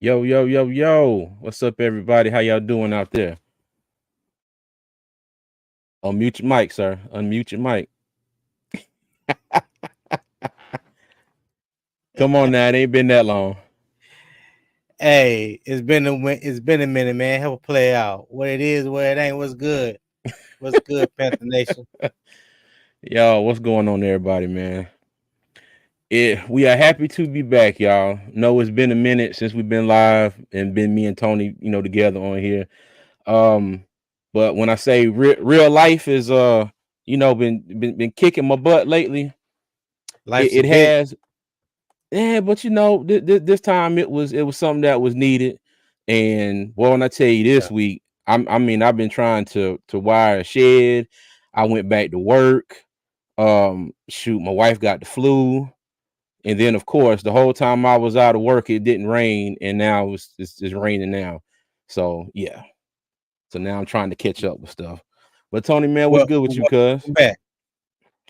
Yo, yo, yo, yo. What's up, everybody? How y'all doing out there? Unmute your mic, sir. Unmute your mic. Come on now. It ain't been that long. Hey, it's been a minute, man. Help a play out. What it is, what it ain't. What's good? What's good, Panther Nation? Yo, what's going on, everybody, man? We are happy to be back, y'all. Know it's been a minute since we've been live and been me and Tony, together on here. Um, but when I say real life is been kicking my butt lately. Life's a It bitch. has. Yeah, but this time it was something that was needed. And well, when I tell you Yeah. this week, I've been trying to wire a shed. I went back to work. Shoot, my wife got the flu, and then of course the whole time I was out of work, it didn't rain, and now it's raining now. So yeah, so now I'm trying to catch up with stuff. But Tony, man, what's Well, good with you, cuz? welcome back.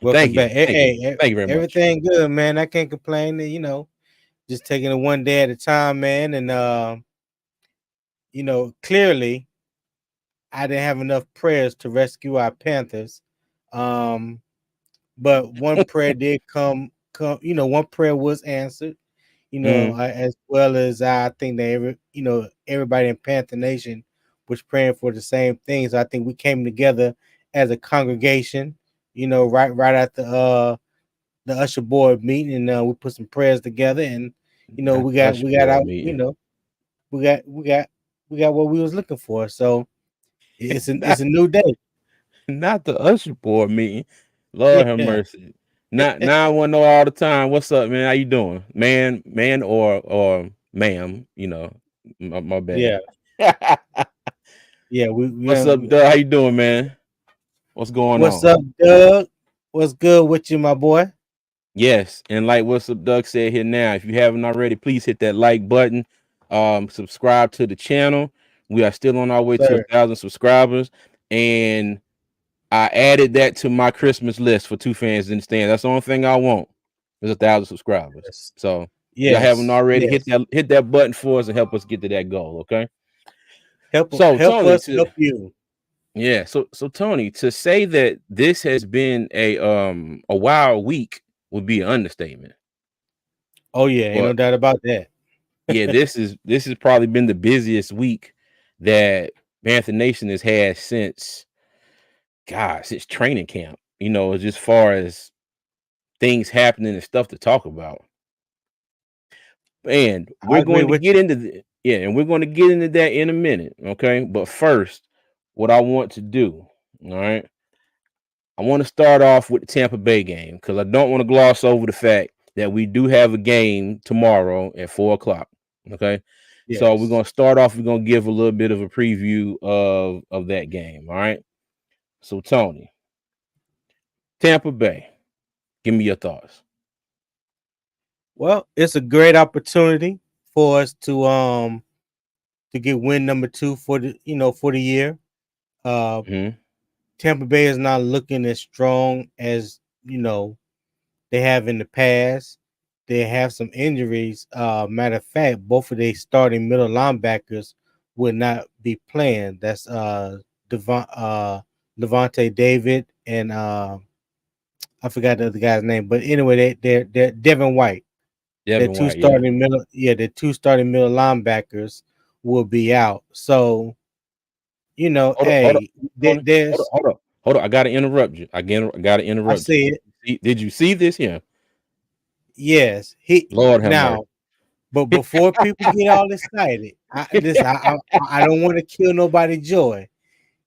Thank Welcome you, back. Hey, thank you, hey, thank you very much. everything good, man. I can't complain. Just taking it one day at a time, man. And clearly I didn't have enough prayers to rescue our Panthers. Um, but one prayer did come. One prayer was answered. Mm, As well as I think that everybody in Panther Nation was praying for the same things. I think we came together as a congregation, right after the usher board meeting, and we put some prayers together, and not we the got usher we got board out, meeting. we got what we was looking for. So it's not a new day. Not the usher board meeting. Lord have Yeah, mercy. Not now I want to know all the time. What's up, man? How you doing? Man or ma'am, my bad. yeah, yeah. We What's up, Doug? How you doing, man? What's going What's on? up, Doug? What's good with you, my boy? Yes, and like what's up, Doug said here now. If you haven't already, please hit that like button. Subscribe to the channel. We are still on our way to Sir. 1,000 subscribers. And I added that to my Christmas list for two fans in the stand. That's the only thing I want is 1,000 subscribers. Yes, So if y'all haven't yes, already, yes. hit that button for us and help us get to that goal. Okay. So Help Tony, us help you. so Tony, to say that this has been a wild week would be an understatement. Oh yeah, ain't no But doubt about that. yeah, this has probably been the busiest week that Panther Nation has had since training camp. As far as things happening and stuff to talk about. And I we're agree going to with get you. into and we're going to get into that in a minute, okay? But first, what I want to do, all right, I want to start off with the Tampa Bay game because I don't want to gloss over the fact that we do have a game tomorrow at 4 o'clock. Okay. So we're Yes. gonna start off, we're gonna give a little bit of a preview of that game. All right. So Tony, Tampa Bay, give me your thoughts. Well, it's a great opportunity for us to get win number 2 for the year. Uh Hmm. Tampa Bay is not looking as strong as they have in the past. They have some injuries. Matter of fact, both of their starting middle linebackers will not be playing. That's Levante David and I forgot the other guy's name. But anyway, they're Devin White. The Devin two White, yeah. starting middle, yeah, the two starting middle linebackers will be out. So Hold up, hey, Tony. there's Hold up. I gotta interrupt you. Again, I gotta I interrupt you. see it. Did you see this here? Yes, he Lord have mercy. now. But before people get all excited, I don't want to kill nobody's joy.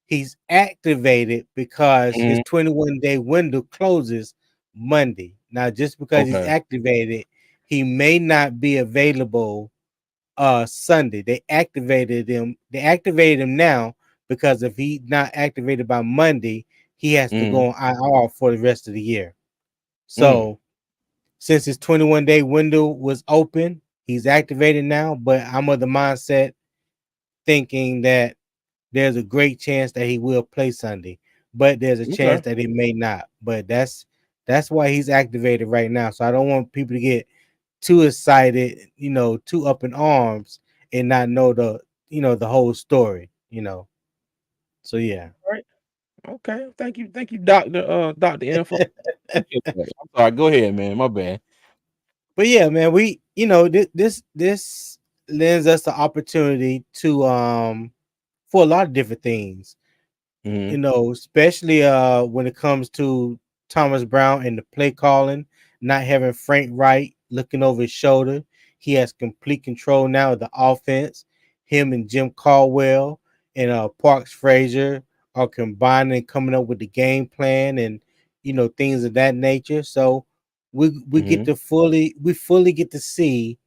He's activated because his Mhm. 21-day window closes Monday. Now, just because he's Okay. activated, he may not be available Sunday. They activated him now because if he's not activated by Monday, he has to Mm, go on IR for the rest of the year. mm. So since his 21-day window was open, he's activated now. But I'm of the mindset thinking that there's a great chance that he will play Sunday, but there's a chance Okay. that he may not. But that's why he's activated right now. So I don't want people to get too excited, too up in arms and not know the the whole story. So yeah. Right. Okay. Thank you, Doctor Info. Appreciate that. I'm sorry. Go ahead, man. My bad. But yeah, man, we this lends us the opportunity to for a lot of different things. Mm-hmm. Especially when it comes to Thomas Brown and the play calling, not having Frank Reich looking over his shoulder. He has complete control now of the offense. Him and Jim Caldwell and Parks Frazier are combining and coming up with the game plan and things of that nature. So Mm-hmm. we fully get to see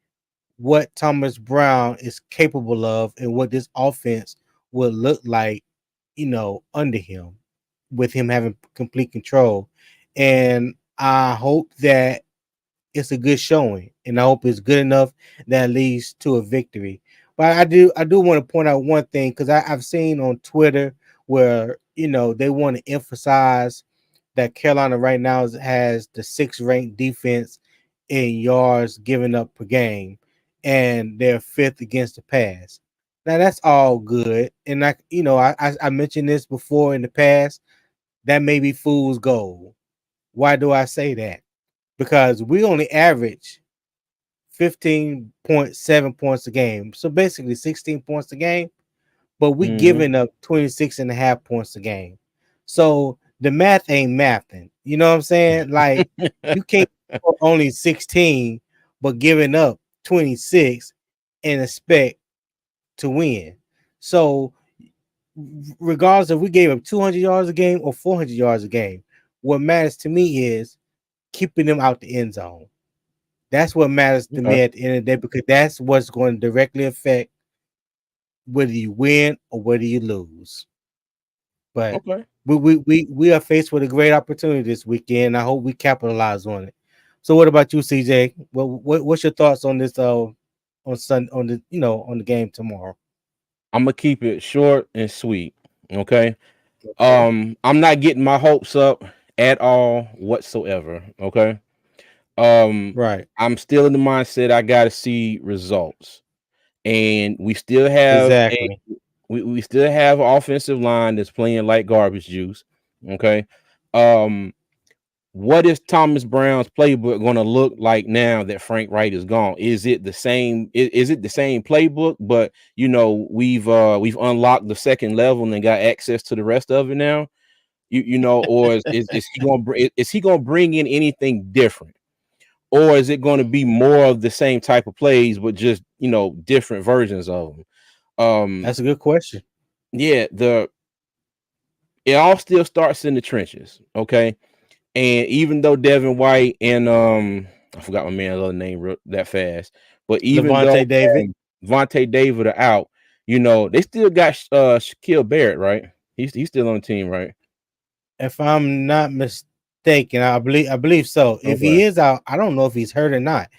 what Thomas Brown is capable of and what this offense will look like, under him, with him having complete control. And I hope that it's a good showing, and I hope it's good enough that leads to a victory. But I do want to point out one thing, because I've seen on Twitter where they want to emphasize that Carolina right now has the sixth ranked defense in yards given up per game, and they're fifth against the pass. Now that's all good, and I mentioned this before in the past. That may be fool's gold. Why do I say that? Because we only average 15.7 points a game. So basically 16 points a game, but we Mm-hmm. giving up 26.5 points a game. So the math ain't mathing. You know what I'm saying? Like, you can't score only 16, but giving up 26 and expect to win. So regardless if we gave up 200 yards a game or 400 yards a game, what matters to me is keeping them out the end zone. That's what matters to me Okay. at the end of the day, because that's what's going to directly affect whether you win or whether you lose. But Okay. we are faced with a great opportunity this weekend. I hope we capitalize on it. So what about you, CJ? What's your thoughts on this on the on the game tomorrow? I'm gonna keep it short and sweet. Okay. Okay. I'm not getting my hopes up at all whatsoever. Okay. Um, Right. I'm still in the mindset I gotta see results. And we still have a Exactly. we still have an offensive line that's playing like garbage juice. Okay. Um, what is Thomas Brown's playbook going to look like now that Frank Wright is gone? Is it the same? Is it the same playbook? But we've unlocked the second level and got access to the rest of it now. Or is he going to is he going to bring in anything different, or is it going to be more of the same type of plays but just different versions of them? That's a good question. Yeah, the it all still starts in the trenches. Okay. And even though Devin White and I forgot my man's other name that fast, but even though Levante David, Vontae David are out, they still got Shaquille Barrett, right? He's still on the team, right? if I'm not mistaken, I believe so. If he Okay. is out, I don't know if he's hurt or not.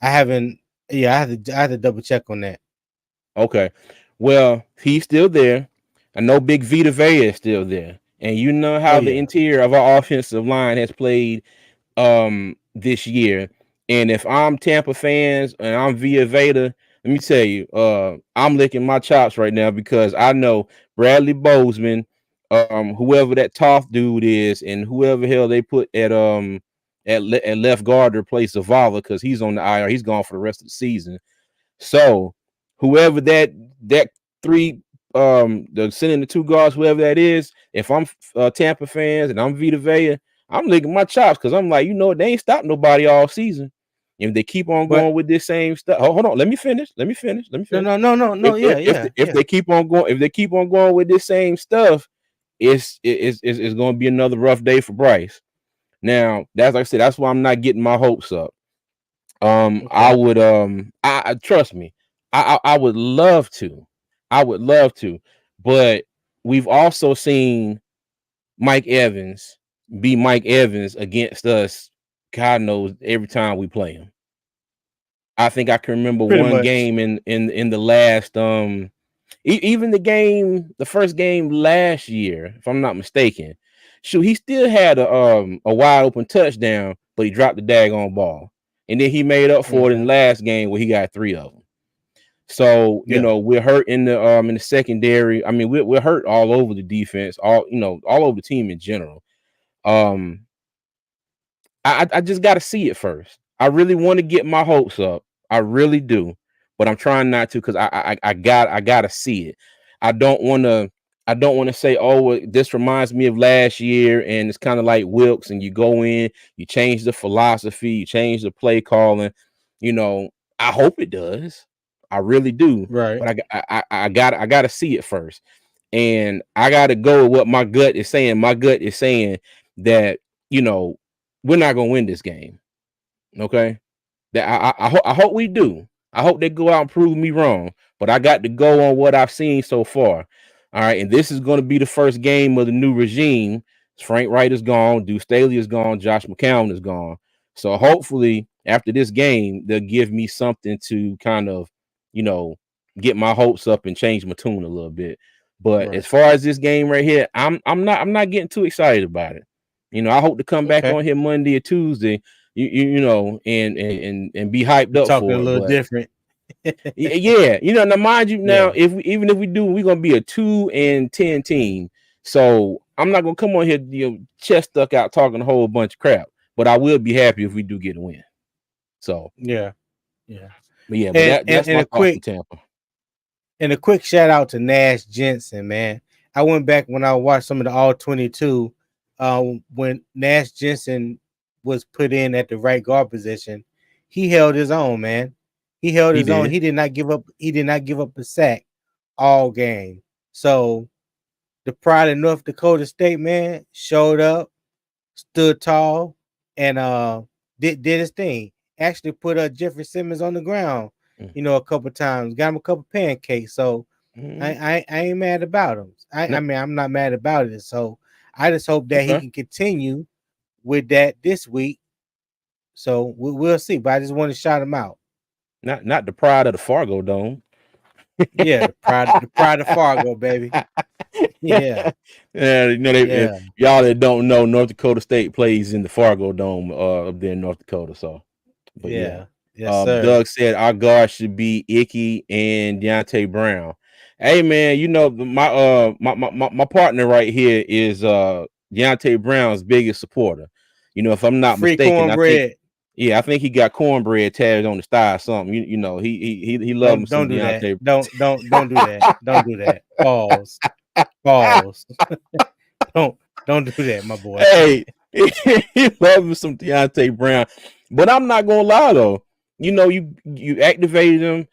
I haven't. Yeah, I have to double check on that. Okay. Well, he's still there. I know Big Vita Vea is still there. And you know Oh how the yeah, interior of our offensive line has played this year. And if I'm Tampa fans and I'm Via Veda, let me tell you, I'm licking my chops right now because I know Bradley Bozeman, whoever that tough dude is, and whoever hell they put at left guard to replace Zavala because he's on the IR, he's gone for the rest of the season. So whoever that three the sending the two guards, whoever that is, if I'm Tampa fans and I'm Vita Vea, I'm licking my chops because I'm like, they ain't stopped nobody all season. If they keep on but going with this same stuff, hold on, let me finish. Let me finish. Let me no, finish. no, no, no, no. Yeah, yeah, If yeah. they keep on going, with this same stuff, it's going to be another rough day for Bryce. Now, that's like I said, that's why I'm not getting my hopes up. I Okay. would I trust me. I would love to. I would love to. But we've also seen Mike Evans be Mike Evans against us. God knows every time we play him. I think I can remember Pretty one much. game in the last even the first game last year, if I'm not mistaken. Shoot, he still had a wide open touchdown, but he dropped the daggone ball. And then he made up for it in Okay. the last game where he got three of them. So, Yeah. we're hurt in the secondary. I mean, we're hurt all over the defense, all over the team in general. Um, I just got to see it first. I really want to get my hopes up. I really do, but I'm trying not to because I gotta see it. I don't want to. I don't want to say, oh, well, this reminds me of last year, and it's kind of like Wilkes, and you go in, you change the philosophy, you change the play calling. You know, I hope it does. I really do, Right. but I got to see it first, and I got to go with what my gut is saying. My gut is saying that you know we're not gonna win this game. Okay, that I hope we do. I hope they go out and prove me wrong. But I got to go on what I've seen so far. All right, and this is going to be the first game of the new regime. Frank Reich is gone, Deuce Staley is gone, Josh McCown is gone. So hopefully, after this game, they'll give me something to kind of, you know, get my hopes up and change my tune a little bit. But as Right. far as this game right here, I'm not getting too excited about it. I hope to come back Okay. on here Monday or Tuesday, and be hyped We're up talking a for it. little But different. yeah, now mind you, now Yeah. even if we do, we're gonna be a 2-10 team. So I'm not gonna come on here, chest stuck out talking a whole bunch of crap. But I will be happy if we do get a win. So, Yeah. Yeah. but yeah, but And that's my thoughts on Tampa. a quick shout out to Nash Jensen, man. I went back when I watched some of the All 22 when Nash Jensen was put in at the right guard position. He held his own, man. He held He his own. did. He did not give up. He did not give up a sack all game. So the pride of North Dakota State, man, showed up, stood tall, and did his thing. Actually put Jeffrey Simmons on the ground, a couple times. Got him a couple pancakes. So Mm-hmm. I ain't mad about him. I No, mean, I'm not mad about it. So I just hope that he okay. can continue with that this week. So we'll see. But I just want to shout him out. Not the pride of the Fargo Dome. Yeah, the pride of Fargo, baby. Yeah, Yeah, yeah, y'all that don't know, North Dakota State plays in the Fargo Dome up there in North Dakota. So, but yeah, yeah. Yes, sir. Doug said our guard should be Icky and Deontay Brown. Hey man, my partner right here is Deontay Brown's biggest supporter. If I'm not Free mistaken, cornbread. I think he got cornbread tagged on his thigh or something. He loves him some Don't do that. Deontay. Don't do that. Don't do that. Pause. Pause. don't don't do that, my boy. Hey, he loves him some Deontay Brown. But I'm not gonna lie though. You activated him.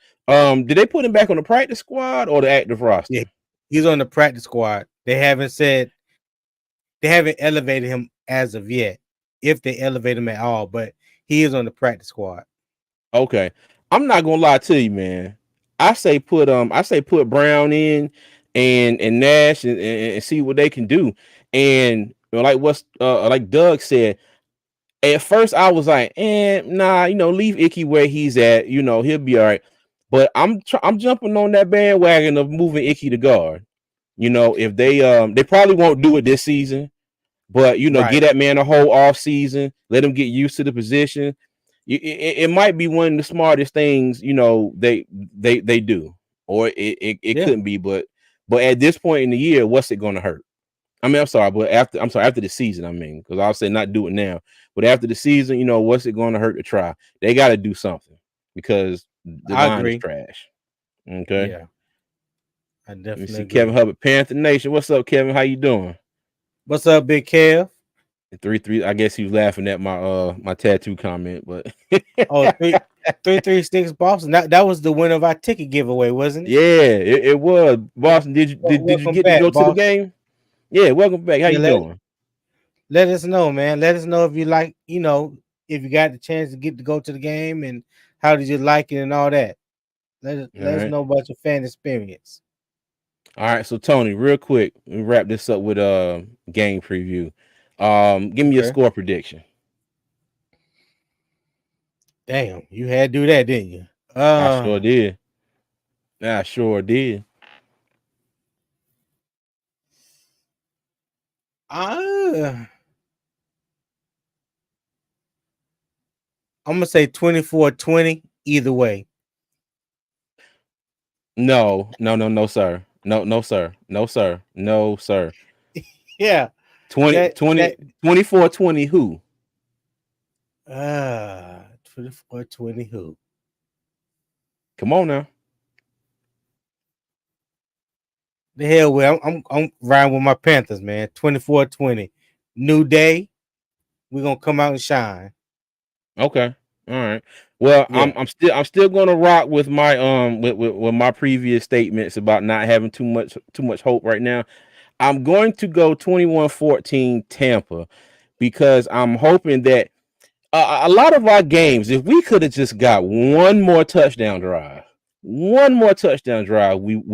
Did they put him back on the practice squad or the active Yeah, roster? he's on the practice squad. They haven't elevated him as of yet, if they elevate him at all, but he is on the practice squad. Okay. I'm not gonna lie to you, man. I say put Brown in and Nash and see what they can do. And like like Doug said, at first I was like, nah, leave Icky where he's at. He'll be all right. But I'm jumping on that bandwagon of moving Icky to guard. If they probably won't do it this season, but Right. get that man a whole off season, let him get used to the position. It might be one of the smartest things they do, or it Yeah, couldn't be, but at this point in the year, what's it going to hurt? I mean, after the season, I mean, because I'll say not do it now, but after the season, what's it going to hurt to try? They got to do something because the I line is agree. trash. Okay, Yeah, I let me definitely see, Kevin agree. Hubbard, Panther Nation. What's up, Kevin? How you doing? What's up, Big Kev? 3-3. I guess he was laughing at my tattoo comment, but Oh, 336 Boston. That was the winner of our ticket giveaway, wasn't it? yeah, it was Boston. Did you Welcome get to back, go to the Boston. game? Yeah, welcome back. How Yeah, you doing? let us know, man. Let us know if you like, if you got the chance to get to go to the game and how did you like it and all that. All Let us right, know about your fan experience. all right. So Tony, real quick, we wrap this up with game preview. Give me a Okay. score prediction. Damn, you had to do that, didn't you? I sure did. I sure did. I'm gonna say 24-20 either way. No, sir. No, sir. No, sir. No, sir. Yeah, 20, that 20, 24-20 who? 24-20 who? Come on now. The hell with I'm riding with my Panthers, man. 24-20. New day. We're gonna come out and shine. Okay. All right. Well, Yeah. I'm still gonna rock with my with my previous statements about not having too much hope right now. I'm going to go 21-14 Tampa because I'm hoping that a lot of our games, if we could have just got one more touchdown drive, we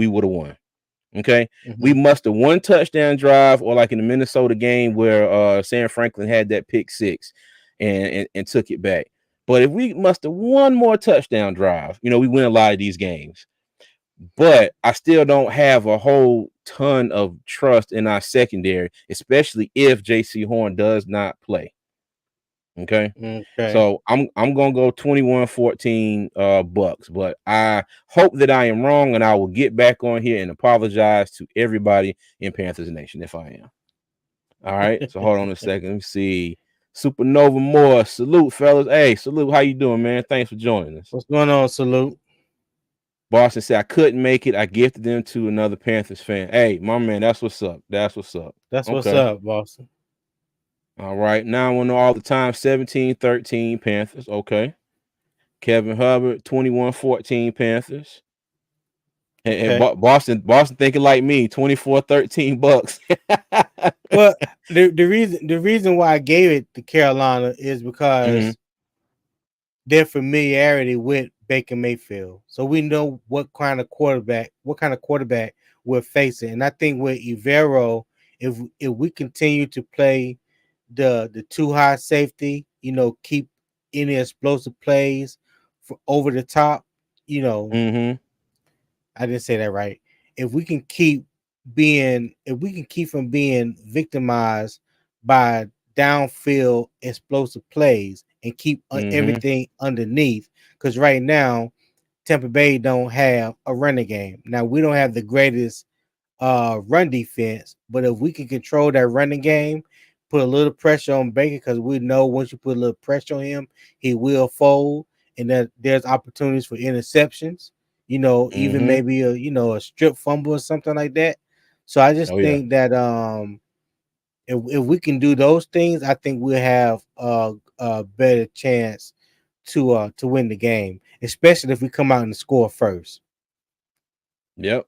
would have won. Okay, we Mm-hmm. mustered one touchdown drive, or like in the Minnesota game where Sam Franklin had that pick six and took it back. But if we muster one more touchdown drive, we win a lot of these games. But I still don't have a whole ton of trust in our secondary, especially if JC Horn does not play. Okay. Okay. So I'm gonna go 21-14 Bucks, but I hope that I am wrong, and I will get back on here and apologize to everybody in Panthers Nation if I am. All right. So hold on a second. Let me see. Supernova Moore. Salute, fellas. Hey, salute. How you doing, man? Thanks for joining us. What's going on, Salute? Boston said I couldn't make it. I gifted them to another Panthers fan. Hey, my man, that's what's up. That's what's up. That's what's Okay. up, Boston. All right. Now I want to know all the time. 17-13 Panthers. Okay. Kevin Hubbard, 21-14 Panthers. Hey, Okay. Boston thinking like me, 24-13 Bucks. Well, the reason why I gave it to Carolina is Mhm. because their familiarity with Baker Mayfield. So we know what kind of quarterback we're facing. And I think with Evero, if we continue to play the too high safety, keep any explosive plays for over the top, you know, Mhm. I didn't say that right. If we can keep from being victimized by downfield explosive plays and keep Mhm. everything underneath, because right now Tampa Bay don't have a running game. Now we don't have the greatest run defense, but if we can control that running game, put a little pressure on Baker, because we know once you put a little pressure on him, he will fold, and that there's opportunities for interceptions. Even Mhm. maybe a strip fumble or something like that. So I just Oh yeah. think that if we can do those things, I think we'll have a better chance to win the game, especially if we come out and score first. Yep.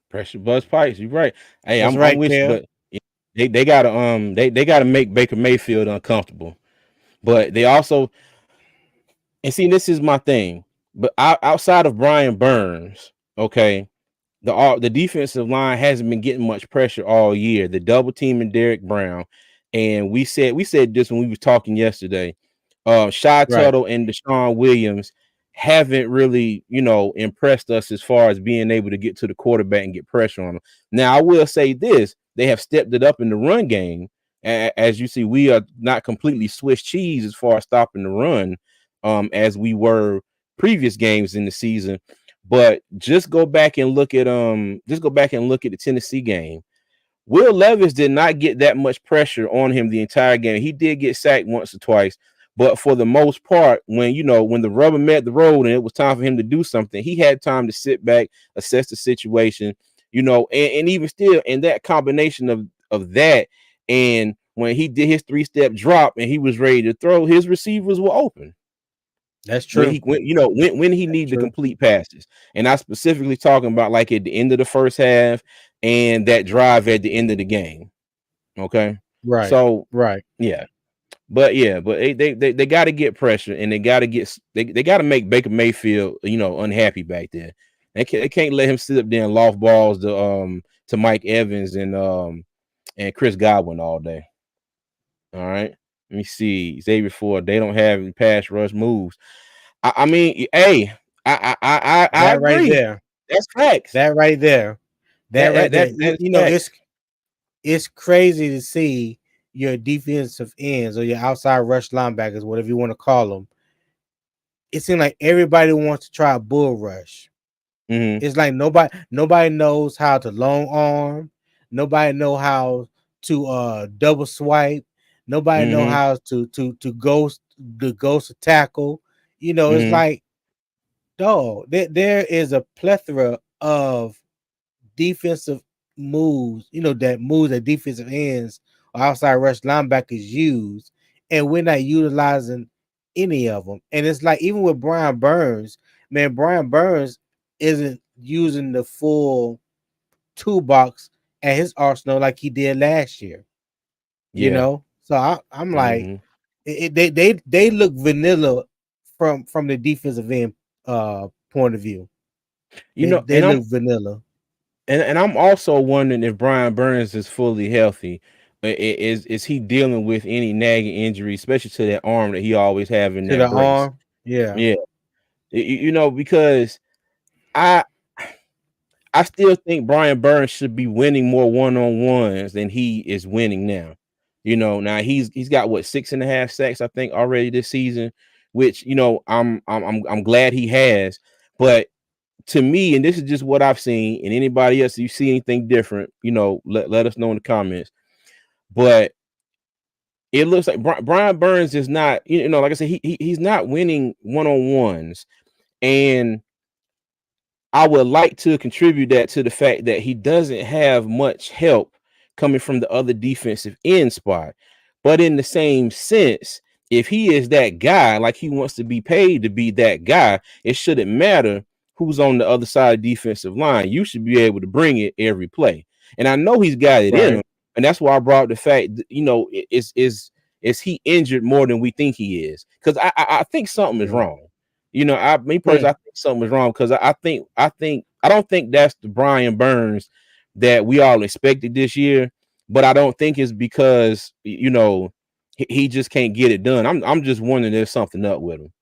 Pressure buzz pipes. You're right. Hey, That's I'm right, with you, Kev. but they gotta they gotta make Baker Mayfield uncomfortable. But they also, and see, this is my thing. But outside of Brian Burns, okay, the defensive line hasn't been getting much pressure all year. The double teaming Derek Brown, and we said this when we was talking yesterday. Shy Right. Tuttle and Deshaun Williams haven't really, impressed us as far as being able to get to the quarterback and get pressure on them. Now, I will say this: they have stepped it up in the run game. As you see, we are not completely Swiss cheese as far as stopping the run, as we were previous games in the season. But just go back and look at the Tennessee game. Will Levis did not get that much pressure on him the entire game. He did get sacked once or twice, but for the most part, when the rubber met the road and it was time for him to do something, he had time to sit back, assess the situation, and even still, in that combination of that, and when he did his 3-step drop and he was ready to throw, his receivers were open That's when true. when he That's needed to true. complete passes. And I specifically talking about like at the end of the first half and that drive at the end of the game. Okay. Right. So Right. yeah. But they got to get pressure, and they got to make Baker Mayfield, unhappy back there. They can't let him sit up there and loft balls to Mike Evans and Chris Godwin all day. All right. Let me see. Xavier Ford, they don't have any pass rush moves. I mean, hey, I That right agree. there. That's facts. That right there. That That right that there. that You, that is you know, facts. it's crazy to see your defensive ends or your outside rush linebackers, whatever you want to call them. It seems like everybody wants to try a bull rush. Mm-hmm. It's like nobody knows how to long arm. Nobody know how to double swipe. Nobody know Mm-hmm. how to ghost a tackle. It's Mm-hmm. like, dog, there is a plethora of defensive moves, that moves that defensive ends or outside rush linebackers use, and we're not utilizing any of them. And it's like, even with Brian Burns, man, Brian Burns isn't using the full toolbox at his arsenal like he did last year. Yeah. So I'm like, Mm-hmm. they look vanilla from the defensive end point of view. You They know, they look vanilla and I'm also wondering if Brian Burns is fully healthy. Is he dealing with any nagging injury, especially to that arm that he always have in to the that brace? arm. Yeah, Yeah, because I I still think Brian Burns should be winning more one-on-ones than he is winning now. Now he's got what 6.5 sacks, I think, already this season, which I'm glad he has. But to me, and this is just what I've seen, and anybody else, if you see anything different, let us know in the comments. But it looks like Brian Burns is not, like I said, he's not winning one-on-ones. And I would like to contribute that to the fact that he doesn't have much help coming from the other defensive end spot. But in the same sense, if he is that guy, like he wants to be paid to be that guy, it shouldn't matter who's on the other side of the defensive line. You should be able to bring it every play. And I know he's got it in right. him. And that's why I brought up the fact that, is he injured more than we think he is? Because I think something is Mm. wrong. I me personally, Mm. I think something was wrong because I don't think that's the Brian Burns that we all expected this year, but I don't think it's because he just can't get it done. I'm just wondering there's something up with him,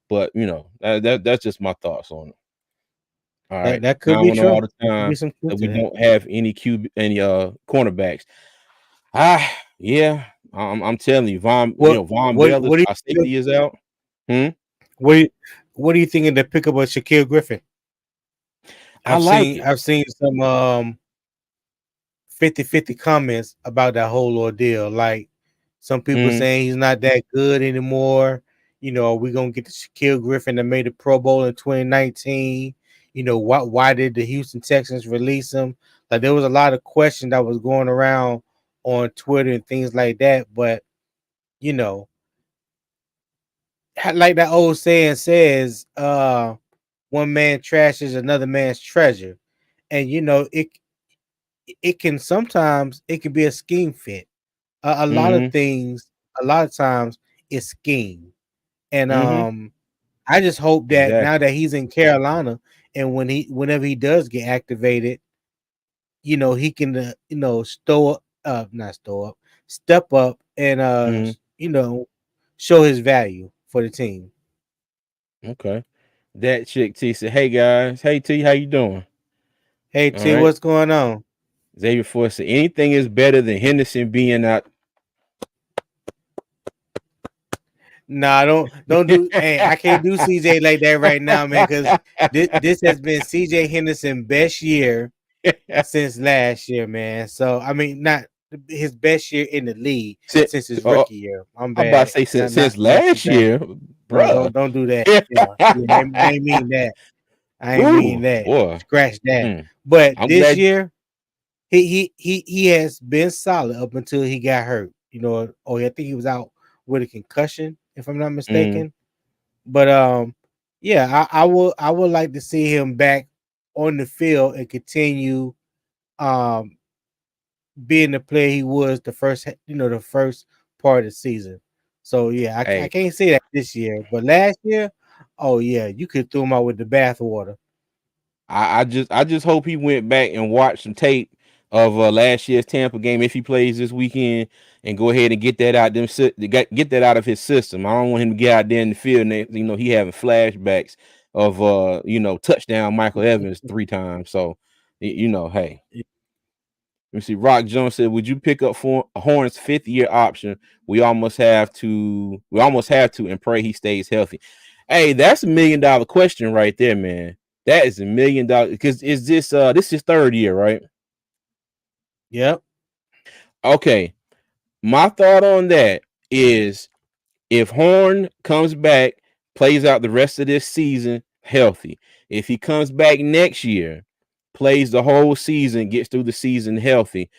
but that's just my thoughts on it. All right, That could now I be want to know all true. the There could be time some truth that to we that. don't have any cornerbacks. Yeah, I'm telling you, Von Bell is What do our you safety is out. Hmm? what do you, what do you think of the pickup of Shaquille Griffin? I like it. I've seen some 50-50 comments about that whole ordeal. Like, some people Hmm. saying he's not that good anymore. Are we gonna get the Shaquille Griffin that made the Pro Bowl in 2019? Why did the Houston Texans release him? Like, there was a lot of questions that was going around on Twitter and things like that. But you know, like that old saying says, one man trash is another man's treasure. And it can sometimes it can be a scheme fit. A lot of Hmm. things, a lot of times it's scheme. And Hmm. I just hope that now Exactly. that he's in Carolina, and whenever he does get activated, he can not stow up, step up and Hmm. show his value for the team. Okay. That chick T said, "Hey guys, hey T, how you doing?" Hey All T, right. what's going on? Xavier Force said, "Anything is better than Henderson being out." Nah, don't do. Hey, I can't do CJ like that right now, man, because this has been CJ Henderson best year since last year, man. So I mean, not his best year in the league Since, since his uh, rookie year. I'm I'm about to bad. say Not since not since last that. year, No, bruh. don't do that. Yeah, yeah. I ain't mean that. I ain't mean Ooh, that. boy. Scratch that. Mm. But I'm this glad. year, he has been solid up until he got hurt. I think he was out with a concussion, if I'm not Mm, mistaken. But yeah, I would like to see him back on the field and continue um being the player he was the first part of the season. So yeah, I hey, can't say that this year, but last year, oh yeah, you could throw him out with the bathwater. I just hope he went back and watched some tape of last year's Tampa game if he plays this weekend and go ahead and get that out get that out of his system. I don't want him to get out there in the field and he having flashbacks of touchdown Michael Evans 3 times. So hey. Let me see. Rock Jones said, "Would you pick up for Horn's 5th-year option? We almost have to, and pray he stays healthy." Hey, that's $1 million question right there, man. That is $1 million because is this is third year, right? Yep. Okay. My thought on that is if Horn comes back, plays out the rest of this season healthy. If he comes back next year, plays the whole season, gets through the season healthy,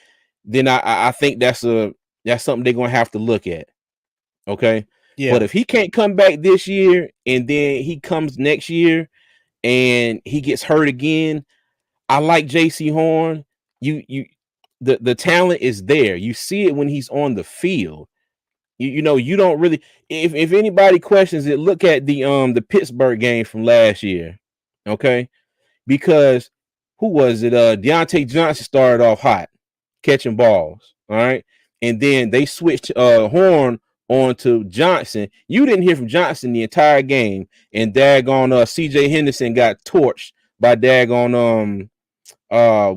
then I think that's something they're gonna have to look at. Okay. But Yeah. if he can't come back this year and then he comes next year and he gets hurt again, I like JC Horn. You the talent is there. You see it when he's on the field. You know, you don't really if anybody questions it, look at the Pittsburgh game from last year. Okay? Because who was it? Deontay Johnson started off hot, catching balls. All right. And then they switched Horn on to Johnson. You didn't hear from Johnson the entire game. And daggone CJ Henderson got torched by daggone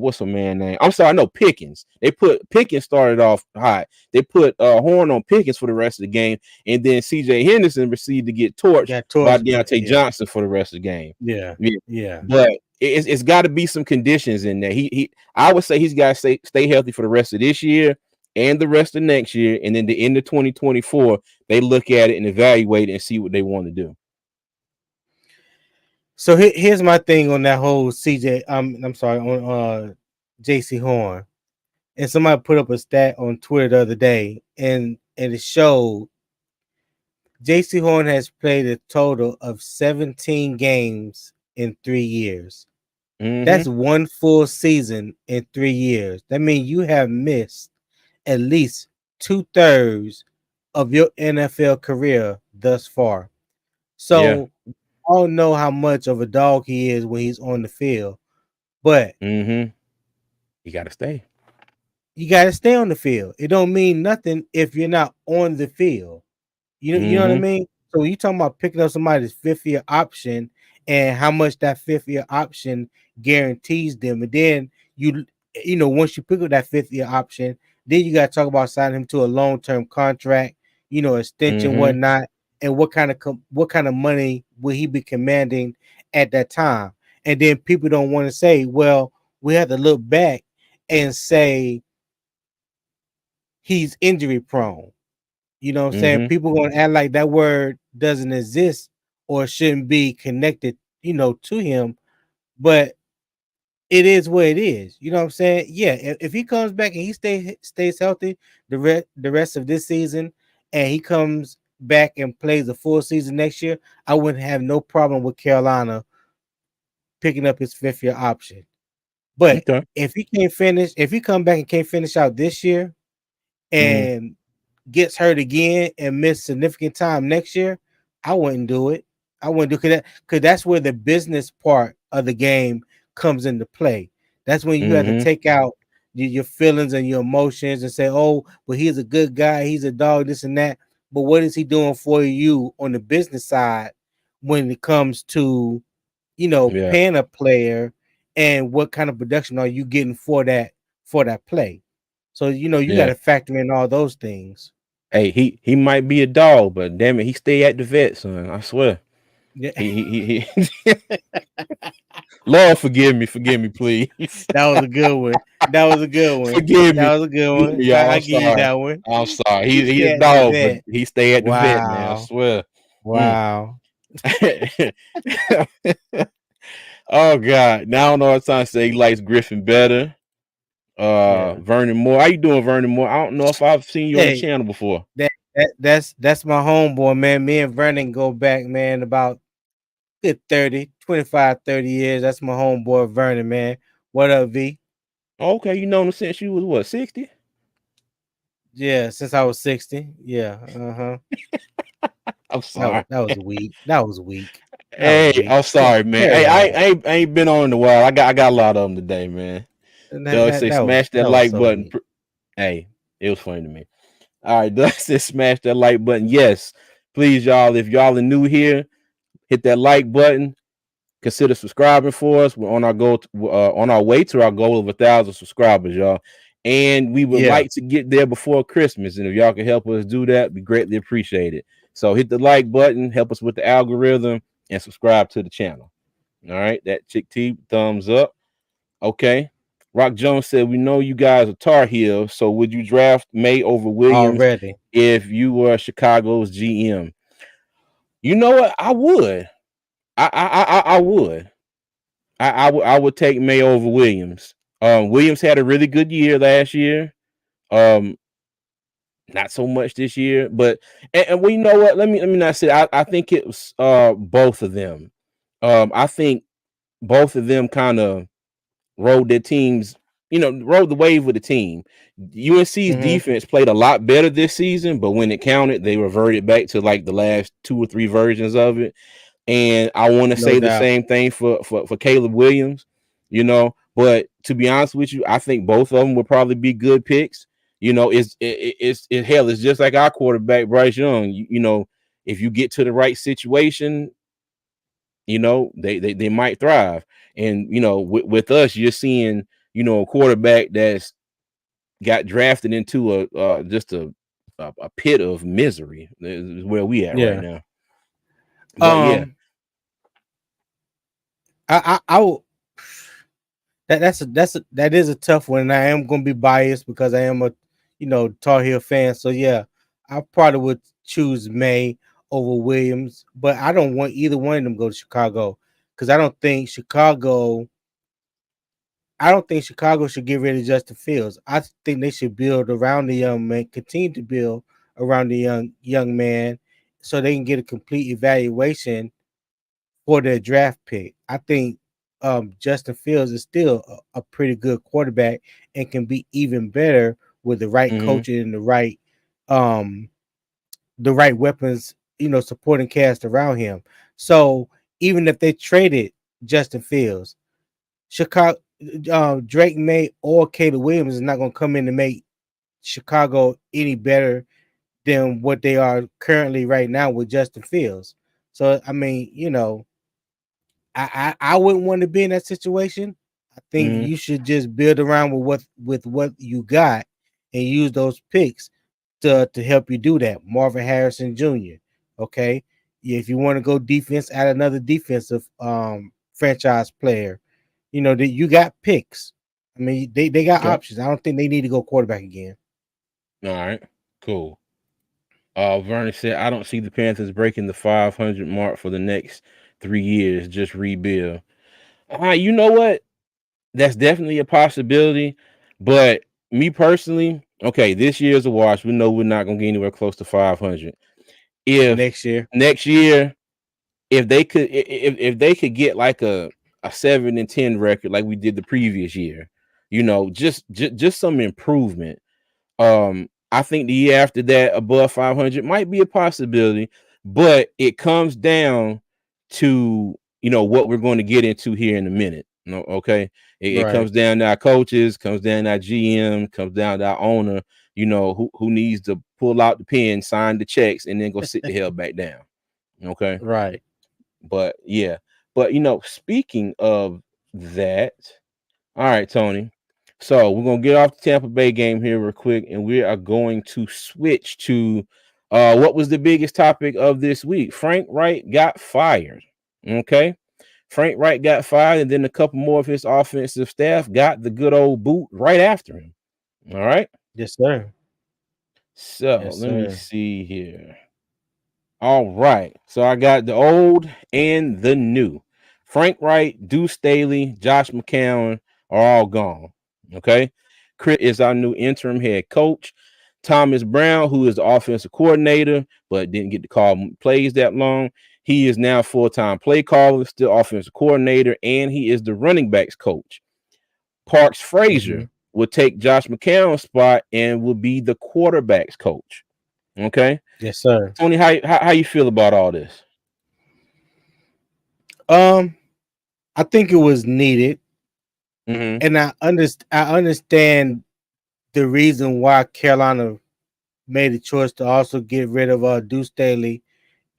what's a man name? I'm sorry, no Pickens. They put Pickens started off hot. They put Horn on Pickens for the rest of the game, and then CJ Henderson received to get torched Got by torched, but Deontay Johnson for the rest of the game. yeah. Yeah. Yeah. But it's got to be some conditions in there. He I would say he's got to stay healthy for the rest of this year and the rest of next year, and then the end of 2024, they look at it and evaluate it and see what they want to do. So here's my thing on that whole CJ. I'm sorry, on JC Horn. And somebody put up a stat on Twitter the other day, and it showed JC Horn has played a total of 17 games in 3 years. That's one full season in 3 years. That means you have missed at least 2/3 of your NFL career thus far. Yeah. So I don't know how much of a dog he is when he's on the field, but You got to stay. you got to stay on the field. It don't mean nothing if you're not on the field. You know what I mean? So you talking about picking up somebody's 5th-year option and how much that 5th-year option guarantees them, and then once you pick up that 5th-year option, then you got to talk about signing him to a long-term contract, extension, whatnot, and what kind of money will he be commanding at that time? And then people don't want to say, well, we have to look back and say he's injury prone. You know what I'm saying? People going to act like that word doesn't exist or shouldn't be connected, to him. But it is what it is. You know what I'm saying? Yeah, if he comes back and he stays healthy the rest of this season, and he comes back and plays a full season next year, I wouldn't have no problem with Carolina picking up his 5th-year option. But Okay. if he come back and can't finish out this year and gets hurt again and miss significant time next year, I wouldn't do it. I wouldn't do it because that's where the business part of the game comes into play. That's when you have to take out your feelings and your emotions and say, "Oh, well, he's a good guy, he's a dog, this and that." But what is he doing for you on the business side when it comes to, Yeah. paying a player, and what kind of production are you getting for that play? So you got Yeah. to factor in all those things. Hey, he might be a dog, but damn it, he stay at the vet, son. I swear. Yeah. He Lord, forgive me, please. That was a good one. That was a good one. Forgive me. That was a good Forgive one. me, y'all. I I'm give you sorry. that one. I'm sorry. He He stay a at the dog, but vet. he stay at the vet, man. I Wow. swear. Wow. Oh God. Now I don't know what time to say he likes Griffin better. Yeah. Vernon Moore. How you doing, Vernon Moore? I don't know if I've seen you on the Hey, channel before. that's my homeboy, man. Me and Vernon go back, man, about good 25, 30 years. That's my homeboy Vernon, man. What up, V? Okay, you know him since you was what, 60? Yeah, since I was 60. Yeah. Uh-huh. I'm sorry. That was weak. That was weak. That was Hey, weak. I'm sorry, man. Hey, Carry on. I ain't been on in a while. I got a lot of them today, man. And Doug say smash that that was like so button. weak. Hey, it was funny to me. All right, Doug said smash that like button. Yes, please, y'all. If y'all are new here, hit that like button. Consider subscribing for us. We're on our on our way to our goal of 1,000 subscribers, y'all. And we would Yeah. like to get there before Christmas. And if y'all can help us do that, we greatly appreciate it. So hit the like button, help us with the algorithm, and subscribe to the channel. All right, that Chick T thumbs up. Okay. Rock Jones said, "We know you guys are Tar Heels, so would you draft May over Williams already. if you were Chicago's GM?" You know what? I would. I would. I would take May over Williams. Williams had a really good year last year. Um, not so much this year, but and well, you know what? Let me not say. I think it was both of them. I think both of them kind of rode their teams, rode the wave with the team. UNC's Hmm. defense played a lot better this season, but when it counted, they reverted back to like the last two or three versions of it. And I want to No say the doubt. same thing for Caleb Williams, But to be honest with you, I think both of them will probably be good picks. Hell, it's just like our quarterback Bryce Young. If you get to the right situation, they might thrive. And with us, you're seeing a quarterback that's got drafted into a pit of misery. Is where we at right Yeah. now. But yeah. Um. I will. That is a tough one, and I am going to be biased because I am a Tar Heel fan. So yeah, I probably would choose May over Williams, but I don't want either one of them to go to Chicago because I don't think Chicago should get rid of Justin Fields. I think they should build around the young man, continue to build around the young man, so they can get a complete evaluation for their draft pick. I think Justin Fields is still a pretty good quarterback and can be even better with the right Mm-hmm. coaching and um the right weapons, supporting cast around him. So even if they traded Justin Fields, Chicago Drake May or Caleb Williams is not going to come in to make Chicago any better than what they are currently right now with Justin Fields. So I mean, I wouldn't want to be in that situation. I think Mm-hmm. you should just build around with what you got and use those picks to help you do that. Marvin Harrison Jr. Okay. Yeah, if you want to go defense, add another defensive franchise player. That you got picks. I mean, they got Okay. options. I don't think they need to go quarterback again. All right. Cool. Vernon said, "I don't see the Panthers breaking the 500 mark for the next 3 years. Just rebuild." You know what? That's definitely a possibility. But me personally, okay, this year's a wash. We know we're not gonna get anywhere close to 500. If Next year. next year, if they could get like a 7-10 record like we did the previous year, just some improvement. I think the year after that, above 500 might be a possibility, but it comes down to what we're going to get into here in a minute. No, okay. It Right. comes down to our coaches, comes down to our GM, comes down to our owner. Who needs to pull out the pen, sign the checks, and then go sit the hell back down. Okay. Right. But yeah, but speaking of that, all right, Tony. So we're gonna get off the Tampa Bay game here real quick, and we are going to switch to what was the biggest topic of this week. Frank Reich got fired. Okay. Frank Reich got fired, and then a couple more of his offensive staff got the good old boot right after him. All right. Yes, sir. So Yes, let me sir. see here. All right. So I got the old and the new. Frank Wright, Deuce Staley, Josh McCown are all gone. Okay. Chris is our new interim head coach. Thomas Brown, who is the offensive coordinator, but didn't get to call plays that long. He is now full-time play caller, still offensive coordinator, and he is the running backs coach. Parks Hmm. Frazier will take Josh McCown's spot and will be the quarterbacks coach. Okay. Yes, sir. Tony, how you feel about all this? Um, I think it was needed, Mm-hmm. and I understand the reason why Carolina made a choice to also get rid of Deuce Staley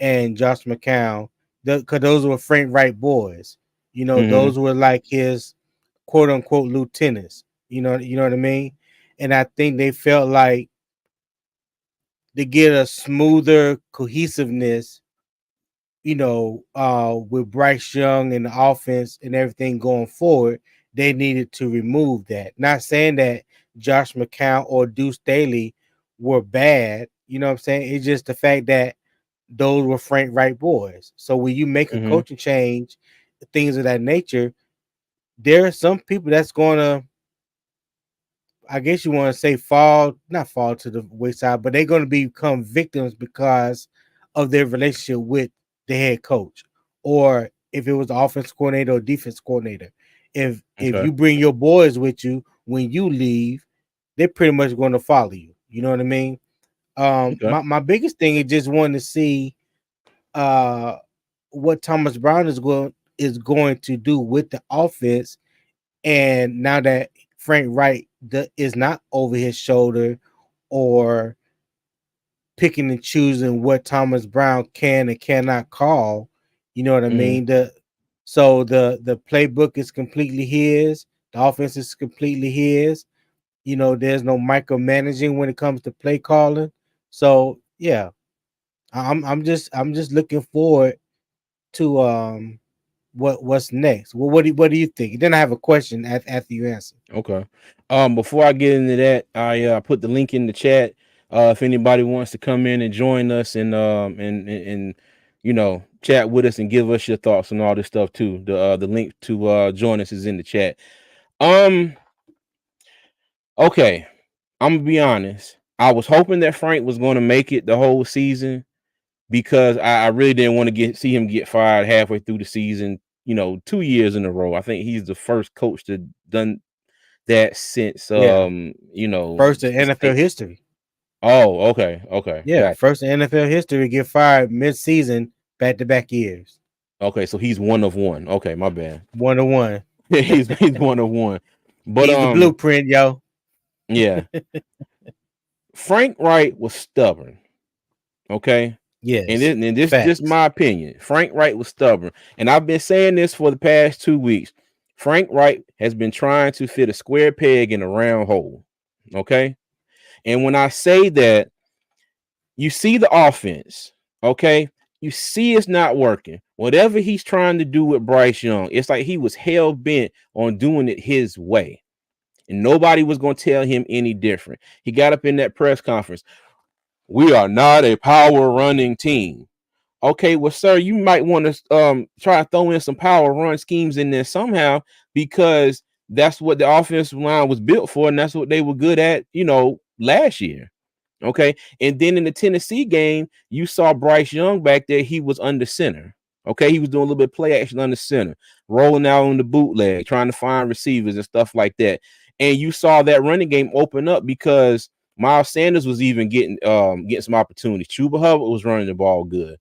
and Josh McCown, because those were Frank Wright boys. Mm-hmm. Those were like his quote unquote lieutenants. You know what I mean. And I think they felt like to get a smoother cohesiveness with Bryce Young and the offense and everything going forward, they needed to remove that. Not saying that Josh McCown or Deuce Staley were bad. You know what I'm saying? It's just the fact that those were Frank Reich boys. So when you make a Mm-hmm. coaching change, things of that nature, there are some people that's going to, I guess you want to say, not fall to the wayside, but they're going to become victims because of their relationship with the head coach, or if it was the offense coordinator or defense coordinator. If Okay. you bring your boys with you when you leave, they're pretty much going to follow you. You know what I mean? Okay. My biggest thing is just wanting to see uh what Thomas Brown is going to do with the offense. And now that Frank Wright is not over his shoulder or picking and choosing what Thomas Brown can and cannot call, you know what I Mm-hmm. mean? The playbook is completely his. The offense is completely his. There's no micromanaging when it comes to play calling. So yeah, I'm just looking forward to what's next. Well, what do you think? Then I have a question after you answer. Okay. Before I get into that, I put the link in the chat. If anybody wants to come in and join us and chat with us and give us your thoughts on all this stuff too. The link to join us is in the chat. Um, okay. I'm gonna be honest. I was hoping that Frank was going to make it the whole season because I really didn't want to see him get fired halfway through the season. 2 years in a row. I think he's the first coach to done that since Yeah, first in since NFL history. oh, okay, Yeah, gotcha. first in NFL history get fired mid-season, back-to-back years, Okay, so he's one of one. Okay, my bad. 1-1. He's one of one. But He's the blueprint, yo. yeah, Frank Wright was stubborn. Okay, and Yes, this facts. my opinion. Frank Wright was stubborn, and I've been saying this for the past 2 weeks. Frank Wright has been trying to fit a square peg in a round hole. Okay, and when I say that, you see the offense, okay? You see it's not working. Whatever he's trying to do with Bryce Young, it's like he was hell bent on doing it his way. And nobody was going to tell him any different. He got up in that press conference. We are not a power running team. Okay, well, sir, you might want to try to throw in some power run schemes in there somehow because that's what the offensive line was built for, and that's what they were good at, last year. Okay. And then in the Tennessee game, you saw Bryce Young back there. He was under center. Okay. He was doing a little bit of play action under center, rolling out on the bootleg, trying to find receivers and stuff like that. And you saw that running game open up because Miles Sanders was even getting some opportunities. Chuba Hubbard was running the ball good.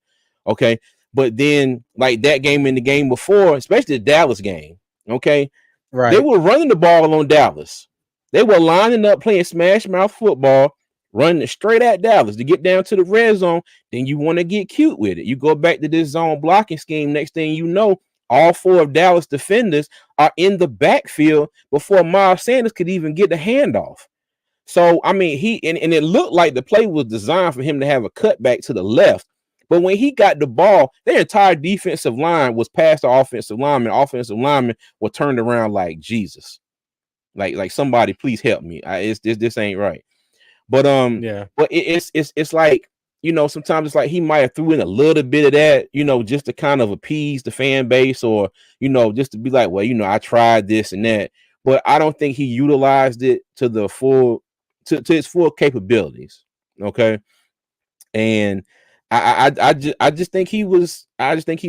Okay. But then, like that game and the game before, especially the Dallas game, okay, they Right. were running the ball on Dallas. They were lining up playing smash mouth football, running it straight at Dallas to get down to the red zone. Then you want to get cute with it. You go back to this zone blocking scheme. Next thing you know, all four of Dallas defenders are in the backfield before Miles Sanders could even get the handoff. So, I mean, and it looked like the play was designed for him to have a cutback to the left. But when he got the ball, their entire defensive line was past the offensive lineman. Offensive lineman were turned around like Jesus. Like somebody please help me. This ain't right. But Yeah. it's like, sometimes it's like he might have threw in a little bit of that, just to kind of appease the fan base, or just to be like, well, I tried this and that. But I don't think he utilized it to the full to its full capabilities. Okay. And I just think he was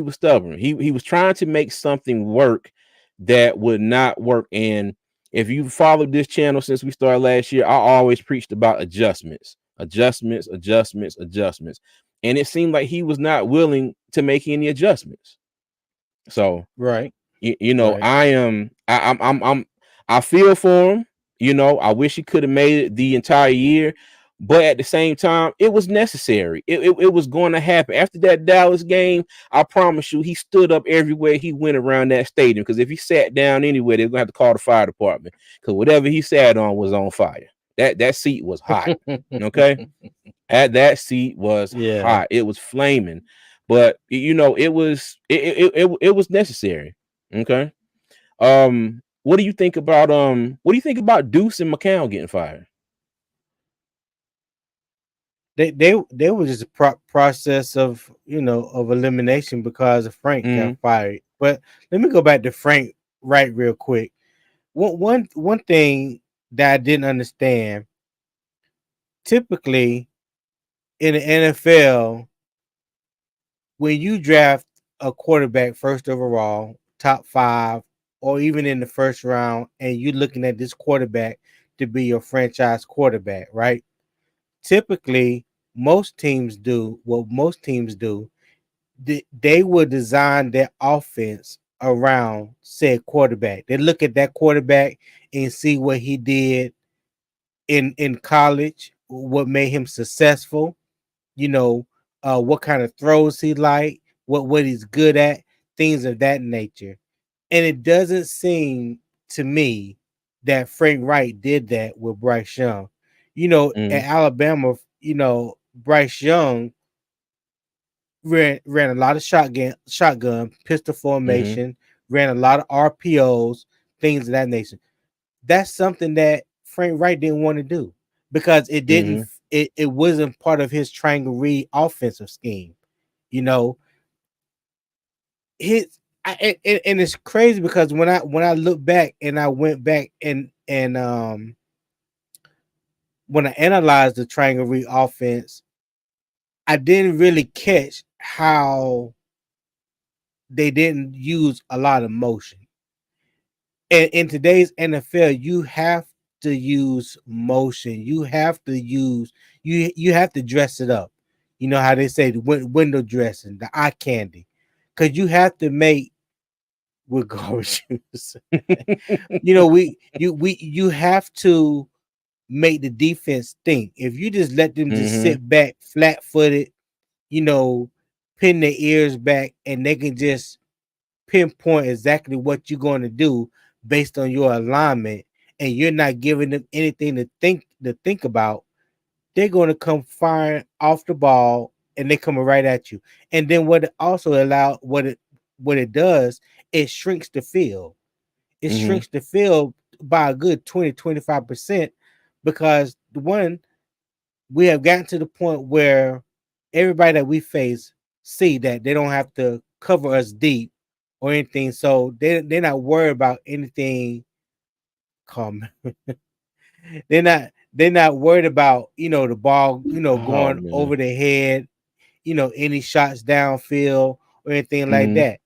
stubborn. He was trying to make something work that would not work. And if you followed this channel since we started last year, I always preached about adjustments, adjustments, adjustments, adjustments. And it seemed like he was not willing to make any adjustments. So Right. you know, Right. I am I feel for him. I wish he could have made it the entire year, but at the same time, it was necessary. It was going to happen. After that Dallas game, I promise you, he stood up everywhere he went around that stadium. Because if he sat down anywhere, they're gonna have to call the fire department. Because whatever he sat on was on fire. That seat was hot. Okay. That seat was Yeah. hot. It was flaming. but it was necessary. Okay. What do you think about Deuce and McCown getting fired? They were just a process of of elimination because of Frank got Mm-hmm. fired. But let me go back to Frank Reich real quick. One thing that I didn't understand. Typically in the NFL, when you draft a quarterback first overall, top 5, or even in the first round, and you're looking at this quarterback to be your franchise quarterback, right? Typically, most teams do, they will design their offense around said quarterback. They look at that quarterback and see what he did in college, what made him successful, you know, what kind of throws he like, what he's good at, things of that nature. And it doesn't seem to me that Frank Wright did that with Bryce Young. At Mm-hmm. Alabama, Bryce Young ran a lot of shotgun, pistol Mm-hmm. formation, ran a lot of RPOs, things of that nature. That's something that Frank Wright didn't want to do because Mm-hmm. it wasn't part of his triangle read offensive scheme. You know, his and it's crazy because when I look back and I went back and when I analyzed the triangle read offense, I didn't really catch how they didn't use a lot of motion. And in today's NFL, you have to use motion. You have to dress it up. You know how they say the window dressing, the eye candy, because you have to make with garbage shoes. You have to make the defense think. If you just let them just Mm-hmm. sit back flat footed, you know, pin their ears back, and they can just pinpoint exactly what you're going to do based on your alignment, and you're not giving them anything to think about, they're going to come firing off the ball, and they're coming right at you. And then what it does, it shrinks the field. It Mm-hmm. shrinks the field by a good 20-25%, because the one, we have gotten to the point where everybody that we face see that they don't have to cover us deep or anything, so they're not worried about anything. Come, they're not worried about the ball Oh going man. over their head, any shots downfield or anything like Mm-hmm. that.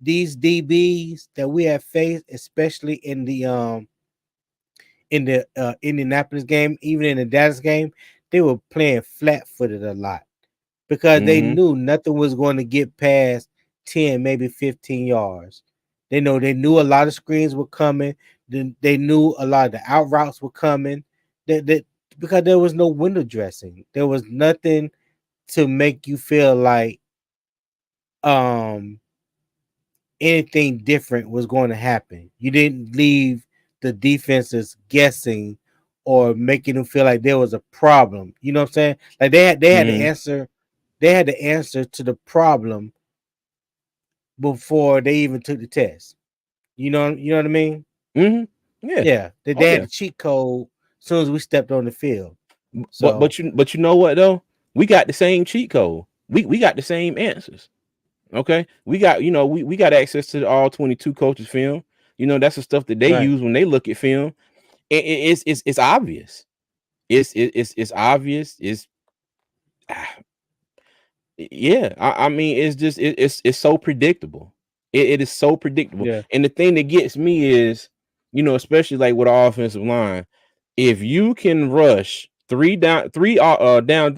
These DBs that we have faced, especially in the Indianapolis game, even in the Dallas game, they were playing flat footed a lot because they Mm-hmm. knew nothing was going to get past 10, maybe 15 yards. They knew a lot of screens were coming. Then they knew a lot of the out routes were coming. That because there was no window dressing. There was nothing to make you feel like um anything different was going to happen. You didn't leave the defenses guessing or making them feel like there was a problem. You know what I'm saying? Like they had the Mm-hmm. answer. They had the answer to the problem before they even took the test. You know what I mean? Mm-hmm. Yeah. Yeah, they Oh had yeah. the cheat code as soon as we stepped on the field. But So you know what though? We got the same cheat code. We got the same answers. Okay. We got, we got access to the all 22 coaches film. That's the stuff that they right, use when they look at film. It's obvious. It's obvious. Yeah. I mean, it's just it's so predictable. It is so predictable. yeah, And the thing that gets me is, especially like with the offensive line, if you can rush three down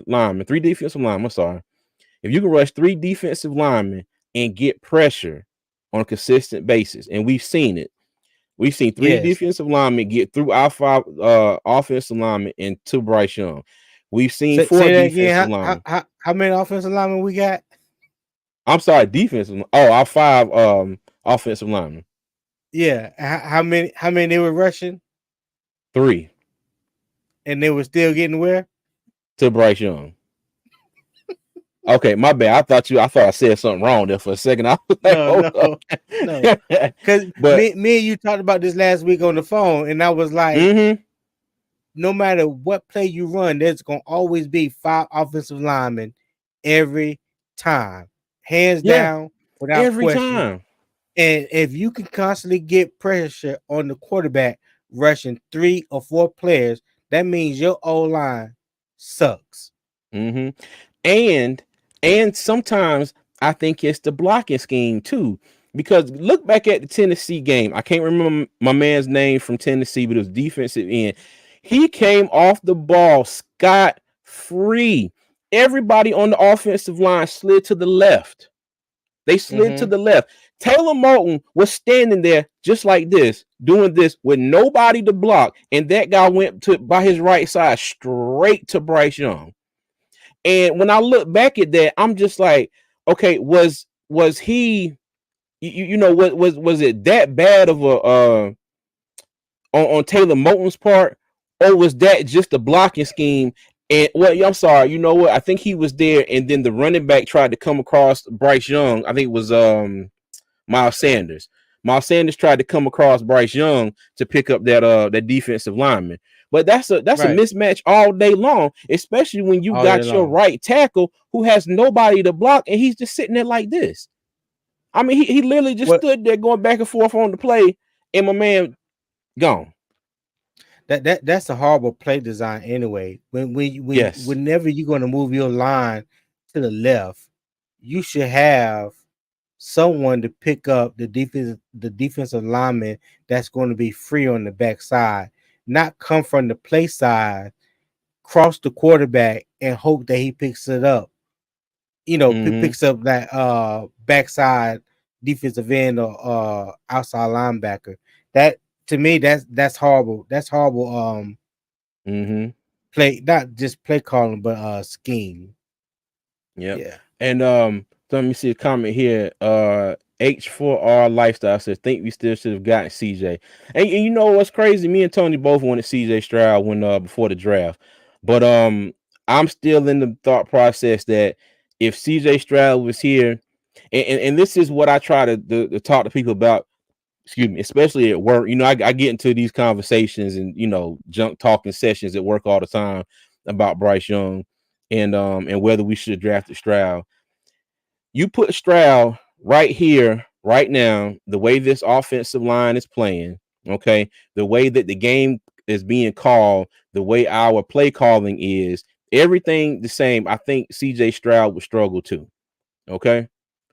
linemen, three defensive linemen, I'm sorry. If you can rush three defensive linemen and get pressure on a consistent basis, and we've seen it. We've seen three yes. defensive linemen get through our five offensive linemen and two Bryce Young. We've seen four Say that again. defensive How linemen. how how many offensive linemen we got? I'm sorry, defensive. Oh, our five offensive linemen. Yeah. How many they were rushing Three and they were still getting where? to Bryce Young. Okay, my bad. I thought I said something wrong there for a second. I was like, No, hold up. no, no. Because But me and you talked about this last week on the phone, and I was like, mm-hmm, no matter what play you run, there's gonna always be 5 offensive linemen every time, hands yeah, down, without every question. time. And if you can constantly get pressure on the quarterback rushing 3 or 4 players, that means your O line sucks. Mm-hmm. And sometimes I think it's the blocking scheme too. Because look back at the Tennessee game. I can't remember my man's name from Tennessee, but it was defensive end. He came off the ball scot free. Everybody on the offensive line slid to the left. They slid to Mm-hmm. the left. Taylor Moton was standing there just like this, doing this with nobody to block. And that guy went to by his right side straight to Bryce Young. And when I look back at that, I'm just like, okay, was he, was it that bad of a on Taylor Moton's part, or was that just a blocking scheme? And well, I'm sorry, you know what? I think he was there, and then the running back tried to come across Bryce Young. I think it was Miles Sanders. Miles Sanders tried to come across Bryce Young to pick up that defensive lineman. But that's a Right. mismatch all day long, especially when you All day got your long. right tackle who has nobody to block and he's just sitting there like this. I mean, he literally just What stood there going back and forth on the play, and my man gone. that's a horrible play design anyway. Yes. Whenever you're gonna move your line to the left, you should have someone to pick up the defensive lineman that's going to be free on the backside, not come from the play side, cross the quarterback, and hope that he picks it up. Mm-hmm. Picks up that backside defensive end or outside linebacker. That to me, that's horrible. That's horrible. Mm-hmm. Play, not just play calling, but scheme. Yep. Yeah, And let me see a comment here. H4R Lifestyle says, think we still should have gotten CJ. And you know what's crazy? Me and Tony both wanted CJ Stroud when before the draft. But I'm still in the thought process that if CJ Stroud was here, and this is what I try to talk to people about, excuse me, especially at work. I get into these conversations and junk talking sessions at work all the time about Bryce Young and whether we should draft Stroud. You put Stroud right here, right now, the way this offensive line is playing, okay, the way that the game is being called, the way our play calling is, everything the same. I think CJ Stroud would struggle too. Okay.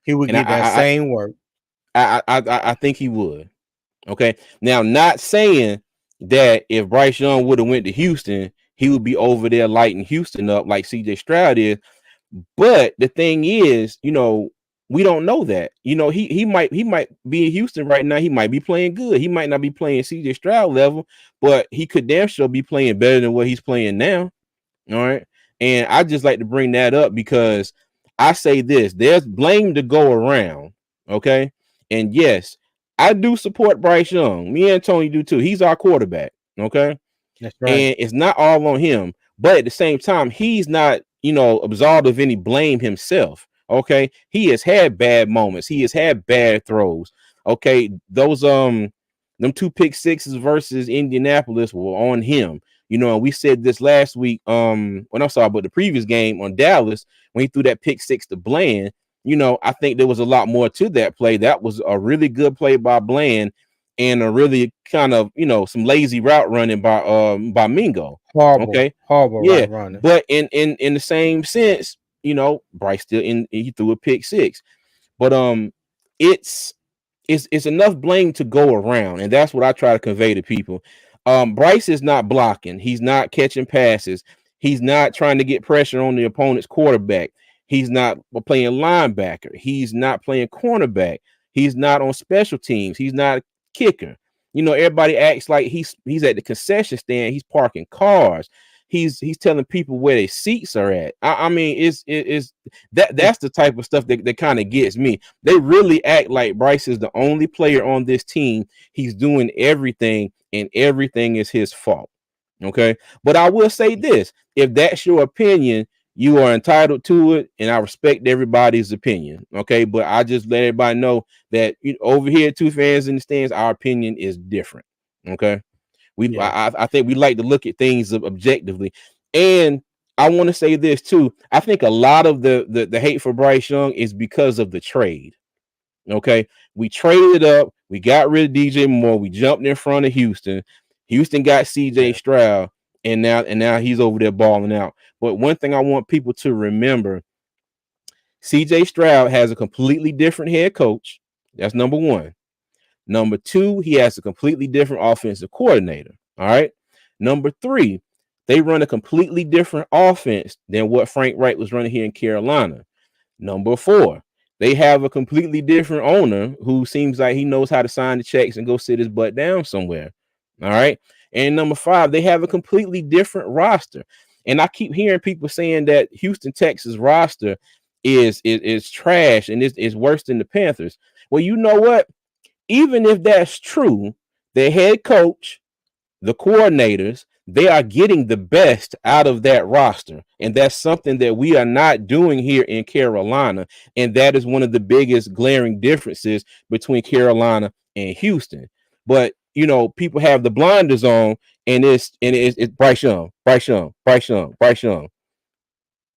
he would And get that same work. I think he would. Okay. Now, not saying that if Bryce Young would have went to Houston, he would be over there lighting Houston up like CJ Stroud is. But the thing is, we don't know that. He might be in Houston right now. He might be playing good. He might not be playing CJ Stroud level, but he could damn sure be playing better than what he's playing now. All right. And I just like to bring that up because I say this: there's blame to go around. Okay. And yes, I do support Bryce Young. Me and Tony do too. He's our quarterback. Okay. That's right. And it's not all on him, but at the same time, he's not, absolved of any blame himself. Okay. He has had bad moments. He has had bad throws. Okay. Those them 2 pick sixes versus Indianapolis were on him. And we said this last week, when I'm sorry, but the previous game on Dallas, when he threw that pick six to Bland, I think there was a lot more to that play. That was a really good play by Bland and a really kind of, some lazy route running by Mingo. Horrible, Okay. horrible Yeah. right running. But in the same sense, Bryce still he threw a pick six. But it's it's enough blame to go around, and that's what I try to convey to people. Bryce is not blocking, he's not catching passes, he's not trying to get pressure on the opponent's quarterback, he's not playing linebacker, he's not playing cornerback, he's not on special teams, he's not a kicker. Everybody acts like he's at the concession stand, he's parking cars, he's telling people where their seats are at. I mean, it's that's the type of stuff that kind of gets me. They really act like Bryce is the only player on this team. He's doing everything, and everything is his fault. Okay. But I will say this: if that's your opinion, You are entitled to it, and I respect everybody's opinion. Okay, but I just let everybody know that over here, two fans in the stands, our opinion is different. Okay, Yeah. I think we like to look at things objectively, and I want to say this too. I think a lot of the hate for Bryce Young is because of the trade. Okay, we traded up, we got rid of DJ Moore, we jumped in front of Houston. Houston got CJ Yeah. Stroud, and now he's over there balling out. But one thing I want people to remember: CJ Stroud has a completely different head coach. That's number one. Number two, he has a completely different offensive coordinator. All right. Number three, they run a completely different offense than what Frank Reich was running here in Carolina. Number four, they have a completely different owner who seems like he knows how to sign the checks and go sit his butt down somewhere. All right. And number five, they have a completely different roster. And I keep hearing people saying that Houston, Texas roster is trash and is worse than the Panthers. Well, you know what? Even if that's true, the head coach, the coordinators, they are getting the best out of that roster. And that's something that we are not doing here in Carolina. And that is one of the biggest glaring differences between Carolina and Houston. But people have the blinders on, and it's Bryce Young, Bryce Young, Bryce Young, Bryce Young.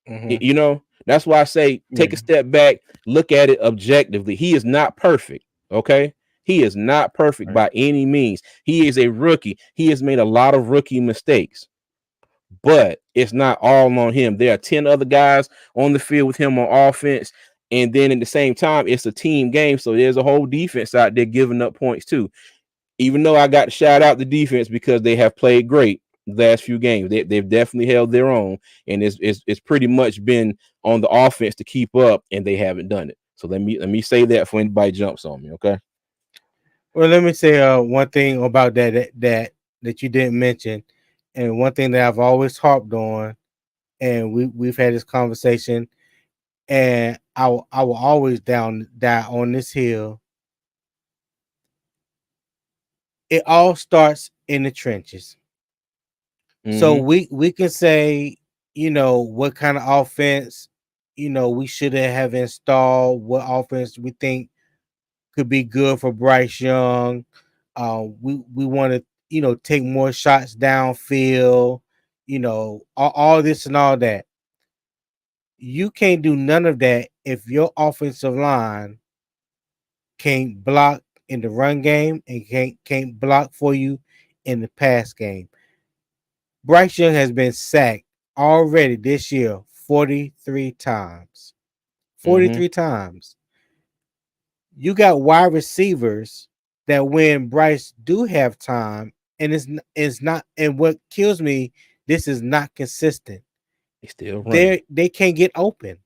Mm-hmm. That's why I say Yeah. take a step back, look at it objectively. He is not perfect. Okay. He is not perfect Right. by any means. He is a rookie. He has made a lot of rookie mistakes, but it's not all on him. There are 10 other guys on the field with him on offense. And then at the same time, it's a team game. So there's a whole defense out there giving up points too. Even though I got to shout out the defense because they have played great the last few games. They've definitely held their own, and it's pretty much been on the offense to keep up, and they haven't done it. So let me say that before anybody jumps on me, okay? Well, let me say one thing about that you didn't mention, and one thing that I've always harped on, and we've had this conversation, and I will always die on this hill. It all starts in the trenches. So Mm-hmm. we can say, what kind of offense, we should have installed, what offense we think could be good for Bryce Young. We want to, take more shots downfield, all this and all that. You can't do none of that if your offensive line can't block in the run game and can't block for you in the pass game. Bryce Young has been sacked already this year 43 times. Mm-hmm. 43 times. You got wide receivers that when Bryce do have time, and it's not, and what kills me, this is not consistent. They still running. They can't get open.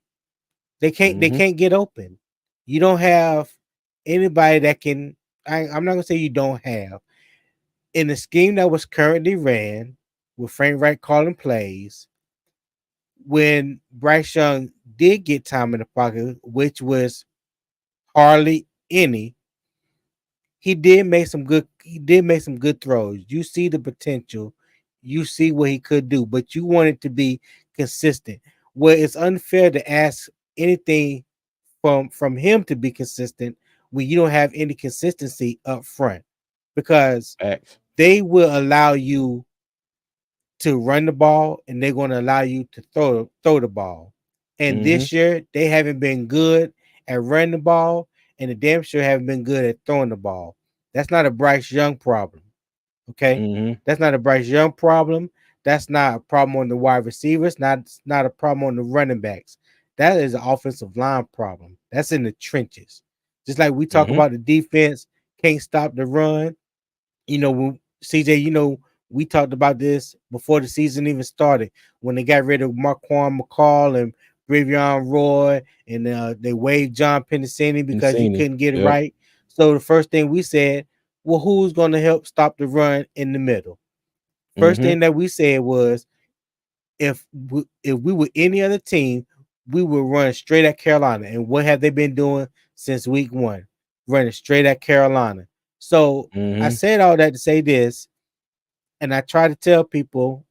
They Mm-hmm. can't get open. You don't have anybody that can. I'm not gonna say you don't have in the scheme that was currently ran with Frank Reich calling plays. When Bryce Young did get time in the pocket, which was hardly any, he did make some good throws. You see the potential, you see what he could do, but you want it to be consistent. Where it's unfair to ask anything from him to be consistent when you don't have any consistency up front, because Facts. they will allow you to run the ball and they're going to allow you to throw the ball. And Mm-hmm. this year they haven't been good at running the ball, and the damn sure haven't been good at throwing the ball. That's not a Bryce Young problem. Okay, Mm-hmm. that's not a Bryce Young problem. That's not a problem on the wide receivers. Not a problem on the running backs. That is an offensive line problem. That's in the trenches. Just like we talk Mm-hmm. about the defense can't stop the run. When CJ, we talked about this before the season even started when they got rid of Marquand McCall and Brevion Roy, and they waived John Pennicini because he Insane. couldn't get it Yep. right. So the first thing we said, well, who's going to help stop the run in the middle? First Mm-hmm. thing that we said was, if we were any other team, we would run straight at Carolina. And what have they been doing since week one? Running straight at Carolina. So I Mm-hmm. said all that to say this, and I try to tell people,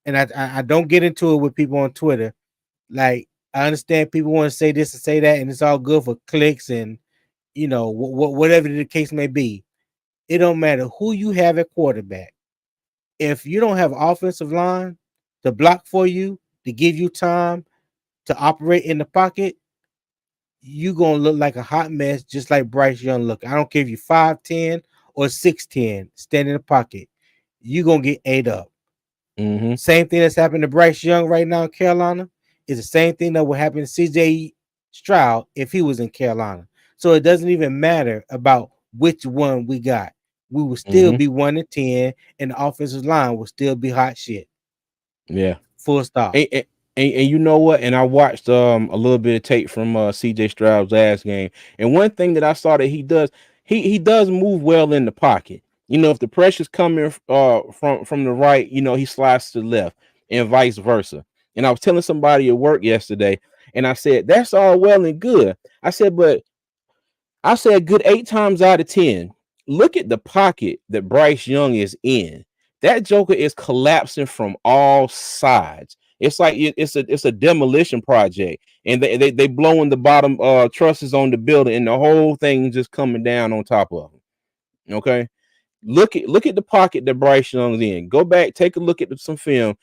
and I don't get into it with people on Twitter. Like I understand people want to say this and say that, and it's all good for clicks and whatever the case may be. It don't matter who you have at quarterback. If you don't have offensive line to block for you, to give you time to operate in the pocket, you gonna look like a hot mess, just like Bryce Young look. I don't care if you 5'10" or 6'10", stand in the pocket, you gonna get ate up. Mm-hmm. Same thing that's happened to Bryce Young right now in Carolina is the same thing that would happen to CJ Stroud if he was in Carolina. So it doesn't even matter about which one we got. We will still Mm-hmm. be 1-10, and the offensive line will still be hot shit. Yeah. Full stop. And you know what? And I watched a little bit of tape from CJ Stroud's last game. And one thing that I saw that he does, he does move well in the pocket. You know, if the pressure's coming from the right, you know, he slides to the left and vice versa. And I was telling somebody at work yesterday, and I said, that's all well and good. I said a good 8 times out of 10. Look at the pocket that Bryce Young is in. That Joker is collapsing from all sides. It's like it's a demolition project, and they blowing the bottom trusses on the building, and the whole thing just coming down on top of them. Okay, look at the pocket that Bryce Young's in. Go back, take a look at some film.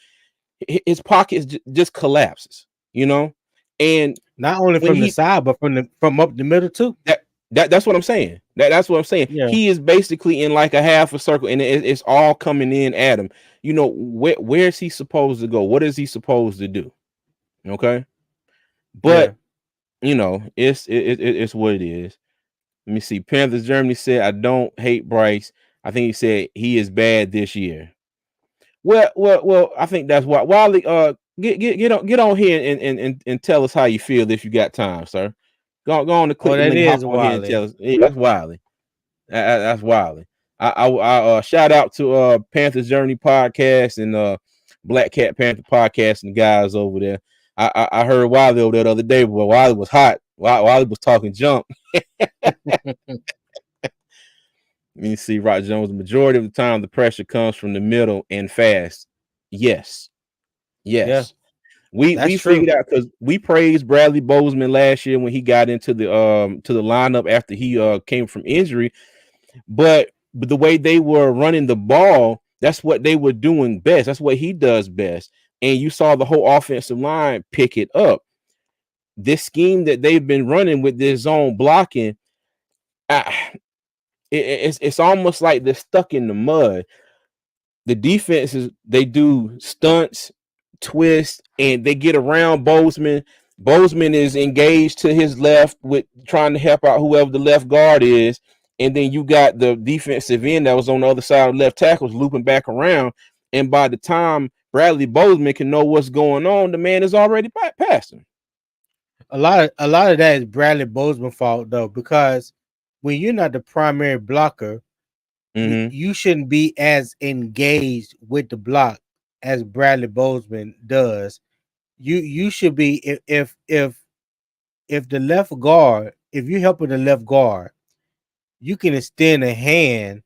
His pocket just collapses. You know, and Not only when from the he side, but from up the middle too. that that's what I'm saying. That's what I'm saying. Yeah. He is basically in like a half a circle, and it's all coming in at him. You know, where's he supposed to go? What is he supposed to do? Okay, Yeah. but you know, it's what it is. Let me see. Panthers Germany said, I don't hate Bryce. I think he said he is bad this year. Well. I think that's why. Wiley, get on here and tell us how you feel if you got time, sir. Go on to Oh, click the that link. Hop is on here and Wally. tell us. Yeah, that's Wiley. That's Wiley. I shout out to Panthers Journey podcast and Black Cat Panther podcast and the guys over there. I heard Wiley over there the other day, but Wiley was hot. Wiley was talking junk. You see, Rock Jones. The majority of the time, the pressure comes from the middle and fast. Yes, Yeah, yes. We that's true. figured out because we praised Bradley Bozeman last year when he got into the lineup after he came from injury. But the way they were running the ball, that's what they were doing best. That's what he does best. And you saw the whole offensive line pick it up. This scheme that they've been running with this zone blocking, uh, it's almost like they're stuck in the mud. The defenses, they do stunts, twists, and they get around Bozeman. Bozeman is engaged to his left with trying to help out whoever the left guard is. And then you got the defensive end that was on the other side of left tackles looping back around. And by the time Bradley Bozeman can know what's going on, the man is already past him. A lot of that is Bradley Bozeman fault though, because when you're not the primary blocker, Mm-hmm. you shouldn't be as engaged with the block as Bradley Bozeman does. You should be if the left guard, if you help with the left guard, you can extend a hand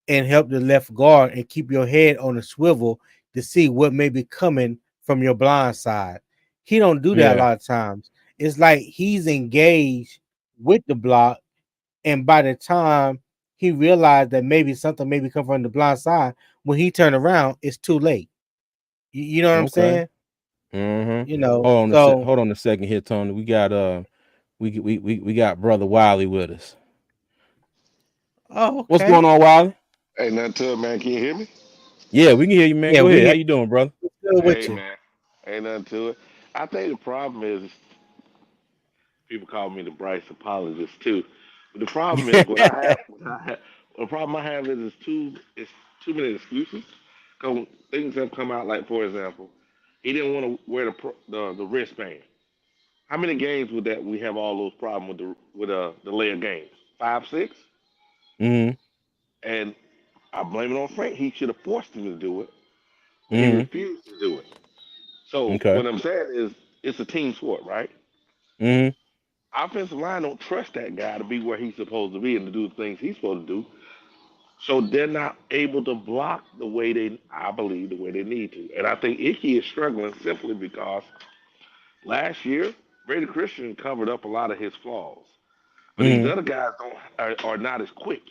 and help the left guard and keep your head on a swivel to see what may be coming from your blind side. He don't do that a Yeah. lot of times. It's like he's engaged with the block, and by the time he realized that maybe something maybe come from the blind side, when he turned around, it's too late. You know what I'm Okay. saying? Mm-hmm. You know, Hold on a so hold on a second here, Tony. We got brother Wiley with us. oh, What's okay. going on, Wiley? Ain't nothing to it, man. Can you hear me? Yeah, we can hear you, man. Yeah, Go we ahead. How here you doing, brother? with Hey, you. man. Ain't nothing to it. I think the problem is people call me the Bryce apologist too. But the problem is the problem I have is it's too many excuses. Cause things have come out like, for example, he didn't want to wear the wristband. How many games would that we have all those problems with the layer games? 5, 6, Mm-hmm. and I blame it on Frank. He should have forced him to do it, but he Mm-hmm. refused to do it. So Okay. what I'm saying is, it's a team sport, right? Mm-hmm. Offensive line don't trust that guy to be where he's supposed to be and to do the things he's supposed to do. So they're not able to block the way I believe, the way they need to. And I think Icky is struggling simply because Last year, Brady Christian covered up a lot of his flaws, but these Mm-hmm. other guys don't are not as quick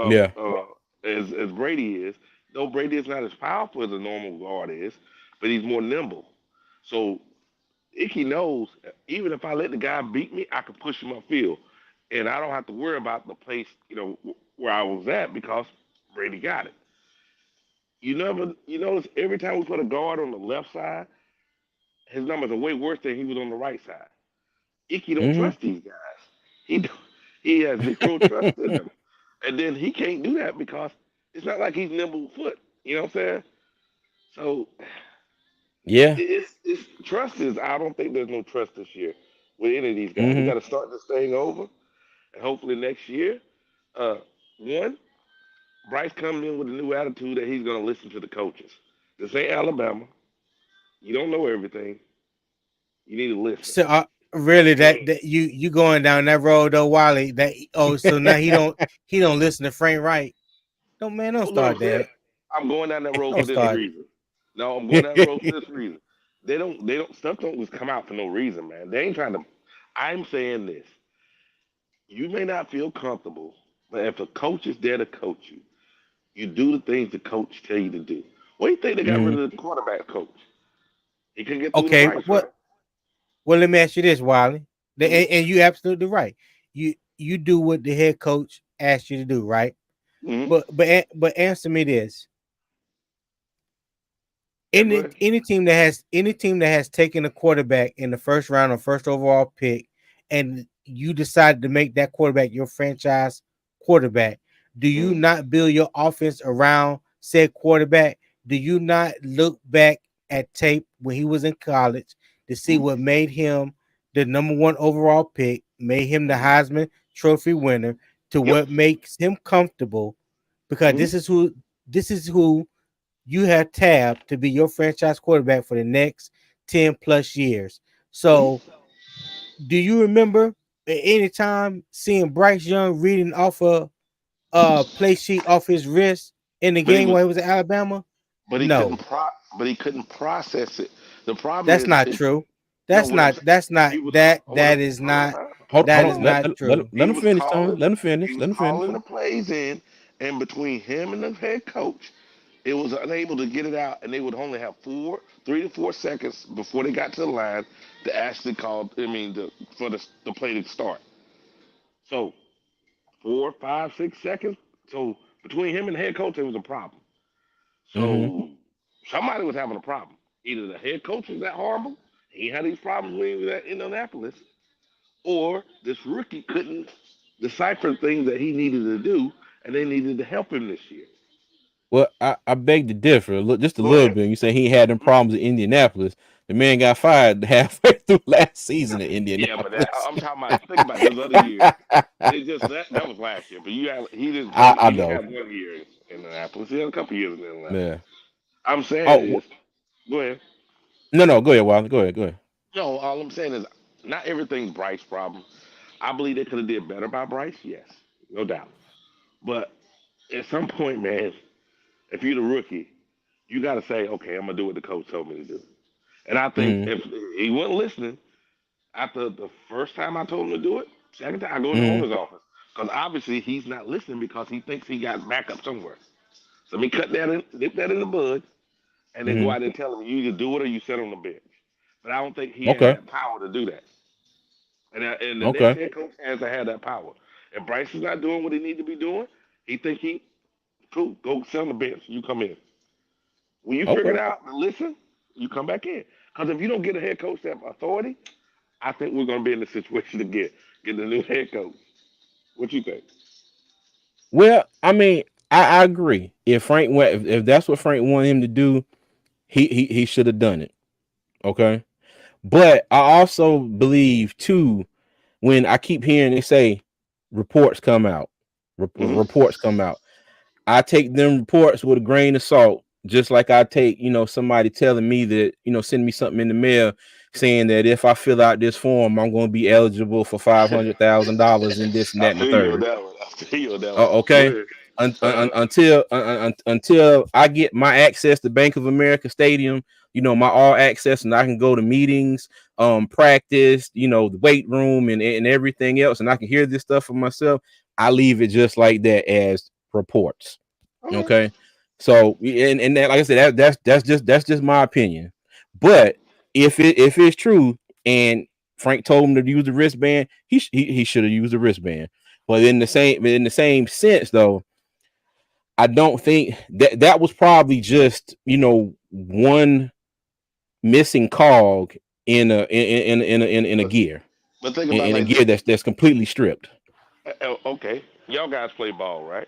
Yeah. as Brady is. Though Brady is not as powerful as a normal guard is, but he's more nimble. So Icky knows even if I let the guy beat me, I can push him upfield, and I don't have to worry about the place where I was at because Brady got it. You notice every time we put a guard on the left side, his numbers are way worse than he was on the right side. Icky don't Mm-hmm. trust these guys. He don't, he has zero trust in them, and then he can't do that because it's not like he's nimble foot. You know what I'm saying? So Yeah. it's trust is. I don't think there's no trust this year with any of these guys. We Mm-hmm. got to start this thing over, and hopefully next year, uh, one Bryce comes in with a new attitude that he's going to listen to the coaches. This ain't Alabama. You don't know everything. You need to listen. So really, I mean, that you going down that road though, Wally? So now he don't listen to Frank Reich. Don't man, don't well, no, I'm start saying that. I'm going down that road Don't for this start. reason. No, I'm going down the road for this reason. They don't stuff don't just come out for no reason, man. They ain't trying to. I'm saying this. You may not feel comfortable, but if a coach is there to coach you, you do the things the coach tell you to do. What do you think they got rid Mm-hmm. of the quarterback coach? He couldn't get through to Okay, Bryce, right? well, let me ask you this, Wally. Mm-hmm. And you absolutely right. You do what the head coach asked you to do, right? Mm-hmm. But answer me this: Yeah, go ahead. any team that has taken a quarterback in the first round or first overall pick, and you decided to make that quarterback your franchise quarterback, do you Mm-hmm. not build your offense around said quarterback? Do you not look back at tape when he was in college to see what made him the number one overall pick, made him the Mm-hmm. Heisman Trophy winner, to Yep. what makes him comfortable? Because Mm-hmm. this is who you have tabbed to be your franchise quarterback for the next 10 plus years. So, Mm-hmm. do you remember at any time seeing Bryce Young reading off a play sheet off his wrist in the But he game was, while he was at Alabama? but he couldn't No, but he couldn't process it. The problem that's is, not true. no. That's What I'm not saying, that's not he was that hold up, that is hold up, not man. Hold that Hold is on. on. Let, not let, let, true. let him finish, Tony. Let him He finish. was Let him finish. calling the plays in, and between him and the head coach, it was unable to get it out, and they would only have 3 to 4 seconds before they got to the line to actually call. I mean, for the play to start. So 4, 5, 6 seconds. So between him and the head coach, there was a problem. Mm-hmm. So somebody was having a problem. Either the head coach was that horrible, he had these problems when he was at Indianapolis, or this rookie couldn't decipher things that he needed to do, and they needed to help him this year. Well, I beg to differ. Look, just a Go little ahead. bit. You say he had them Mhm. problems in Indianapolis. The man got fired halfway through last season at Yeah, but Indianapolis. I'm talking about. Think about those other years. It just that was last year. But I he didn't know. have 1 year in Indianapolis. He had a couple years in Indianapolis. Yeah. I'm saying Oh is, go ahead. no. Go ahead, Wilder. Go ahead. Go ahead. No, all I'm saying is not everything's Bryce's problem. I believe they could have did better by Bryce. Yes, no doubt. But at some point, man, if you're the rookie, you got to say, okay, I'm gonna do what the coach told me to do. And I think Mm-hmm. if he wasn't listening after the first time I told him to do it, second time I go in the Mm-hmm. owner's office because obviously he's not listening because he thinks he got backup somewhere. So let me nip that in the bud, and then go Mm-hmm. out there and tell him you either do it or you sit on the bench. But I don't think he has Okay. that power to do that. And the next Okay. head coach has to have that power. If Bryce is not doing what he need to be doing, he think he cool. Go sit on the bench. You come in. When you figure it Okay. out and listen, you come back in. Because if you don't get a head coach that authority, I think we're going to be in the situation to get a new head coach. What you think? Well, I mean, I agree. If Frank went, if that's what Frank wanted him to do, he should have done it. Okay. But I also believe too, when I keep hearing they say reports come out, Mm-hmm. reports come out. I take them reports with a grain of salt, just like I take, somebody telling me that, send me something in the mail saying that if I fill out this form, I'm going to be eligible for $500,000 in this and I that and the feel you on third. that one. I feel you on that one. Go Okay. ahead. Uh-huh. Until I get my access to Bank of America Stadium my all access, and I can go to meetings, practice, the weight room and everything else, and I can hear this stuff for myself, I leave it just like that as reports. Okay. Okay. So and that, like I said, that's just my opinion. But if it's true and Frank told him to use the wristband, he should have used the wristband. But in the same sense though, I don't think that was probably just one missing cog in a But gear, but think about it in a like gear this. that's completely stripped. Okay, y'all guys play ball, right?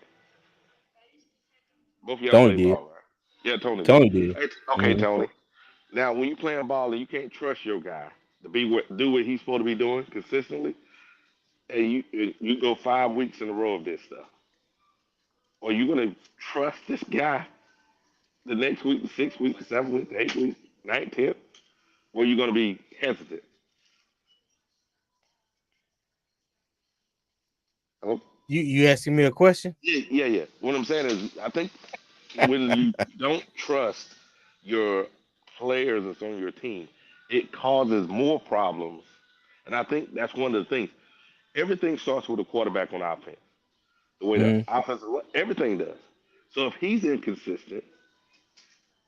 Both of y'all Tony play did. ball, right? Yeah, Tony did. Tony did. Okay, Mhm. Tony. Now, when you playing ball and you can't trust your guy to do what he's supposed to be doing consistently, and you go 5 weeks in a row of this stuff, are you gonna trust this guy the next week, the 6 week, the 7 week, the 8 week, ninth, 10th? Or are you gonna be hesitant? Oh, You asking me a question? yeah, yeah, yeah. What I'm saying is, I think when you don't trust your players that's on your team, it causes more problems. And I think that's one of the things. Everything starts with a quarterback on offense. The way the Mhm. offensive, everything does. So if he's inconsistent,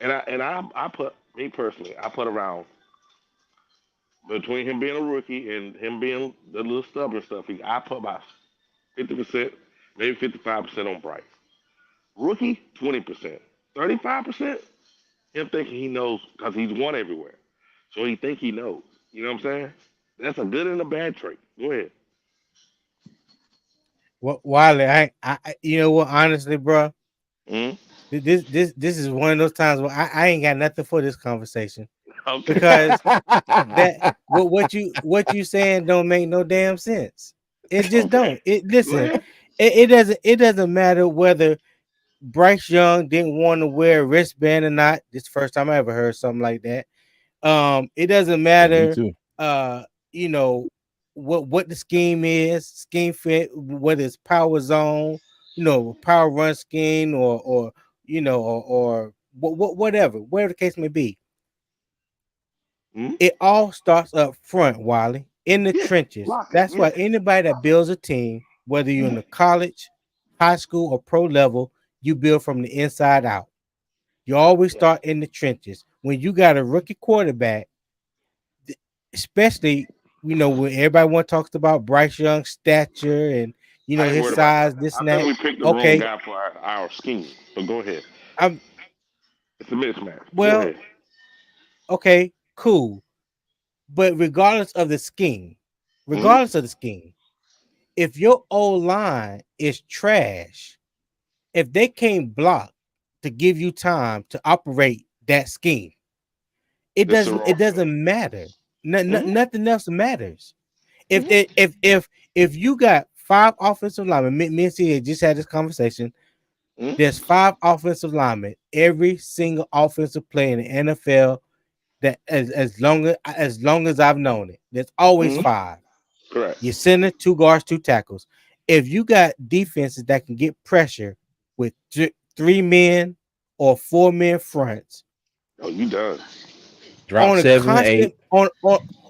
I put me personally, I put around between him being a rookie and him being the little stubborn stuff. I put about 50%, maybe 55% on Bryce. Rookie 20%, 35% him thinking he knows because he's won everywhere. So he think he knows. You know what I'm saying? That's a good and a bad trait. Go ahead. What Wiley? You know what? Honestly, bro, Mm-hmm. this is one of those times where I ain't got nothing for this conversation Okay. because that what you saying don't make no damn sense. It just Okay. don't. It Go listen. ahead. It doesn't matter whether Bryce Young didn't want to wear a wristband or not. This is the first time I ever heard something like that. It doesn't Yeah, me matter. too. Uh, you know what the scheme is, scheme fit, whether it's power zone, power run scheme, or whatever the case may be. Mm-hmm. It all starts up front, Wiley, in the Yeah. trenches. Lock it. That's Yeah. why anybody that builds a team, whether you're in Mm-hmm. the college, high school, or pro level, you build from the inside out. You always Yeah. start in the trenches. When you got a rookie quarterback, especially when everybody talks about Bryce Young's stature and I ain't his worried about size, that. this I and think that. we picked the wrong Okay, guy for our scheme. But go ahead. I'm It's a mismatch. But go well, ahead. okay, cool. But Mm-hmm. regardless of the scheme, if your old line is trash, if they can't block to give you time to operate that scheme, it This is the doesn't wrong it scheme. doesn't matter. Mm-hmm. Nothing else matters. If Mm-hmm. if if if if you got five offensive linemen, me and CA just had this conversation. Mm-hmm. There's five offensive linemen. Every single offensive player in the NFL that as long as I've known it, there's always Mm-hmm. five. Correct. You center, two guards, two tackles. If you got defenses that can get pressure with three men or four men fronts Oh, you done. Drop on a 7 and 8. constant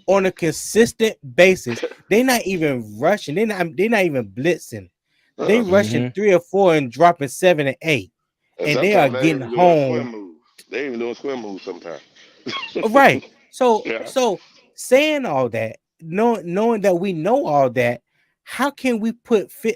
on a consistent basis, they're not even rushing. They're not even blitzing. They Uh-uh. rushing Mm-hmm. three or four and dropping 7 and 8, And and they are sometimes they ain't getting even doing swim home. moves. They ain't even doing swim moves sometimes. Right. So Yeah. so saying all that, knowing that we know all that, how can you put 50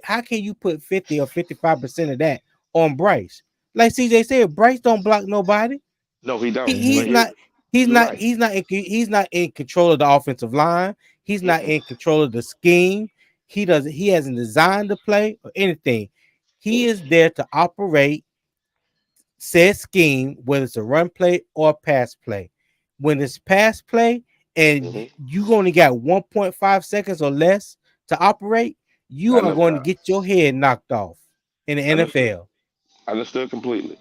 or 55% of that on Bryce? Like CJ said, Bryce don't block nobody. No, he He don't. Mm-hmm. But he's here, not he's you're not right. he's not in control of the offensive line. He's not Mm-mm. in control of the scheme. He hasn't designed the play or anything. He is there to operate said scheme, whether it's a run play or a pass play. When it's pass play and Mm-hmm. you only got 1.5 seconds or less to operate, you Not are enough going to time. get your head knocked off in the Understood. NFL. Understood completely.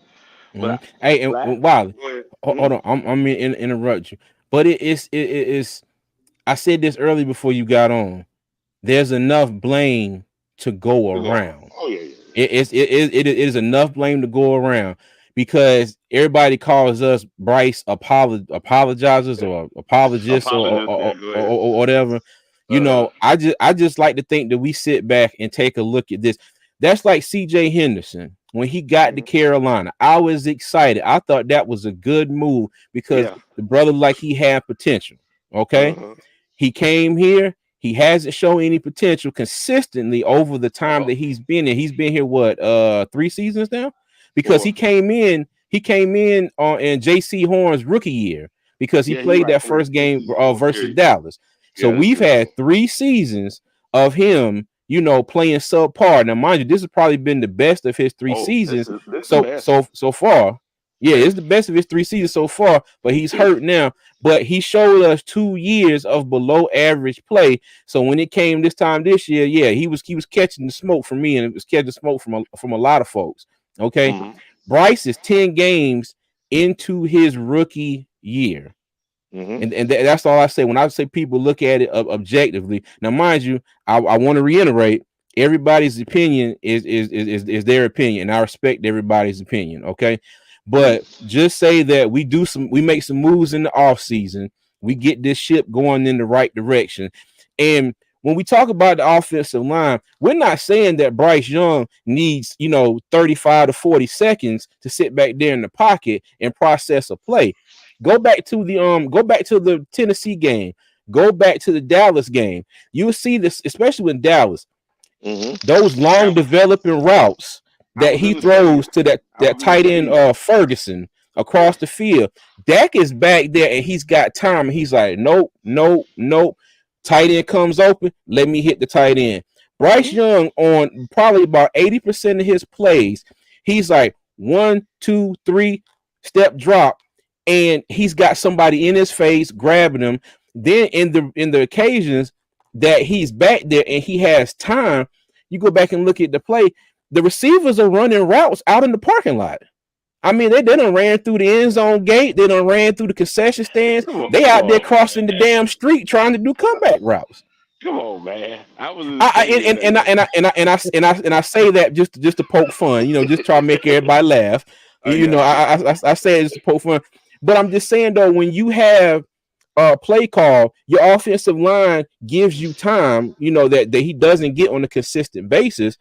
But Mm-hmm. Hey, and Wiley, go ahead. hold on. I'm gonna interrupt you, but it is. I said this early before you got on. There's enough blame to go To go. around. Oh yeah, yeah, It is enough blame to go around because everybody calls us Bryce apologizers or apologists Apologies. Yeah, go ahead. or whatever. You know, I just like to think that we sit back and take a look at this. That's like CJ Henderson when he got to Carolina. I was excited. I thought that was a good move because Yeah. the brother like he had potential. Okay. He came here. He hasn't shown any potential consistently over the time that he's been here. He's been here what 3 seasons now? Because 4. he came in on in JC Horn's rookie year because he Yeah, you're played right. that first game versus Yeah, Dallas. So that's we've true. had 3 seasons of him, you know, playing subpar. Now, mind you, this has probably been the best of his 3 seasons This the best. so far. Yeah, Yes. it's the best of his 3 seasons so far, but he's hurt now. But he showed us 2 years of below average play. So when it came this time this year, yeah, he was catching the smoke from me, and it was catching smoke from a lot of folks. Okay, Bryce is 10 games into his rookie year. And that's all I say. When I say people look at it objectively, now mind you, I want to reiterate, everybody's opinion is their opinion, and I respect everybody's opinion. Okay, but just say that we make some moves in the off season, we get this ship going in the right direction, and when we talk about the offensive line, we're not saying that Bryce Young needs 35 to 40 seconds to sit back there in the pocket and process a play. Go back to the Tennessee game. Go back to the Dallas game. You'll see this, especially in Dallas. Those long developing routes that he throws to that tight end Ferguson across the field. Dak is back there and he's got time. He's like, nope. Tight end comes open. Let me hit the tight end. Bryce Young on probably about 80% of his plays, he's like 1, 2, 3 step drop. And he's got somebody in his face grabbing him. Then in the occasions that he's back there and he has time, you go back and look at the play. The receivers are running routes out in the parking lot. I mean, they done ran through the end zone gate. They done ran through the concession stands. They out there crossing the damn street trying to do comeback routes. Come on, man. I say that just to poke fun, just try to make everybody laugh. I say it just to poke fun. But I'm just saying, though, when you have a play call, your offensive line gives you time, that he doesn't get on a consistent basis.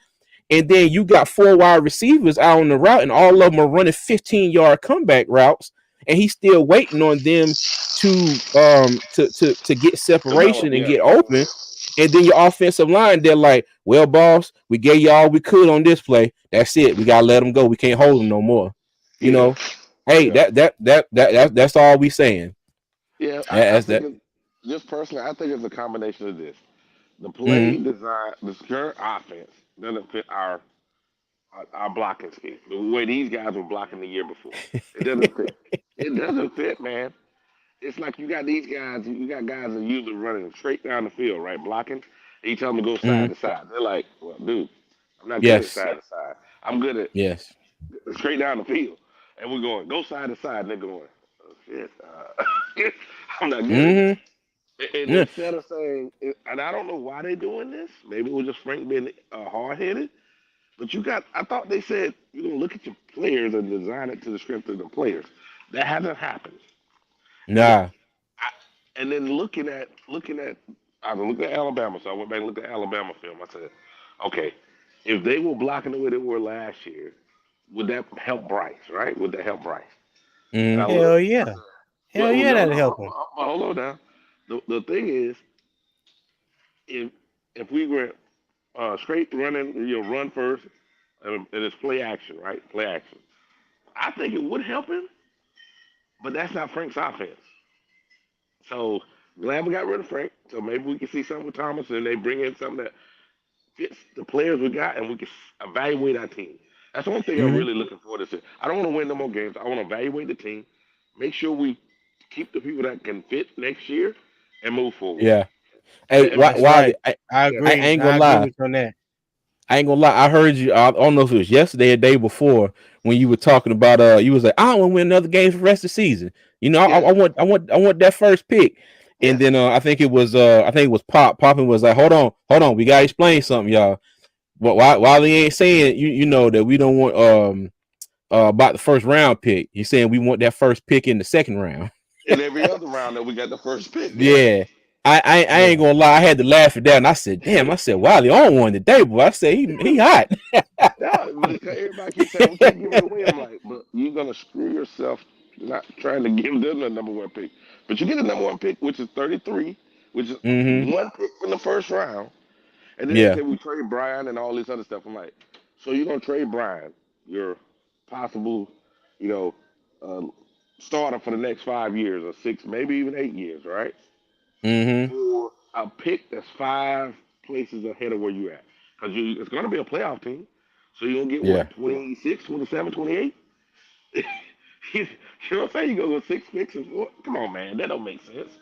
And then you got 4 wide receivers out on the route, and all of them are running 15-yard comeback routes, and he's still waiting on them to get separation and get open. And then your offensive line, they're like, well, boss, we gave you all we could on this play. That's it. We gotta let them go. We can't hold them no more. Hey, that's all we saying. Yeah, I think just personally, I think it's a combination of this. The play design, the current offense doesn't fit our blocking scheme. The way these guys were blocking the year before, it doesn't fit. It doesn't fit, man. It's like you got these guys. You got guys that are usually running straight down the field, right, blocking. And you tell them to go side to side. They're like, "Well, dude, I'm not good at side to side. I'm good at straight down the field." And we're going, go side to side, and they're going, oh, shit, I'm not good. And instead of saying, and I don't know why they're doing this, maybe it was just Frank being hard-headed, but I thought they said, you're going to look at your players and design it to the script of the players. That hasn't happened. Nah. And then looking at Alabama, so I went back and looked at Alabama film. I said, okay, if they were blocking the way they were last year, would that help Bryce, right? Would that help Bryce? Hell yeah. Hell yeah, that'll help him. Hold on now. The thing is, if we were straight running, run first, and it's play action, right? Play action. I think it would help him, but that's not Frank's offense. So glad we got rid of Frank. So maybe we can see something with Thomas, and they bring in something that fits the players we got, and we can evaluate our team. That's the one thing I'm really looking forward to. I don't want to win no more games. I want to evaluate the team, make sure we keep the people that can fit next year, and move forward. Yeah. Hey, I agree. I ain't gonna lie. On that. I ain't gonna lie. I heard you. I don't know if it was yesterday or the day before when you were talking about. You was like, I don't want to win another game for the rest of the season. I want that first pick. And then I think it was Pop. Poppin was like, hold on. We gotta explain something, y'all. While he ain't saying, you know that we don't want about the first round pick. He's saying we want that first pick in the second round. In every other round that we got the first pick, yeah. Yeah. I ain't Yeah. gonna lie, I had to laugh at that, and I said, "Damn!" I said, "Wiley on one today, boy." I said, "He hot." Yeah, but everybody keeps saying we can't give it away. I'm like, but you're gonna screw yourself not trying to give them the number one pick. But you get a number one pick, which is 33, which is Mm-hmm. one pick from the first round. And then they Yeah. say we trade Brian and all this other stuff. I'm like, so you're gonna trade Brian, your possible, you know, uh, starter for the next 5 years or six, maybe even 8 years, right? Mm-hmm. For a pick that's five places ahead of where you at. Because it's going to be a playoff team. So you're going to get Yeah. what, 26, 27, 28? You know what I'm saying? You're going to go six picks and four. Come on, man. That don't make sense.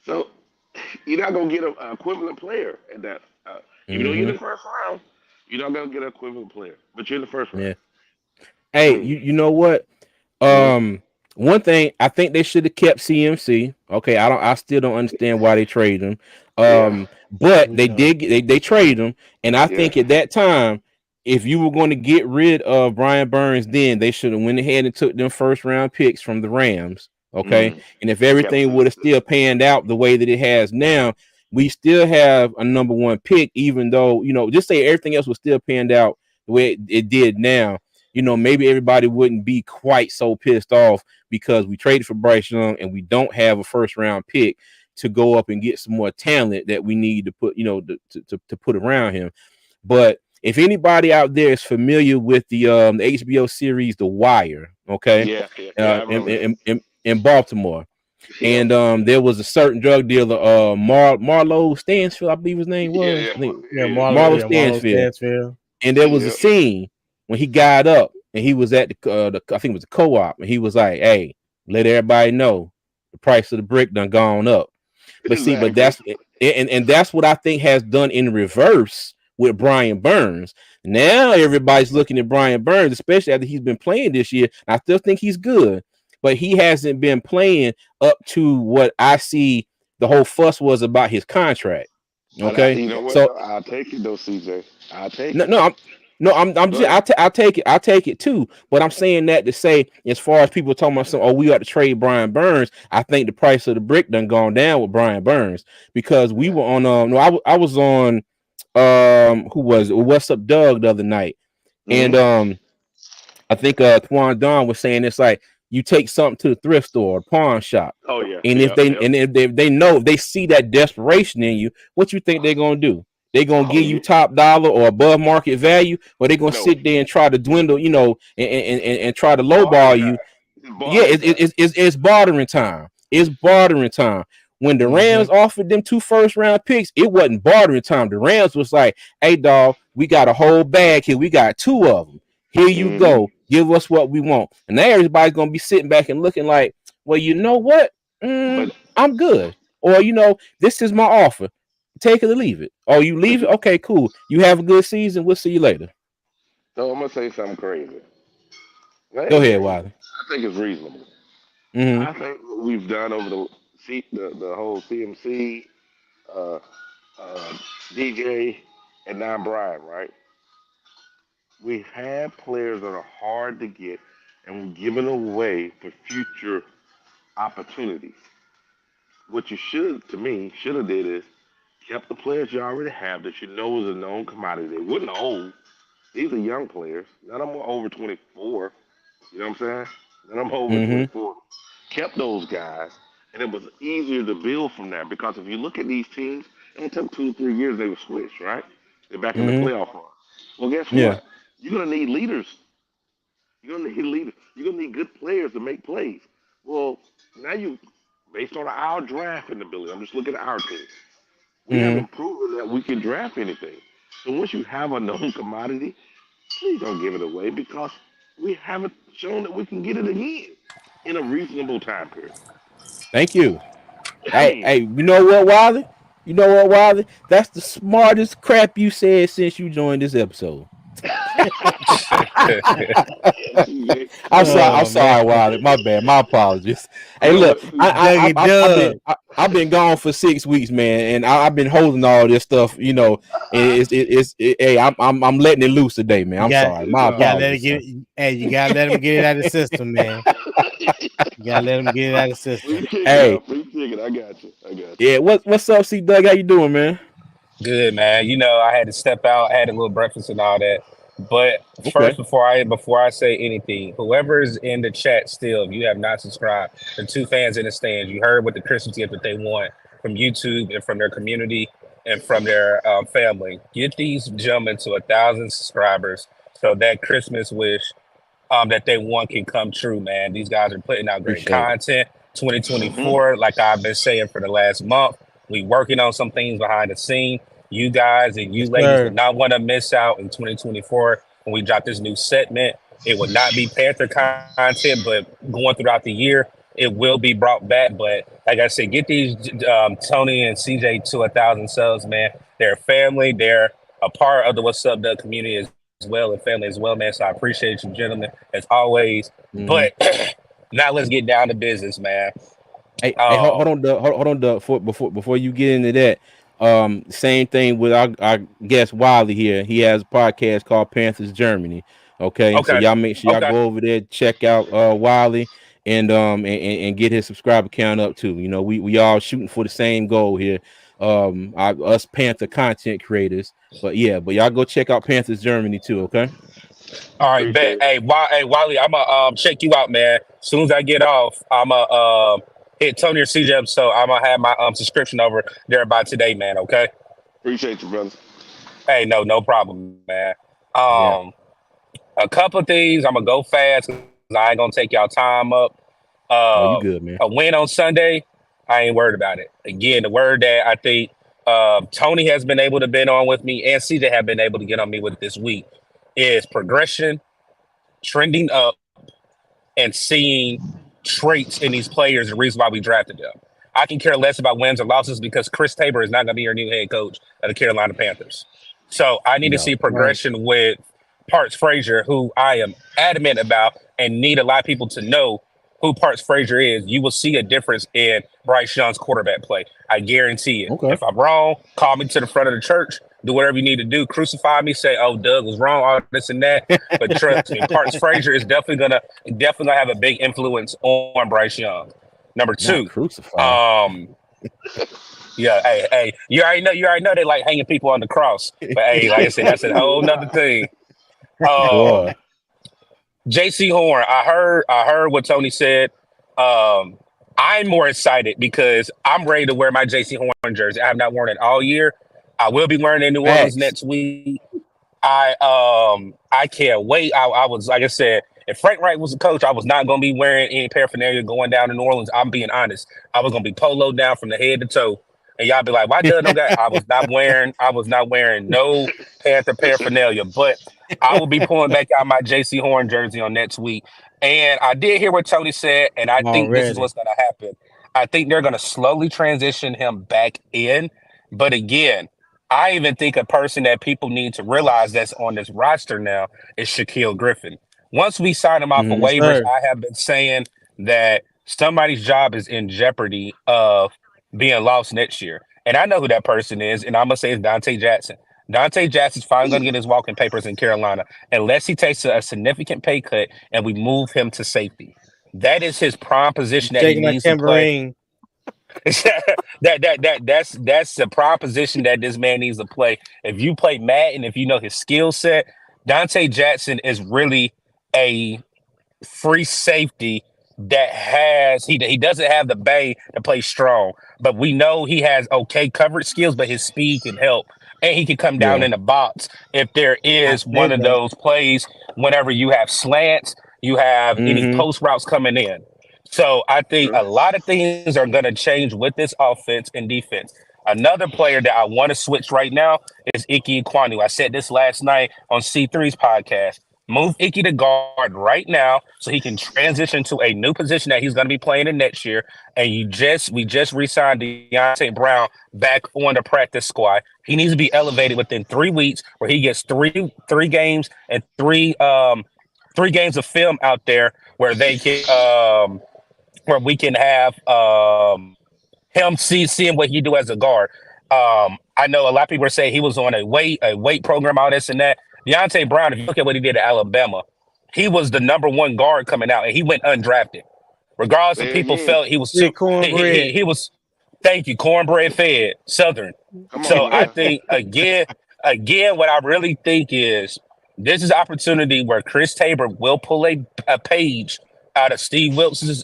So you're not going to get an equivalent player at that. Even though you're in Mm-hmm. the first round, you're not going to get an equivalent player. But you're in the first round. Yeah. Hey, Hmm. you know what? Hmm. One thing I think they should have kept CMC. Okay, I still don't understand why they traded him. Yeah. But We they don't. did they traded him, and I Yeah. think at that time, if you were going to get rid of Brian Burns, then they should have went ahead and took them first round picks from the Rams. Okay, Mm. and if And kept everything would have CMC. still panned out the way that it has now, we still have a number one pick, even though just say everything else was still panned out the way it did now. Maybe everybody wouldn't be quite so pissed off because we traded for Bryce Young and we don't have a first round pick to go up and get some more talent that we need to put, to put around him. But if anybody out there is familiar with the HBO series The Wire, okay, Yeah. Yeah. Yeah. I remember that. in Baltimore, Yeah. and there was a certain drug dealer, Marlo Stansfield, I believe his name Yeah. was. Yeah. I think Yeah, Yeah. Marlo Marlo Stansfield, Stansfield. and there was a Yeah. scene when he got up and he was at the I think it was a co-op, and he was like, "Hey, let everybody know the price of the brick done gone up." But see, but Exactly. and that's what I think has done in reverse with Brian Burns. Now everybody's looking at Brian Burns, especially after he's been playing this year. I still think he's good, but he hasn't been playing up to what I see the whole fuss was about his contract. But Okay, you know what so though? I'll take it though, CJ. I'll take no, it. no, I'm Go just, ahead. I'll take it. I'll take it too. But I'm saying that to say, as far as people talking about, oh, we got to trade Brian Burns. I think the price of the brick done gone down with Brian Burns because we Yeah. were on, no, I was on, who was it? What's Up Doug the other night. And, Hmm. I think, Twan Don was saying it's like you take something to the thrift store or pawn shop. Oh yeah. And if Yep. they Yep. and if they know if they see that desperation in you, what you think they're gonna do? They gonna Oh give you yeah. top dollar or above market value, or they gonna No. sit there and try to dwindle, and try to Bartering lowball time. you. It's Yeah, bartering time. it's bartering time. It's bartering time. When the Mm-hmm. Rams offered them 2 first round picks, it wasn't bartering time. The Rams was like, "Hey, dog, we got a whole bag here. We got two of them. Here you Hmm. go. Give us what we want." And now everybody's gonna be sitting back and looking like, "Well, you know what? But I'm good." Or this is my offer. Take it or leave it. Oh, you but leave it? Okay, cool. You have a good season. We'll see you later. so I'm gonna say something crazy. That Go ain't ahead, crazy. Wiley. I think it's reasonable. Mm-hmm. I think what we've done over the whole CMC, uh, uh, DJ, and now Brian, right? We have players that are hard to get, and we're giving away for future opportunities. What you should, to me, should have did is kept the players you already have that you know is a known commodity. They wouldn't old. These are young players. None of them are over 24. You know what I'm saying? None of them are over Mm-hmm. 24. Kept those guys, and it was easier to build from there because if you look at these teams, it took 2 or 3 years they were switched, right? They're back in the Mm-hmm. playoff run. Well, guess Yeah. what? You're gonna need leaders. You're gonna need leaders. You're gonna need good players to make plays. Well, now you, based on our drafting ability, I'm just looking at our team. We Mm-hmm. haven't proven that we can draft anything. So once you have a known commodity, please don't give it away because we haven't shown that we can get it again in a reasonable time period. Thank you. Hey, Hey, you know what, Wiley? You know what, Wiley? That's the smartest crap you said since you joined this episode. CJ. I'm Oh man, sorry, Wiley. My bad. My apologies. Hey, No, look, but see, Dougie Doug. I've been gone for 6 weeks, man, and I've been holding all this stuff. You know, hey, I'm letting it loose today, man. You I'm got sorry. it's My you all gotta let it apologies, get son. it. Hey, you gotta let him get it out of the system, man. You gotta let him get it out of the free system. ticket Hey, now. Free ticket. I got you. I got you. yeah, what's up, C Doug? How you doing, man? Good, man. You know, I had to step out, I had a little breakfast and all that. But first, Okay, before I say anything, whoever is in the chat still, if you have not subscribed, the two fans in the stands, you heard what the Christmas gift that they want from YouTube and from their community and from their family. Get these gentlemen to 1,000 subscribers so that Christmas wish that they want can come true, man. These guys are putting out great appreciate it. content. Mm-hmm. 2024, like I've been saying for the last month, we working on some things behind the scene. You guys and Yes, you ladies would sir. not want to miss out in 2024 when we drop this new segment. It would not be Panther content, but going throughout the year, it will be brought back. But like I said, get these Tony and CJ to 1,000 subs, man. They're family. They're a part of the What's Up Doug community as well and family as well, man. So I appreciate you, gentlemen, as always. But Hmm. now let's get down to business, man. Hey, hold Um, on, Doug. Hold on, Doug. Before you get into that, same thing with our guest Wiley here. He has a podcast called Panthers Germany. Okay, so okay, y'all make sure y'all okay. go over there, check out Wiley, and and get his subscriber count up too. You know, we all shooting for the same goal here. Us Panther content creators. But yeah, but y'all go check out Panthers Germany too. Okay. All right, bet. Appreciate it. Hey, Wally, I'm gonna check you out, man. As soon as I get off, I'm gonna hit Tony or CJ up, so I'm gonna have my subscription over there by today, man. Okay. Appreciate you, brother. Hey, no problem, man. Yeah. A couple of things. I'm gonna go fast because I ain't gonna take y'all time up. Oh, Uh, you good, man? a win on Sunday, I ain't worried about it. Again, the word that I think Tony has been able to bid on with me and CJ have been able to get on me with this week is progression, trending up, and seeing traits in these players, the reason why we drafted them. I can care less about wins or losses because Chris Tabor is not going to be your new head coach of the Carolina Panthers. So I need to see No. Right. progression with Parts Frazier, who I am adamant about and need a lot of people to know who Parts Frazier is. You will see a difference in Bryce Young's quarterback play. I guarantee it. Okay. If I'm wrong, call me to the front of the church, do whatever you need to do, crucify me, say, "Oh, Doug was wrong," all this and that. But trust me, Parts Frazier is definitely gonna have a big influence on Bryce Young. Number Not two, crucify. um, yeah, hey, you already know they like hanging people on the cross. But hey, like I said, that's a whole nother thing. Boy. Um, JC Horn, I heard what Tony said. Um, I'm more excited because I'm ready to wear my JC Horn jersey. I have not worn it all year. I will be wearing it in New Orleans Facts. next week. I can't wait. I was like I said, if Frank Reich was the coach, I was not gonna be wearing any paraphernalia going down to New Orleans. I'm being honest. I was gonna be polo down from the head to toe. And y'all be like, why Doug don't got I was not wearing no Panther paraphernalia, but I will be pulling back out my JC Horn jersey on next week. And I did hear what Tony said, and I think this is Already. what's gonna happen. I think they're gonna slowly transition him back in. But again, I even think a person that people need to realize that's on this roster now is Shaquille Griffin. Once we sign him off of Hmm. Yes, waivers, sir. I have been saying that somebody's job is in jeopardy of being lost next year. And I know who that person is, and I'm gonna say it's Dante Jackson. Dante Jackson's finally gonna get his walking papers in Carolina unless he takes a significant pay cut and we move him to safety. That is his prime You position that he shaking that needs to play. tambourine. That's the proposition that this man needs to play. If you play Madden, if you know his skill set, Dante Jackson is really a free safety that he doesn't have the bay to play strong, but we know he has okay coverage skills, but his speed can help. And he can come down Yeah. in the box if there I is one said of that. those plays whenever you have slants, you have any Hmm. post routes coming in. So I think Okay. a lot of things are going to change with this offense and defense. Another player that I want to switch right now is Ike Ikwanu. I said this last night on C3's podcast. Move Icky to guard right now so he can transition to a new position that he's going to be playing in next year. And we just re-signed Deontay Brown back on the practice squad. He needs to be elevated within 3 weeks, where he gets three games and three games of film out there where they can where we can have him seeing what he do as a guard. I know a lot of people are saying he was on a weight program, all this and that. Deontay Brown, if you look at what he did at Alabama, he was the number one guard coming out, and he went undrafted. Regardless of Say it people again. felt he was Big too, cornbread. he was. Thank you, cornbread fed Southern. Come So on I now. think again, what I really think is this is an opportunity where Chris Tabor will pull a page out of Steve Wilson's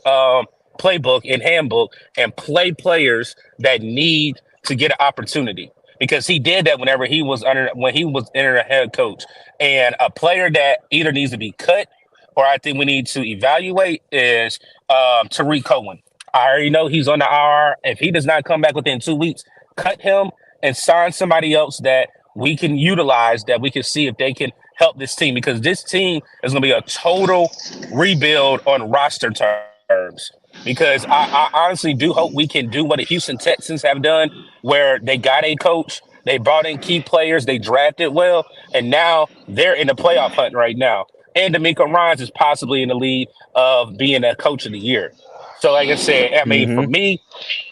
playbook and handbook and play players that need to get an opportunity, because he did that when he was under a head coach. And a player that either needs to be cut or I think we need to evaluate is Tariq Cohen. I already know he's on the IR. If he does not come back within 2 weeks, cut him and sign somebody else that we can utilize, that we can see if they can help this team, because this team is going to be a total rebuild on roster terms. Because I honestly do hope we can do what the Houston Texans have done, where they got a coach, they brought in key players, they drafted well, and now they're in the playoff hunt right now. And D'Amico Ryans is possibly in the lead of being a coach of the year. So, like I said, I mean, for Mm-hmm. me,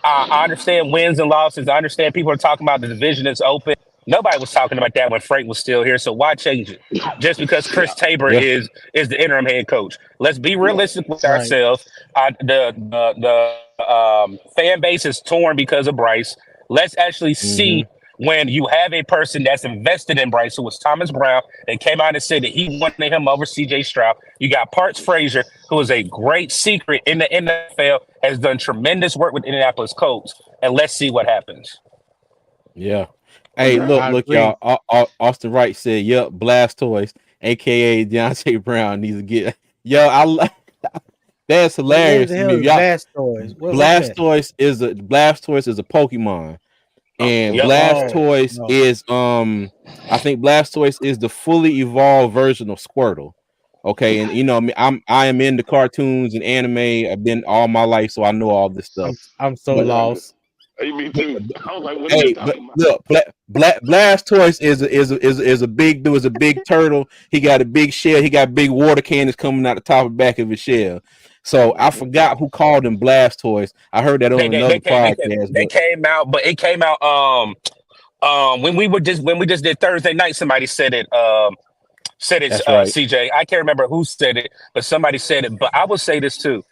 I understand wins and losses. I understand people are talking about the division is open. Nobody was talking about that when Frank was still here. So why change it? Just because Chris Yeah. Tabor Yeah. is the interim head coach. Let's be Yeah. realistic with Right. ourselves. The fan base is torn because of Bryce. Let's actually Mm-hmm. see when you have a person that's invested in Bryce, who was Thomas Brown, and came out and said that he wanted him over CJ Stroud. You got Parts Frazier, who is a great secret in the NFL, has done tremendous work with Indianapolis Colts. And let's see what happens. Yeah. Hey, Okay. look, I look, agree. y'all. Austin Wright said, "Yep, Blastoise, aka Deontay Brown, needs to get." Yo, that's What hilarious the to hell me. is Y'all, Blastoise? What's that? Blastoise is a Pokemon, and Yep. Oh Blastoise no. is I think Blastoise is the fully evolved version of Squirtle. Okay, and I am into cartoons and anime. I've been all my life, so I know all this stuff. I'm so But lost. Hey, me but, too. I was like, what are you hey, but talking about? look, Blastoise is a big dude, is a big turtle. He got a big shell. He got big water cannons coming out the top and back of his shell. So I forgot who called him Blastoise. I heard that on They another came podcast, they but came out, but it came out when we just did Thursday night. Somebody said it's that's right. CJ. I can't remember who said it, but somebody said it. But I will say this too.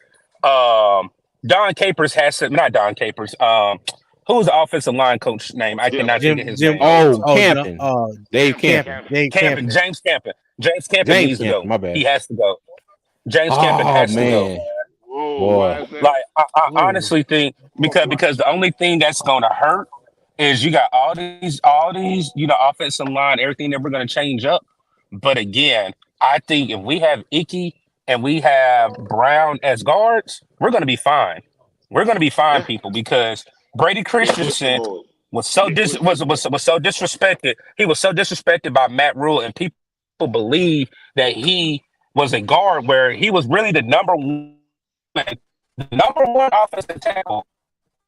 Don Capers has some, not Don Capers. Who was the offensive line coach name? I Jim. cannot think of his Jim. name. Oh, Oh, no. Camping, Dave Camping. Camping, Camping. Dave Campen, Camping. James Campen. James Campen James needs to Camping. go. My He bad. has to go. James Campen Oh has to go. man, Whoa, boy. why is that? Like I Ooh. honestly think Why? because the only thing that's gonna hurt is you got all these offensive line, everything that we're gonna change up. But again, I think if we have Icky and we have Brown as guards, we're gonna be fine. We're gonna be fine, Yeah. people, because Brady He flipped the Christensen board. He flipped the board. was so disrespected. He was so disrespected by Matt Rule, and people believe that he was a guard where he was really the number one offensive tackle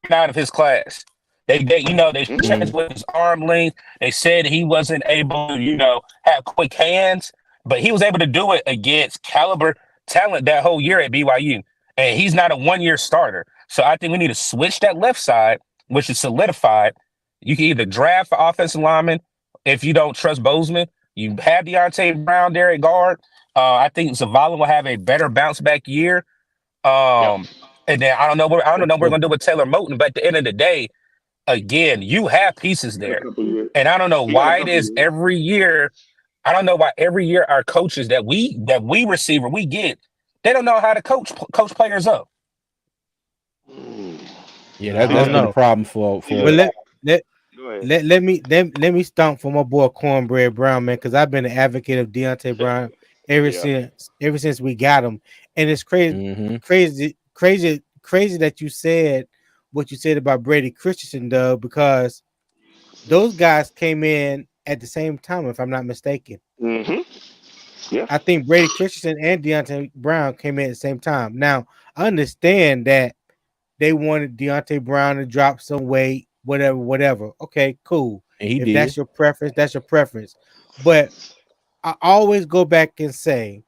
coming out of his class. They Mm-hmm. checked Mm, with his arm length. They said he wasn't able to, have quick hands, but he was able to do it against caliber talent that whole year at BYU. And he's not a 1 year starter. So I think we need to switch that left side, which is solidified. You can either draft for offensive lineman if you don't trust Bozeman. You have Deontay Brown there at guard. I think Zavala will have a better bounce back year. Yep. Um, and then I don't know what we're true. gonna do with Taylor Moton, but at the end of the day, again, you have pieces Got a there. couple years. And I don't know He got a why it couple is years. every year. I don't know why every year our coaches that we receive or we get, they don't know how to coach players up. Mm. Yeah, I See that's don't that? been a know. problem See But for. that? let Go ahead. let me stomp for my boy Cornbread Brown, man, because I've been an advocate of Deontay Brown Yeah. ever since we got him. And it's crazy, Mm-hmm. crazy that you said what you said about Brady Christensen, though, because those guys came in at the same time, if I'm not mistaken. Mm-hmm. Yes. I think Brady Christensen and Deontay Brown came in at the same time. Now, I understand that they wanted Deontay Brown to drop some weight, whatever, whatever. Okay, cool. And he If that's did. your preference, that's your preference. But I always go back and say,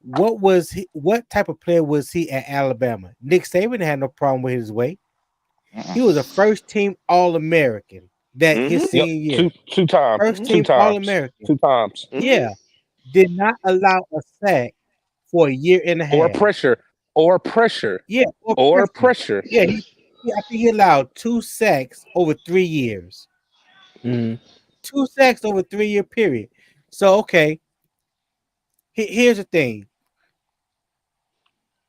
what was he? What type of player was he at Alabama? Nick Saban had no problem with his weight. He was a first team All American that his Mm-hmm. Yep, senior two year. two times, First Mm-hmm. two team All times, American. two times. Mm-hmm. Yeah, did not allow a sack for a year and a Or half. pressure, or pressure, Yeah, or or pressure. pressure. Yeah, I think he allowed 2 sacks over 3 years. Mm-hmm. 2 sacks over 3 year period. So okay, here's the thing.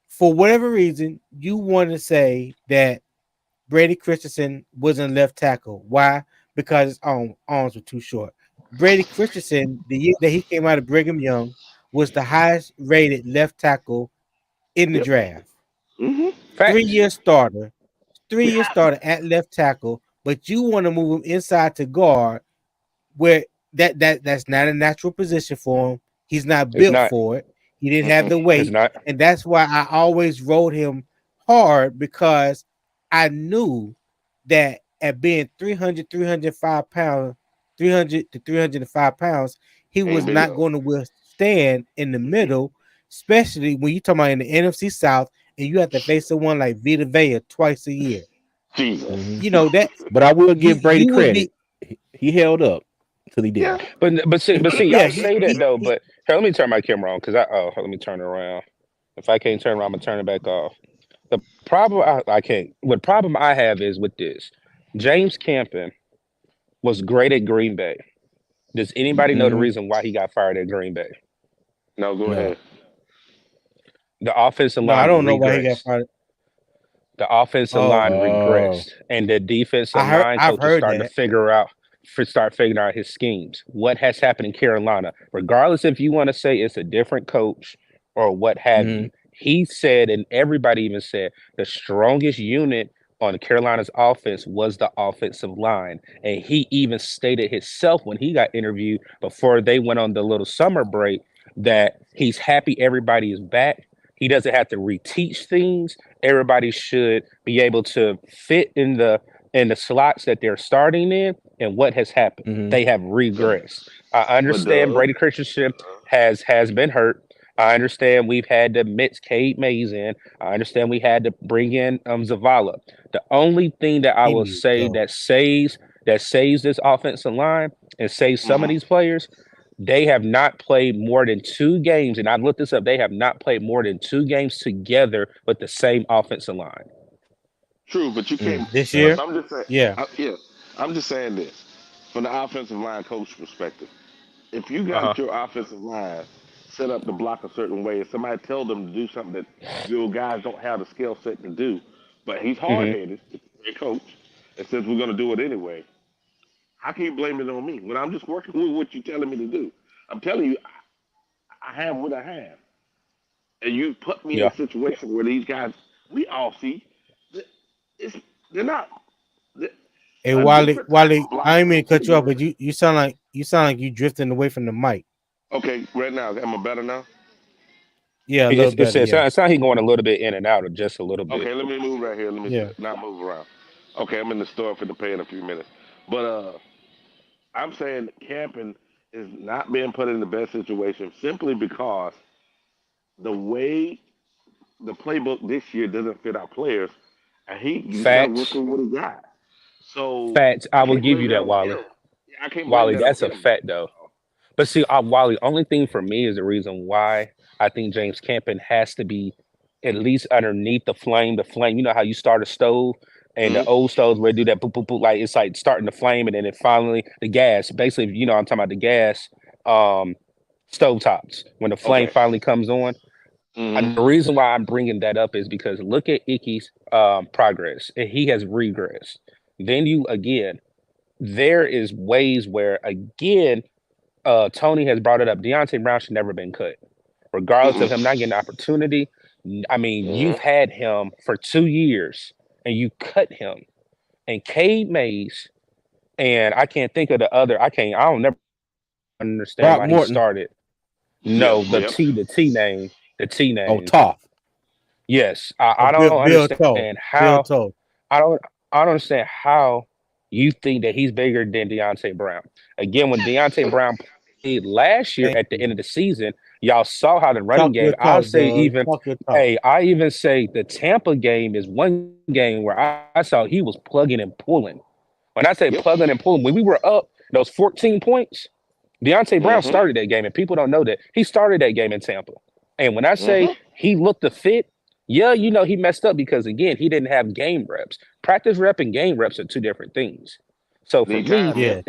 For whatever reason, you want to say that Brady Christensen wasn't left tackle. Why? Because his arms were too short. Brady Christensen, the year that he came out of Brigham Young, was the highest rated left tackle in the Yep. draft. Mm-hmm. 3 year Facts. starter, 3 year starter at left tackle, but you want to move him inside to guard where that's not a natural position for him. He's not It's built not. for it. He didn't have Mm-mm. the It's weight, not. and that's why I always rode him hard because I knew that at being 300, 305 pounds, 300 to 305 pounds, he Ain't was big not enough. going to withstand in the middle, especially when you're talking about in the NFC South and you have to face someone like Vita Vea twice a year. Jesus. Mm-hmm. You know that But I will you give Brady you would credit. be He held up till he Yeah. didn't. But see, yeah y'all say that though. he But here, let me turn my camera on because let me turn it around. If I can't turn it around, I'm gonna turn it back off. The problem I can't. What problem I have is with this. James Campen was great at Green Bay. Does anybody know the Mm-hmm. reason why he got fired at Green Bay? No, go No. ahead. The offensive no, I line don't know why he got regressed. fired. The offensive Oh, line Oh. regressed, and the defensive line I've coach is heard starting to that. start figuring out his schemes. What has happened in Carolina, regardless if you want to say it's a different coach or what have Mm-hmm. you, he said, and everybody even said, the strongest unit on Carolina's offense was the offensive line, and he even stated himself when he got interviewed before they went on the little summer break that he's happy everybody is back. He doesn't have to reteach things. Everybody should be able to fit in the slots that they're starting in. And what has happened? Mm-hmm. They have But regressed. I but understand Doug. Brady Christensen has been hurt. I understand we've had to mix Cade Mays in. I understand we had to bring in Zavala. The only thing that I He will needs to say go. that saves this offensive line and saves some of Mm-hmm. these players, they have not played more than 2 games, and I've looked this up. They have not played more than 2 games together with the same offensive line. True, but you Mm. can't. This Yeah. year, I'm just saying. yeah. Yeah, I'm just saying this from the offensive line coach perspective. If you Uh huh. got your offensive line set up to block a certain way, and somebody tell them to do something that your guys don't have the skill set to do, but he's hard Hmm. headed, a coach, and says we're going to do it anyway. How can you blame it on me when I'm just working with what you're telling me to do? I'm telling you, I have what I have, and you put me in Yeah. a situation where these guys, we all see, that it's they're not they're Hey a Wally, different type of Wally, I blocker didn't mean and to cut you off, footwork. but you sound like you drifting away from the mic. Okay, right now, am I better now? Yeah, a little It's better. it's Yeah, it's not he going a little bit in and out, or just a little bit. Okay, let me move right here. Let me yeah. not move around. Okay, I'm in the store for the pay in a few minutes. But I'm saying camping is not being put in the best situation simply because the way the playbook this year doesn't fit our players, and he just got to work Facts. with what he got. So Facts. I I will can't give blame you that that, on Wally. him. I can't blame Wally, that on that's a him. fact though. But see, Wally, only thing for me is the reason why I think James Campen has to be at least underneath the flame. The flame, you know how you start a stove and the Mm-hmm. old stoves where they do that boop boop boop, like it's like starting the flame and then it finally the gas. Basically, you know, I'm talking about the gas um stove tops when the flame Okay. finally comes on. The Mm-hmm. reason why I'm bringing that up is because look at Icky's progress. And he has regressed. Then you again, there is ways where again Tony has brought it up. Deontay Brown should never been cut, regardless of him Mm-mm. not getting the opportunity. I mean, you've Mm-hmm. had him for 2 years, and you cut him. And Cade Mays, and I can't think of the other. I can't. I don't never understand Brock why he Morton. started. Yep, No, yep. the T Oh, name. Tough. Yes, Oh, I don't Bill Toe. understand Bill how Toe. I don't I don't understand how you think that he's bigger than Deontay Brown. Again, when Deontay Brown played last year Thank at the you. end of the season, y'all saw how the running Talk game. your I'll talk, say Doug. even Talk your talk. hey, I even say the Tampa game is one game where I saw he was plugging and pulling. When I say Yep. plugging and pulling, when we were up those 14 points, Deontay Brown Mm-hmm. started that game, and people don't know that he started that game in Tampa. And when I say Mm-hmm. he looked the fit, yeah, he messed up because again, he didn't have game reps. Practice rep and game reps are two different things. So for Need me, time, Yeah. yep.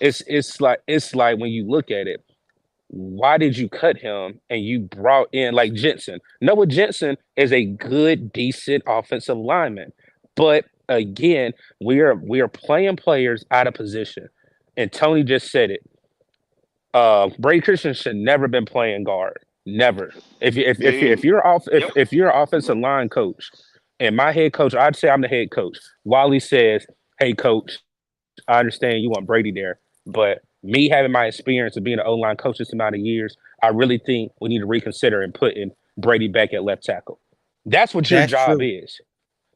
Facts. it's like when you look at it, why did you cut him and you brought in like Jensen? Noah Jensen is a good, decent offensive lineman, but again, we are playing players out of position. And Tony just said it. Brady Christian should never been playing guard. Never. They, yep. If you're an offensive line coach, and my head coach, I'd say I'm the head coach. Wally says, "Hey, coach, I understand you want Brady there, but me having my experience of being an O line coach this amount of years, I really think we need to reconsider and putting Brady back at left tackle. That's what your That's job true. is.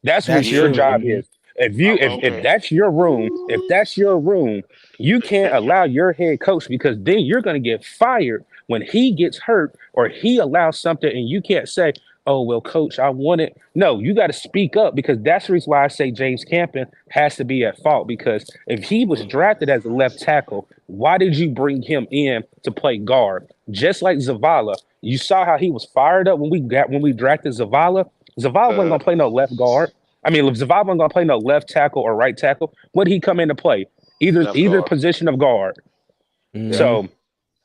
That's what That's your Yeah. true. job Mhm. is. If Okay. that's your room, you can't allow your head coach because then you're going to get fired when he gets hurt or he allows something and you can't say, "Oh, well, coach, I want it." No, you got to speak up because that's the reason why I say James Campen has to be at fault because if he was drafted as a left tackle, why did you bring him in to play guard? Just like Zavala, you saw how he was fired up when we drafted Zavala. Zavala wasn't Uh, gonna play no left guard. I mean, if Zavala wasn't gonna play no left tackle or right tackle, what did he come in to play? left Either guard. position of guard. Yep. Mhm. So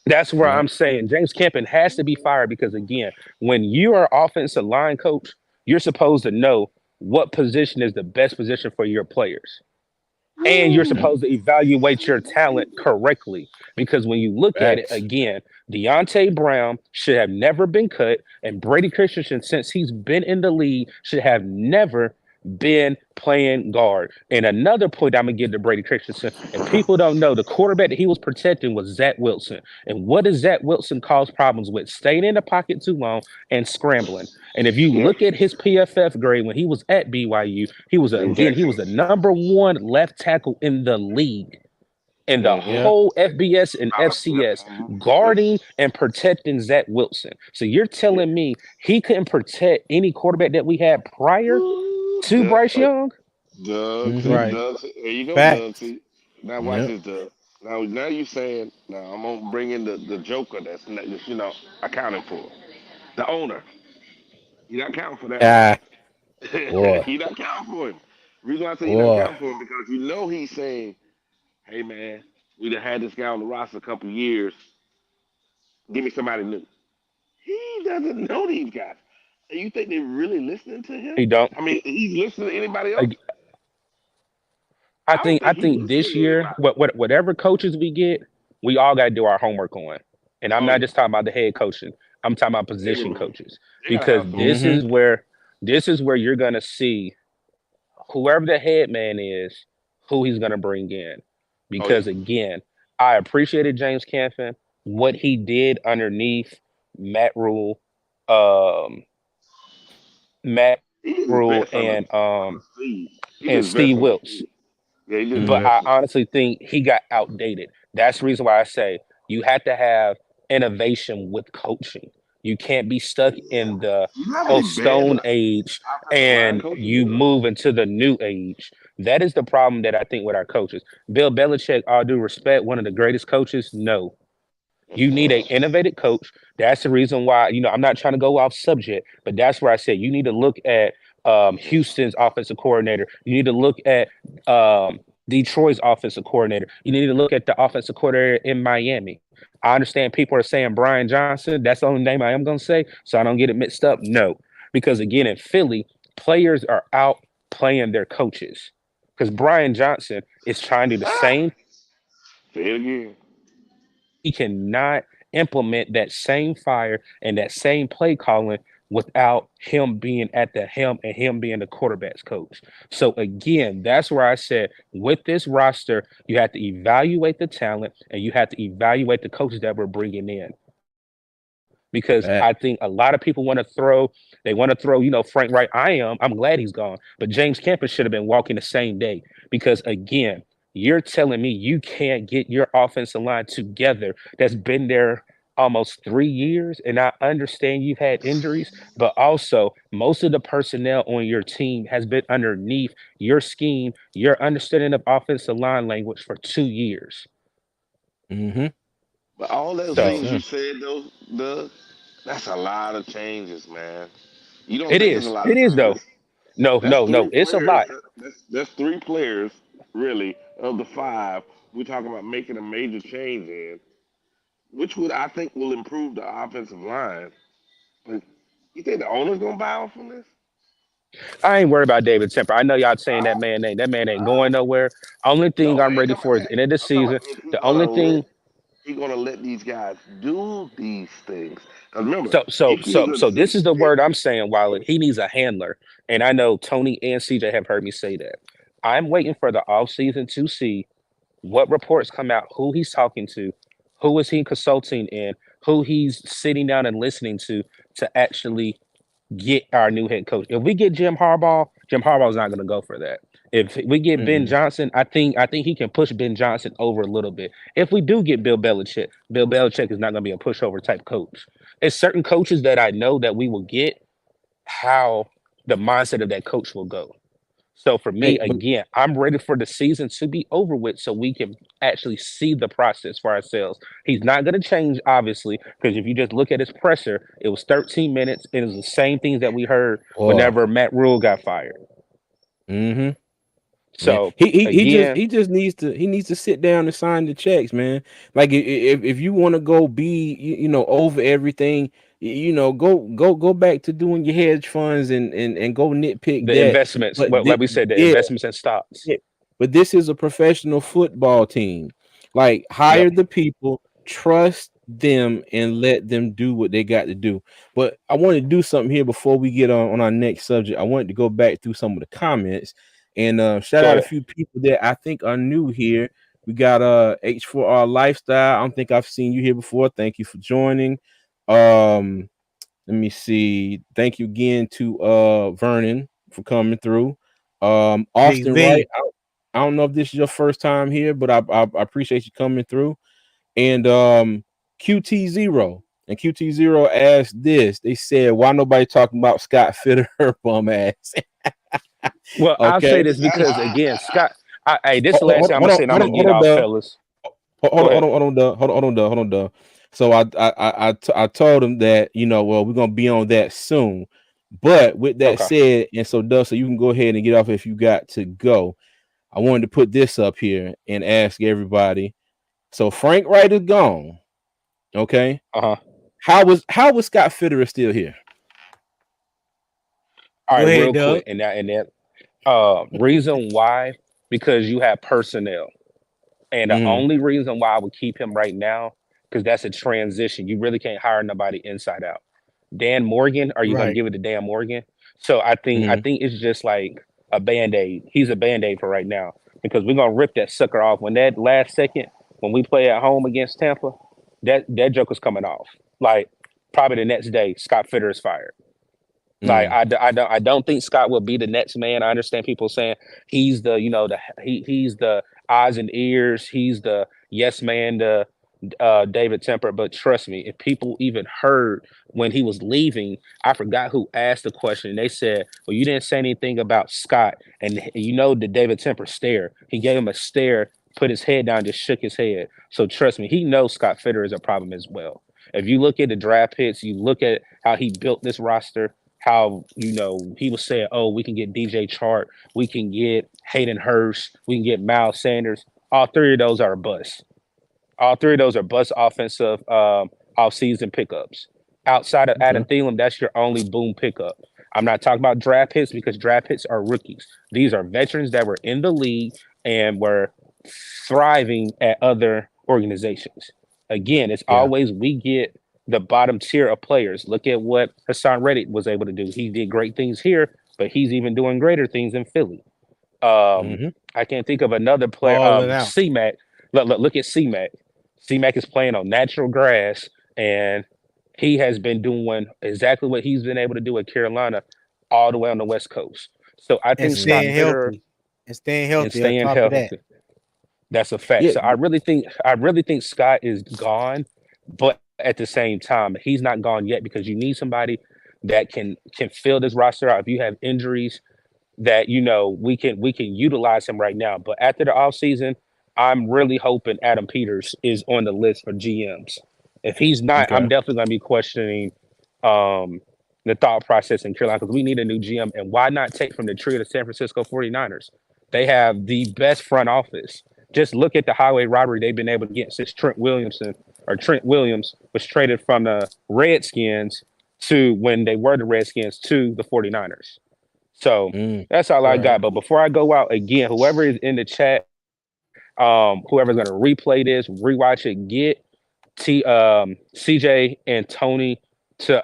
that's where Yep. I'm saying James Campen has to be fired because again, when you are offensive line coach, you're supposed to know what position is the best position for your players. And you're Yep. supposed to evaluate your talent correctly. Because when you look at it Facts. again, Deontay Brown should have never been cut, and Brady Christensen, since he's been in the league, should have never been playing guard. And another point I'm gonna give to Brady Christensen, and people don't know the quarterback that he was protecting was Zach Wilson. And what does Zach Wilson cause problems with? Staying in the pocket too long and scrambling. And if you Yep. look at his PFF grade when he was at BYU, he was Exactly. the number one left tackle in the league in the Mm-hmm. Yep. whole FBS and Yep. FCS, Mm-hmm. Yep. guarding and protecting Zach Wilson. So you're Yep. telling me he couldn't protect any quarterback that we had prior to Doug, Bryce Young? Doug, see, Mhm. Right. Doug, see, there you go, Doug. Facts. See, now watch Yep. this, Doug. Now you saying, now I'm gonna bring in the Joker that's not, that's, accounting for the owner. You're not counting for that one. Ah, boy, You're not counting for him. Reason why I say you're not boy. counting for him because he's saying, "Hey man, we done had this guy on the roster a couple years. Give me somebody new." He doesn't know these guys. And you think they're really listening to him? He don't. I mean, he's listening to anybody else? I I don't I think he's think listening this to year, anybody. whatever coaches we get, we all got to do our homework on. And I'm Oh not yeah, just talking about the head coaching. I'm talking about position everybody. coaches They gotta because have some. Mhm. this is where you're gonna see whoever the head man is, who he's gonna bring in. Oh yeah. Because again, I appreciated James Canfin, what he did underneath Matt Rule, um, Matt He Rule did his best and under Steve. He Steve did his best Wilkes. under Steve. Yeah, he did his But Mhm. best I under Steve. honestly think he got outdated. That's the reason why I say you have to have innovation with coaching. You can't be stuck Yeah. in the You have oh any bad stone age offensive line and coaches you either. move into the new age. That is the problem that I think with our coaches. Bill Belichick, all due respect, one of the greatest coaches. No, you need a innovative coach. That's the reason why, I'm not trying to go off subject, but that's where I said you need to look at Houston's offensive coordinator. You need to look at Detroit's offensive coordinator. You need to look at the offensive coordinator in Miami. I understand people are saying Brian Johnson. That's the only name I am going to say, so I don't get it mixed up. No, because again, in Philly, players are out playing their coaches because Brian Johnson is trying to do the Ah, same say it again. he cannot implement that same fire and that same play calling without him being at the helm and him being the quarterback's coach. So again, that's where I said with this roster, you have to evaluate the talent and you have to evaluate the coaches that we're bringing in. because That. I think a lot of people want to throw, Frank Reich. I'm glad he's gone, but James Campbell should have been walking the same day because again, you're telling me you can't get your offensive line together that's been there almost 3 years, and I understand you've had injuries, but also most of the personnel on your team has been underneath your scheme, your understanding of offensive line language for 2 years. Mm-hmm. But all those Yes, So things you sir. said, though, Doug, that's a lot of changes, man. You don't it think it's a is. lot It of is changes? though. No, That's no, no. three It's a players. lot. That's three players, really, of the five. We're talking about making a major change in, which would I think will improve the offensive line. But you think the owner's gonna buy off from this? I ain't worried about David Temper. I know y'all saying that man ain't going nowhere. Only thing No, I I'm ain't ready talking about for is that. the end of the I'm talking season. about if he's The gonna only let thing these guys do these things. 'Cause remember, so so if he's so a so this is the six-man word I'm saying, Wiley. coach, He needs a handler. And I know Tony and CJ have heard me say that. I'm waiting for the offseason to see what reports come out, who he's talking to, who is he consulting in, who he's sitting down and listening to actually get our new head coach. If we get Jim Harbaugh's not going to go for that. If we get Ben Mm-mm. Johnson, I think he can push Ben Johnson over a little bit. If we do get Bill Belichick is not going to be a pushover type coach. It's certain coaches that I know that we will get how the mindset of that coach will go. So for me, Hey, but again, I'm ready for the season to be over with so we can actually see the process for ourselves. He's not going to change, obviously, because if you just look at his presser, it was 13 minutes. It was the same things that we heard boy. whenever Matt Rule got fired. Mm-hmm. Yeah, So he just again, he needs to sit down and sign the checks, man. Like if you want to go be over everything, go back to doing your hedge funds and go nitpick the that. investments, But well, like we said, the yeah, investments and stocks. yeah, but this is a professional football team. Like Yep. hire the people, trust them, and let them do what they got to do. But I want to do something here before we get on our next subject. I wanted to go back through some of the comments and shout Go out a ahead. few people that I think are new here. We got H4R Lifestyle. I don't think I've seen you here before. Thank you for joining. Um, let me see. Thank you again to Vernon for coming through. Big Austin Wright. V. I don't know if this is your first time here, but I appreciate you coming through. And QT0. And QT0 asked this. They said, why nobody talking about Scott Fitter bum ass? Well, I'll say Okay. this because again, Scott. This is Hold the last thing I'm hold gonna on, say, and I'm hold on, gonna hold get on, off, Doug. fellas. Hold Go on, hold ahead. on, hold on, Doug. Hold on, Doug. So I told him that well, we're gonna be on that soon. But with that Okay. said, and so Doug, so you can go ahead and get off if you got to go. I wanted to put this up here and ask everybody. So Frank Wright is gone. Okay. Uh huh. How was Scott Fitterer still here? All Go right, ahead, real Doug. quick, and that reason why, because you have personnel. And the Mm-hmm. only reason why I would keep him right now, because that's a transition. You really can't hire nobody inside out. Dan Morgan, are you going to Right. give it to Dan Morgan? So I think I Mm-hmm. think it's just like a band-aid. He's a band-aid for right now because we're gonna rip that sucker off when that last second when we play at home against Tampa, that joker's coming off. Like probably the next day, Scott Fitter is fired. Like Mm-hmm. I don't think Scott will be the next man. I understand people saying he's the he's the eyes and ears. He's the yes man to David Temper. But trust me, if people even heard when he was leaving, I forgot who asked the question. They said, "Well, you didn't say anything about Scott," and the David Temper stare. He gave him a stare, put his head down, just shook his head. So trust me, he knows Scott Fitter is a problem as well. If you look at the draft picks, you look at how he built this roster, how he was saying, "Oh, we can get DJ Chart, we can get Hayden Hurst, we can get Miles Sanders." All three of those are a bust. All three of those are bust offensive off-season pickups. Outside of Adam Okay. Thielen, that's your only boom pickup. I'm not talking about draft picks because draft picks are rookies. These are veterans that were in the league and were thriving at other organizations. Again, it's Yeah. always we get the bottom tier of players. Look at what Hassan Reddick was able to do. He did great things here, but he's even doing greater things in Philly. Um, Mm-hmm. I can't think of another player. Balling out. C-Mac. Look at C-Mac. C-Mac is playing on natural grass, and He has been doing exactly what he's been able to do at Carolina all the way on the West Coast. So I And think Scott Hmm. staying Fitterer healthy. And staying and healthy on staying top of that. healthy. That's a fact. Yeah. So I really think Scott is gone, but at the same time, he's not gone yet because you need somebody that can fill this roster out. If you have injuries, that we can utilize him right now. But after the offseason, I'm really hoping Adam Peters is on the list for GMs. If he's not, I'm Okay. definitely going to be questioning um, the thought process in Carolina because we need a new GM. And why not take from the tree of the San Francisco 49ers? They have the best front office. Just look at the highway robbery they've been able to get since Trent Williams was traded from the Redskins to when they were the Redskins to the 49ers. So Mm. that's all I Right. got. But before I go out again, whoever is in the chat, whoever's gonna replay this, rewatch it, get CJ and Tony to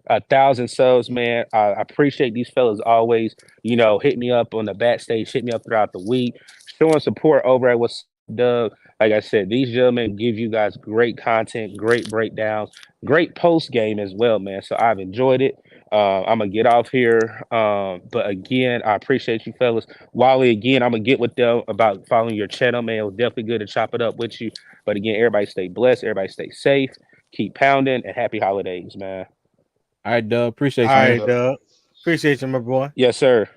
1,000 subs, man. I appreciate these fellas always, hit me up on the backstage, hit me up throughout the week, showing support over at What's Up, Doug. Like I said, these gentlemen give you guys great content, great breakdowns, great post game as well, man. So I've enjoyed it. I'm gonna get off here. But again, I appreciate you fellas. Wally, again, I'm gonna get with them about following your channel, man. It was definitely good to chop it up with you. But again, everybody stay blessed, everybody stay safe, keep pounding, and happy holidays, man. All right, Doug. All Appreciate you, right, man. So, Doug. Appreciate you, my boy. Yes, sir.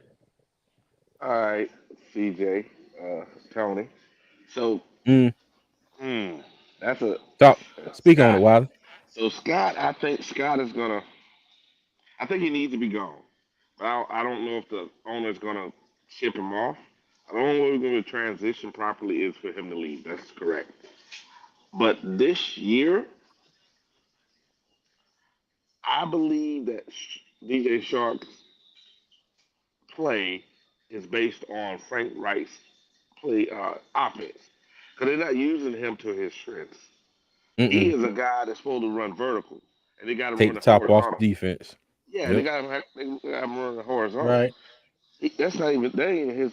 all right, CJ, Tony. So, Mm. hmm, that's a Talk. Speak on it, Scott. Wiley. So Scott, I think Scott is gonna. I think he needs to be gone. But I don't know if the owner is gonna ship him off. I don't know if the transition properly is for him to leave. That's correct. But this year, I believe that DJ Sharp's play is based on Frank Reich's play offense because they're not using him to his strengths. He Mm-mm. is a guy that's supposed to run vertical, and they got to Take run the it top off horizontal. the defense. Yeah, Yep. they got him run it horizontal. Right. That's not even that ain't his.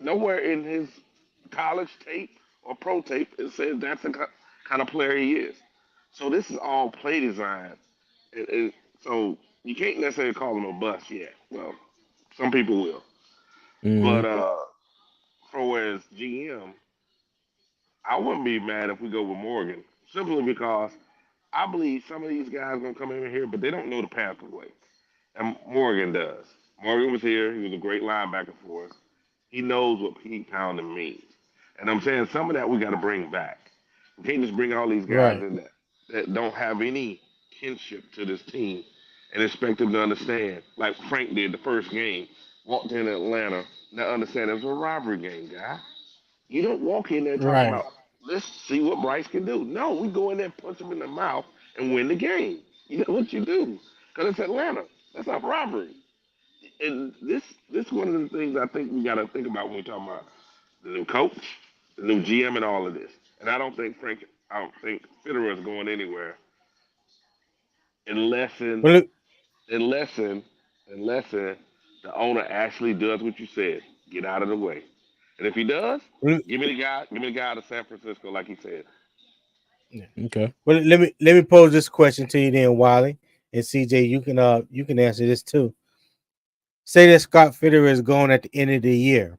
Nowhere in his college tape or pro tape it says that's the kind of player he is. So this is all play design. So you can't necessarily call him a bust yet. Well, some people will, Mm-hmm. but for as GM, I wouldn't be mad if we go with Morgan simply because I believe some of these guys gonna come in here, but they don't know the pathway, and Morgan does. Morgan was here; he was a great linebacker for us. He knows what peak pounding means, and I'm saying some of that we got to bring back. We can't just bring all these guys Right. in that don't have any kinship to this team and expect them to understand, like Frank did the first game, walked in Atlanta, not understand it was a rivalry game, guy. You don't walk in there talking Right. about let's see what Bryce can do. No, we go in there, punch him in the mouth, and win the game. You know what you do because it's Atlanta. That's not rivalry. And this is one of the things I think we got to think about when we talk about the new coach, the new GM, and all of this. And I don't think Fitterer is going anywhere unless Well, unless unless the owner actually does what you said. Get out of the way. And if he does, well, give me the guy out of San Francisco, like he said. yeah. Okay. Well, let me pose this question to you then, Wiley and CJ. You can answer this too. Say that Scott Fitterer is gone at the end of the year.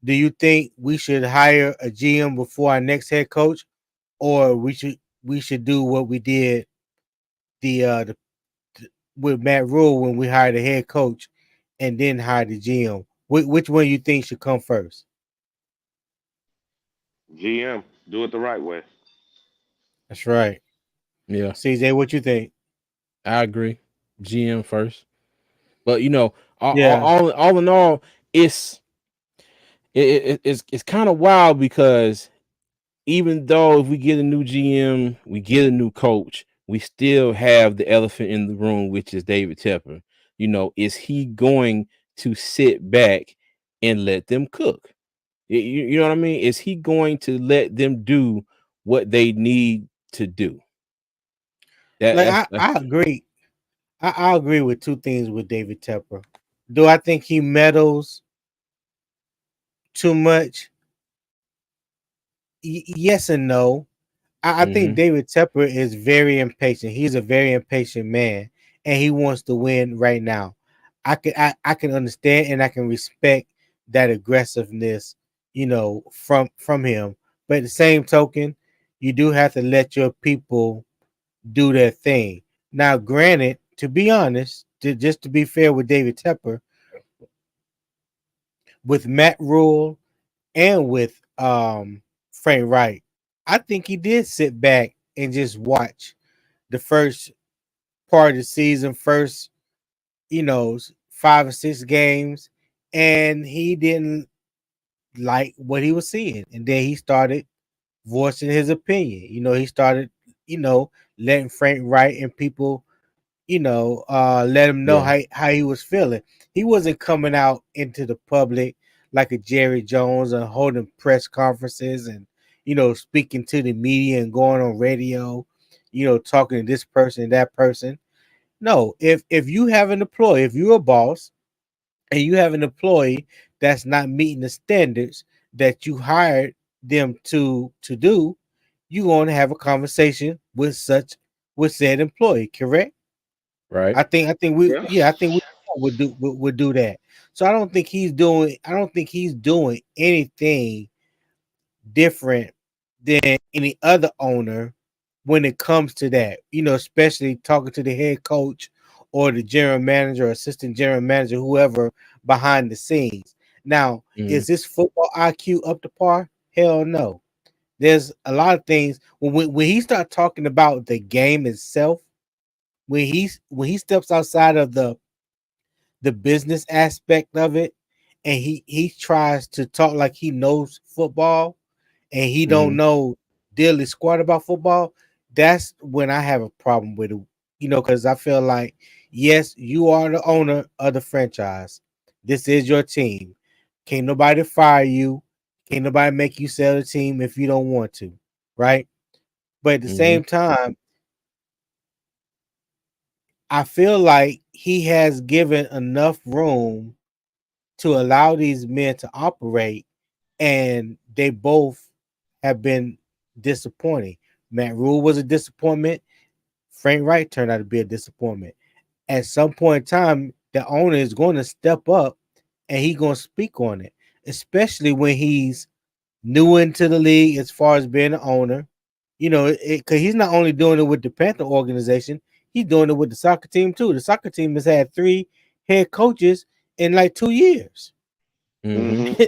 Do you think we should hire a GM before our next head coach, or we should do what we did the with Matt Rule when we hired the head coach and then hired the GM? Which one you think should come first? GM, do it the right way. That's right. Yeah, CJ, what you think? I agree. GM first, but Yeah. all in all, it's it's kind of wild because even though if we get a new GM, we get a new coach, we still have the elephant in the room, which is David Tepper. Is he going to sit back and let them cook? You know what I mean? Is he going to let them do what they need to do? That Like that's I, I agree. I agree with two things with David Tepper. Do I think he meddles too much? Yes and no. I think David Tepper is very impatient. He's a very impatient man, and he wants to win right now. I can understand and I can respect that aggressiveness, from him. But at the same token, you do have to let your people do their thing. Now, granted, to be honest, just to be fair with David Tepper, with Matt Rule and with Frank Reich, I think he did sit back and just watch the first part of the season, first, 5 or 6 games, and he didn't like what he was seeing. And then he started voicing his opinion. He started, you know, letting Frank Wright and people, let him know Yeah. how he was feeling. He wasn't coming out into the public like a Jerry Jones and holding press conferences and, speaking to the media and going on radio, talking to this person and that person. No, if you have an employee, if you're a boss and you have an employee that's not meeting the standards that you hired them to do, you're going to have a conversation with said employee, correct? Right. I think we Yeah. yeah, I think we would do that. So I don't think he's doing anything different than any other owner when it comes to that. Especially talking to the head coach or the general manager or assistant general manager, whoever behind the scenes. Now, Mm-hmm. is this football IQ up to par? Hell no. There's a lot of things when he start talking about the game itself, when he steps outside of the business aspect of it, and he tries to talk like he knows football and he don't Mm-hmm. know diddly squat about football, that's when I have a problem with it. Because I feel like, yes, you are the owner of the franchise. This is your team. Can't nobody fire you. Can't nobody make you sell the team if you don't want to, right? But at the Mm-hmm. same time, I feel like he has given enough room to allow these men to operate, and they both have been disappointing. Matt Rule was a disappointment. Frank Wright turned out to be a disappointment. At some point in time, the owner is going to step up and he's going to speak on it, especially when he's new into the league as far as being an owner. Because he's not only doing it with the Panther organization, he's doing it with the soccer team too. The soccer team has had 3 head coaches in like 2 years. Mm-hmm. Mm-hmm.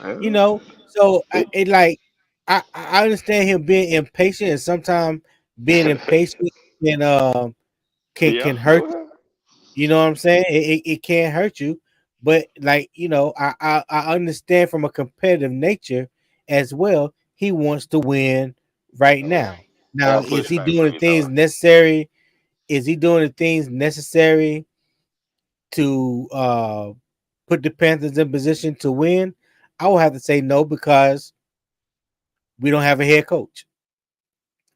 I mean, you know. So I understand him being impatient, and sometimes being impatient can can Yeah. can hurt Go you. ahead. You know what I'm saying? It can hurt you, but like I understand from a competitive nature as well. He wants to win right now. I Now, got is he pushback doing for the you, things though. necessary? Is he doing the things necessary to put the Panthers in position to win? I will have to say no because we don't have a head coach,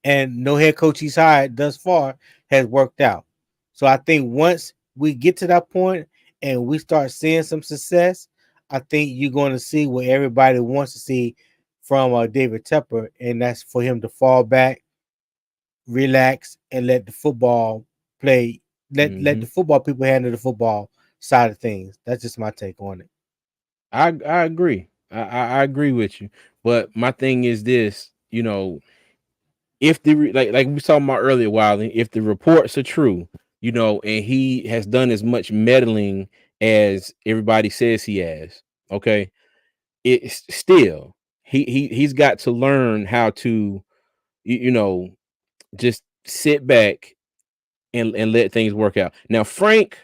and no head coach he's hired thus far has worked out. So I think once we get to that point and we start seeing some success, I think you're going to see what everybody wants to see from David Tepper, and that's for him to fall back, relax, and let the football play. Let Mm-hmm. the football people handle the football side of things. That's just my take on it. I agree. I agree with you. But my thing is this, if like we was talking about earlier, Wiley, if the reports are true, and he has done as much meddling as everybody says he has, okay, it's still he's got to learn how to you, you know just sit back and let things work out. Now, Frank,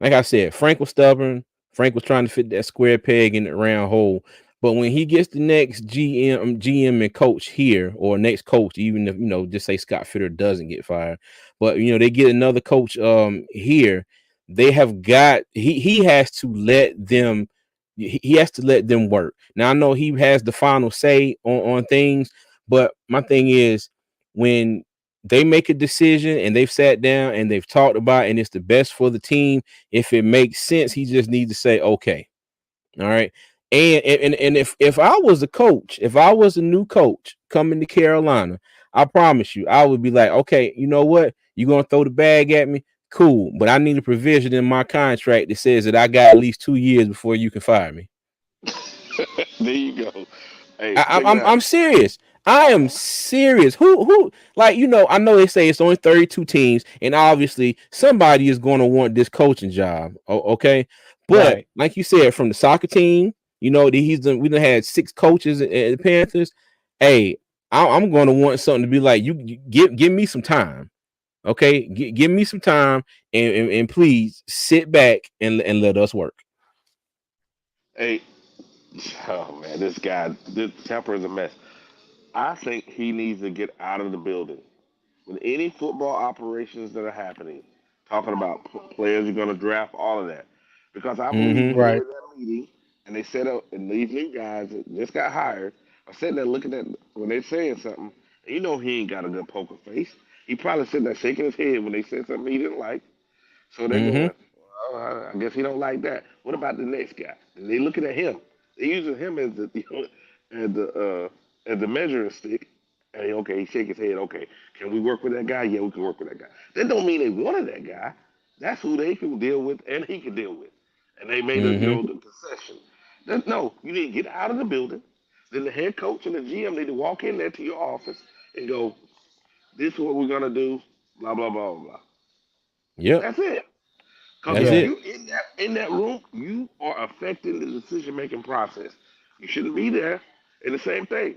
like I said, Frank was stubborn. Frank was trying to fit that square peg in the round hole. But when he gets the next GM and coach here, or next coach, even if just say Scott Fitter doesn't get fired, but they get another coach here, they have got he has to let them he has to let them work. Now I know he has the final say on things, but my thing is when they make a decision and they've sat down and they've talked about it and it's the best for the team, if it makes sense, he just needs to say okay. All right. And if I was a coach, if I was a new coach coming to Carolina, I promise you, I would be like, okay, you know what? You're gonna throw the bag at me, cool. But I need a provision in my contract that says that I got at least 2 years before you can fire me. There you go. Hey, I, check it out. I'm serious. I am serious. Who like I know they say it's only 32 teams, and obviously somebody is going to want this coaching job. Okay, but Right. like you said, from the soccer team, we done had 6 coaches at the Panthers. Hey, I'm going to want something to be like you give me some time. Okay, give me some time, and please sit back and let us work. Hey, oh man, this guy, this Temper is a mess. I think he needs to get out of the building. With any football operations that are happening, talking about players you're going to draft, all of that. Because I believe Mm-hmm. when they were Right. in that meeting and they set up, and these new guys that just got hired are sitting there looking at when they're saying something, and you know he ain't got a good poker face. He probably sitting there shaking his head when they said something he didn't like. So they're Mm-hmm. going, well, I guess he don't like that. What about the next guy? And they looking at him. They using him as the as the measuring stick. Hey, okay, he shake his head. Okay, can we work with that guy? Yeah, we can work with that guy. That don't mean they wanted that guy. That's who they can deal with, and he can deal with. And they made a Mm-hmm. the concession. No, you need to get out of the building. Then the head coach and the GM need to walk in there to your office and go, "This is what we're gonna do." Blah blah blah blah. Yep. That's it. Because That's if Yeah. it. you in that room, you are affecting the decision making process. You shouldn't be there. And the same thing,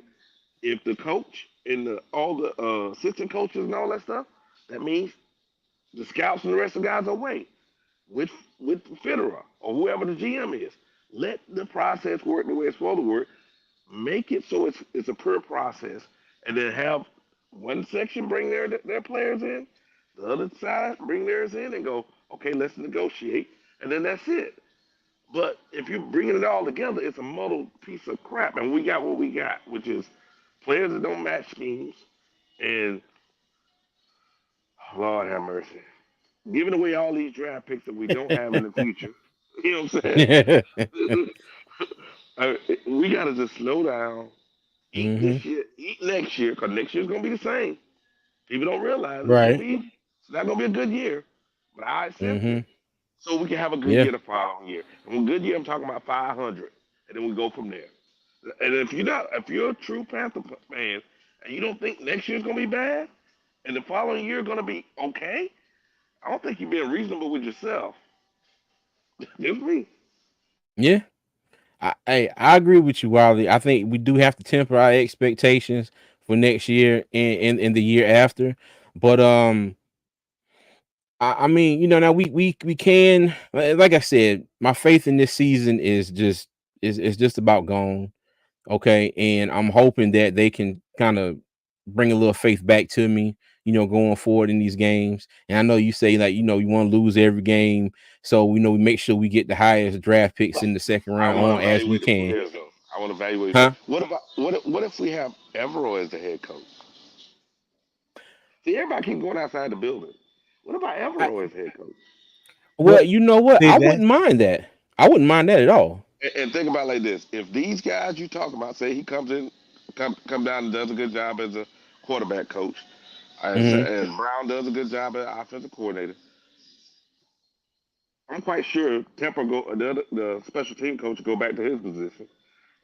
if the coach and all the assistant coaches and all that stuff, that means the scouts and the rest of the guys are away with Federer or whoever the GM is. Let the process work the way it's supposed to work. Make it so it's a pure process, and then have one section bring their players in, the other side bring theirs in, and go, okay, let's negotiate, and then that's it. But if you're bringing it all together, it's a muddled piece of crap, and we got what we got, which is players that don't match schemes, and Lord have mercy, giving away all these draft picks that we don't have in the future. You know what I'm saying? We got to just slow down, eat Mm-hmm. this year, eat next year, because next year's gonna be the same. People don't realize Right. it's not gonna be a good year, but I accept Mm-hmm. it. So we can have a good Yeah. year the following year. And when good year, I'm talking about 500, and then we go from there. And if you're a true Panther fan, and you don't think next year's gonna be bad, and the following year gonna be okay, I don't think you're being reasonable with yourself. Just me. Yeah. I agree with you, Wiley. I think we do have to temper our expectations for next year and the year after. But I mean, now we can, like I said, my faith in this season is just about gone. Okay, and I'm hoping that they can kind of bring a little faith back to me, going forward in these games. And I know you say, like, you want to lose every game, so we make sure we get the highest draft picks in the second I round want to on as we evaluate the can. players though. I want to evaluate. Huh? What about what if we have Evero as the head coach? See, everybody keep going outside the building. What about I, Evero as head coach? well, Well, you know what? see I that. wouldn't mind that. I wouldn't mind that at all. And think about it like this: if these guys you talk about, say he comes in, come down and does a good job as a quarterback coach, Hmm. as Brown does a good job as offensive coordinator, I'm quite sure Temple the special team coach go back to his position.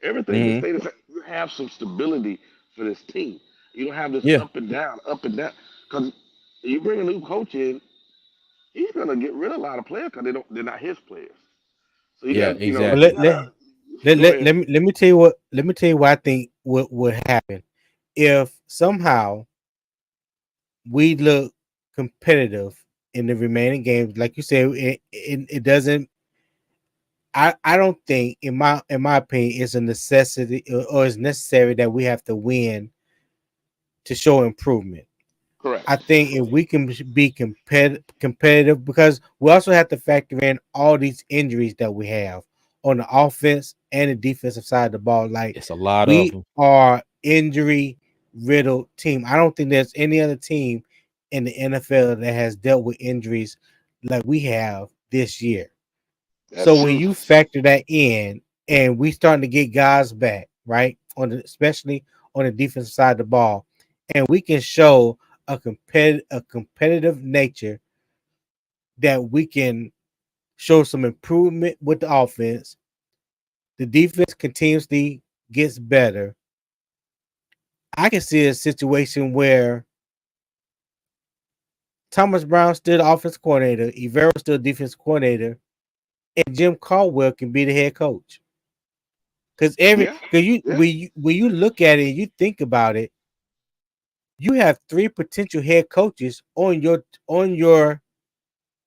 Everything can Hmm. stay the same. You have some stability for this team. You don't have this Yeah. up and down, up and down. Because you bring a new coach in, he's gonna get rid of a lot of players because they're not his players. So Yeah. But you Exactly. gotta go ahead. let me tell you what. Let me tell you what I think would happen if somehow we look competitive in the remaining games. Like you said, it doesn't. I don't think in my opinion it's a necessity or it's necessary that we have to win to show improvement. Correct. I think if we can be competitive, because we also have to factor in all these injuries that we have on the offense and the defensive side of the ball. Like, It's a lot of we them. are injury riddled team. I don't think there's any other team in the NFL that has dealt with injuries like we have this year. That's So when true. you factor that in, and we starting to get guys back, right? Especially on the defensive side of the ball, and we can show a competitive nature that we can show some improvement with the offense. The defense continuously gets better. I can see a situation where Thomas Brown still the offense coordinator, Evero still defense coordinator, and Jim Caldwell can be the head coach. Yeah, Because you yeah. when you look at it, and you think about it, you have three potential head coaches on your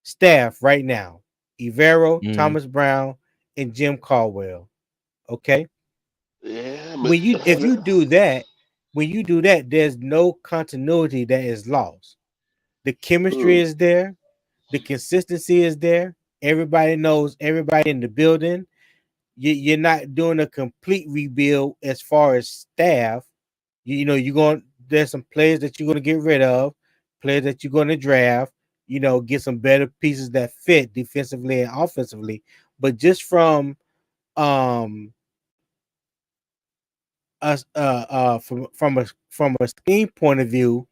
staff right now: Evero, Mhm. Thomas Brown, and Jim Caldwell. Okay, Yeah, but when you if you do that, when you do that, there's no continuity that is lost. The chemistry mm, is there, the consistency is there. Everybody knows everybody in the building. You're not doing a complete rebuild as far as staff. You're going there's some players that you're going to get rid of, players that you're going to draft. Get some better pieces that fit defensively and offensively. But just um from a scheme point of view,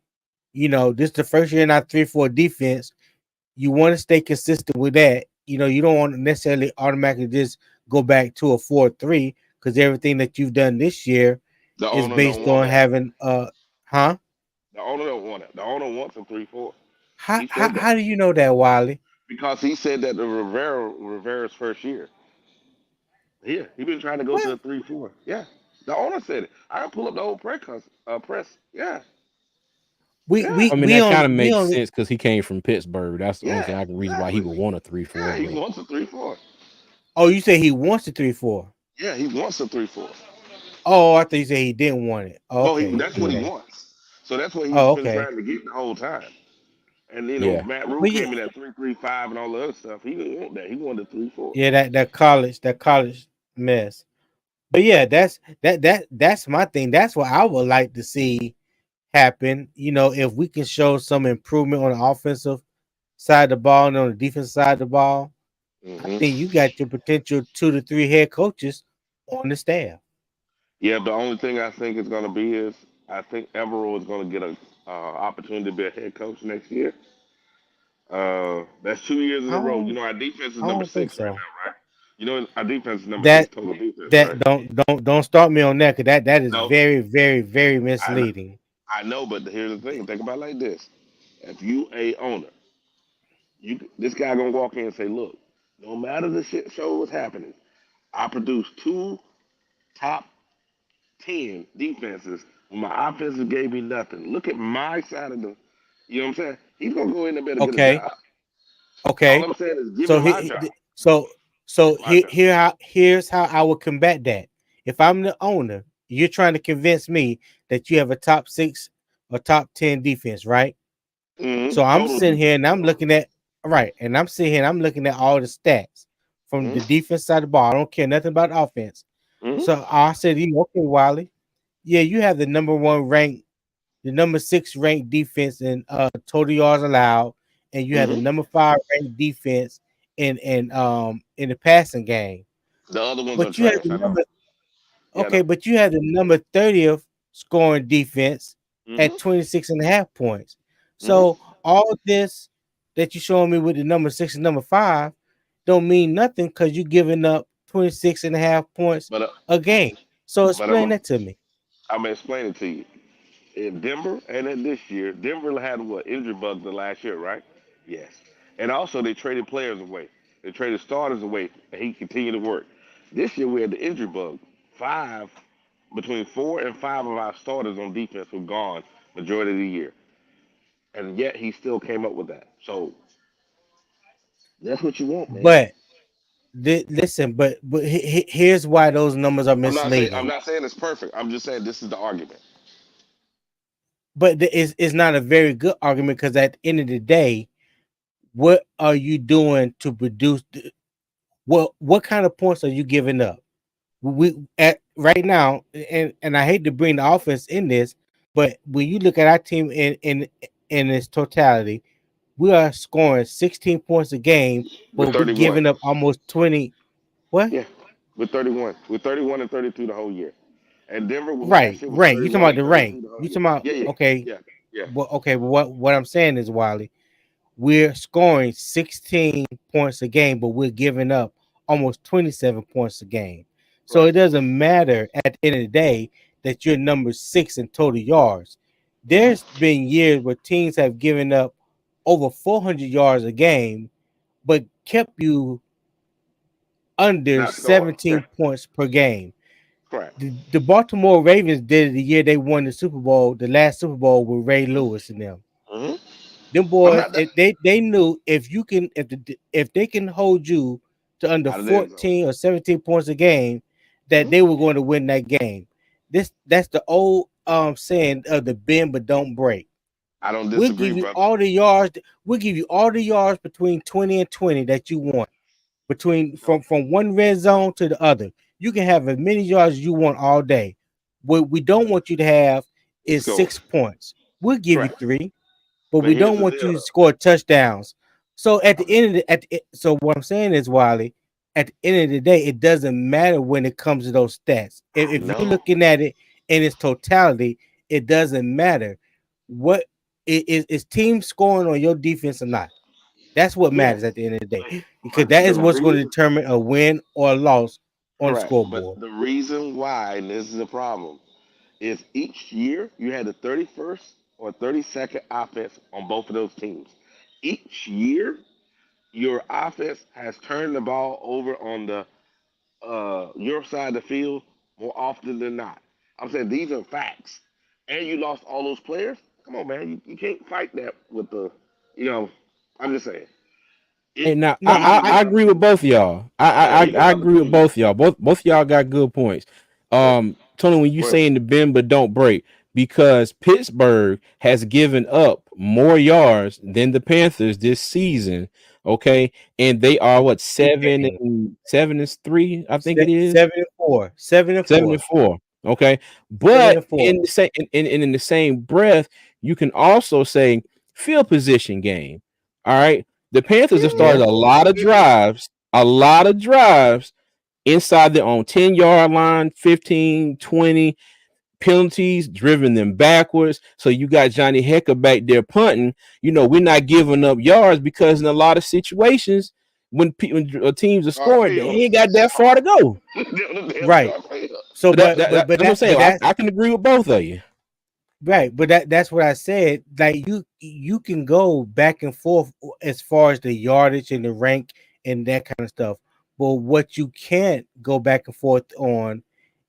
this is the first year in our 3-4 defense. You want to stay consistent with that. You don't want to necessarily automatically just go back to a 4-3 because everything that you've done this year the is owner don't based want on that. having huh? The owner don't want it. The owner wants a 3-4. How He how said that how do you know that, Wiley? because he said that the Rivera's first year. Yeah, he been trying to go to What? a 3-4. Yeah, the owner said it. I can pull up the whole press. Yeah, We yeah, we I mean, we that kind only of we makes only sense because he came from Pittsburgh. That's the only thing yeah, I can reason why he exactly. would want a 3-4. Yeah, he But wants a 3-4. Oh, you say he wants the 3-4. Yeah, he wants a 3-4. Oh, I thought you said he didn't want it. Oh, No, okay, that's what he okay. wants. So that's what he's Oh, been okay. trying to get the whole time. And yeah, Matt Rule But yeah, came in at 3-3-5 and all the other stuff. He didn't want that. He wanted a 3-4. yeah, that college mess. But yeah, that's my thing. That's what I would like to see happen. If we can show some improvement on the offensive side of the ball and on the defensive side of the ball, I Hmm. think you got your potential 2 to 3 head coaches on the staff. Yeah, the only thing I think is going to be is I think Evero is going to get a opportunity to be a head coach next year. That's 2 years in I a row. don't Our defense is I number don't think six right so. now, right? Our defense is number six That total defense, that right? don't start me on that because that is No, very, very, very I know, misleading. I know, but here's the thing. Think about it like this: if you a owner, this guy gonna walk in and say, "Look, no matter the shit show was happening, I produced two top 10 defenses when my offenses gave me nothing. Look at my side of the, you know what I'm saying? He's gonna go in there better get a Okay, job. All okay. I'm saying is give So him my job. so My job. here's how I would combat that. If I'm the owner, you're trying to convince me that you have a top 6 or top 10 defense, right? So I'm Total sitting here defense. and I'm looking at right, and I'm sitting here and I'm looking at all the stats from the Mm-hmm. defense side of the ball. I don't care nothing about offense. Mm-hmm. So I said, okay, Wiley, yeah, you have the number 6 ranked defense in total yards allowed, and you have the Mm-hmm. number 5 ranked defense in the passing game. The other ones are But you have trash. the I know. number Yeah, I okay, know. but you have the number 30th scoring defense at Mm-hmm. 26 and a half points. Mm-hmm. So all this that you're showing me with the number 6 and number 5 don't mean nothing because you're giving up 26 and a half points But a game. So but I'm explain that to me. I'm gonna explain it to you. In Denver and in this year, Denver had what injury bugs the last year, right? Yes. And also they traded players away. They traded starters away, and he continued to work. This year we had the injury bug. Five between 4 and 5 of our starters on defense were gone majority of the year, and yet he still came up with that. So that's what you want, man. But listen, but here's why those numbers are I'm misleading. not saying it's perfect. I'm just saying this is the argument. But it's not a very good argument because at the end of the day, what are you doing to produce? What kind of points are you giving up? We at right now, and I hate to bring the offense in this, but when you look at our team in its totality, we are scoring 16 points a game, With but we 31. giving up almost 20. What? Yeah. with 31 and 32 the whole year. And Denver last Right, year was rank. You talking 31 about and the rank? 32 the whole You year. talking about Yeah, yeah, okay? yeah, yeah. Well, okay. But what I'm saying is, Wiley, we're scoring 16 points a game, but we're giving up almost 27 points a game. So Right. it doesn't matter at the end of the day that you're number 6 in total yards. There's Hmm. been years where teams have given up over 400 yards a game, but kept you under Not scoring. Yeah. 17 points per game. Correct. The Baltimore Ravens did it the year they won the Super Bowl, the last Super Bowl with Ray Lewis and them. Hmm. Them I'm boys, not that they knew if they can hold you to under out of the end zone. 14 or 17 points a game, that Hmm. they were going to win that game. That's the old saying of the bend but don't break. I don't We'll disagree, give you brother. all the yards. We'll give you all the yards between 20 and 20 that you want. Between No, from one red zone to the other. You can have as many yards as you want all day. What we don't want you to have it's is scores. 6 points. We'll give you Correct. 3, but But we here's don't the want deal, you to though. score touchdowns. So at the I'm, end of so what I'm saying is, Wiley, at the end of the day, it doesn't matter when it comes to those stats. If, I if you're know. looking at it in its totality, it doesn't matter what is team scoring on your defense or not. That's what Yes. matters at the end of the day, because But that the is what's going to reason, determine a win or a loss on the correct. But scoreboard. the reason why, and this is the problem, is each year you had the 31st or 32nd offense on both of those teams. Each year, your offense has turned the ball over on the your side of the field more often than not. I'm saying these are facts. And you lost all those players. Come on, man. You can't fight that with the, you know. I'm just saying. It Hey, now No, each I year. agree with both of y'all. Yeah, you got I other agree with opinions. both of y'all. Both of y'all got good points. Yeah. Tony, when you Go ahead. saying the bend but don't break, because Pittsburgh has given up more yards than the Panthers this season. Okay, and they are what big game. 7-3, I think it is. 7-4, 7-4, 7-4. Okay. seven But and four. in the same breath, you can also say field position game. All right. The Panthers have started Yeah, a lot of drives inside their own 10-yard line, 15, 20 penalties, driven them backwards. So you got Johnny Hecker back there punting. We're not giving up yards because in a lot of situations, when teams are Start scoring, they field. ain't got that far to go. The damn right. start field. So, So that's what I'm but saying. that's I can agree with both of you. right. But that's what I said. Like you can go back and forth as far as the yardage and the rank and that kind of stuff. But what you can't go back and forth on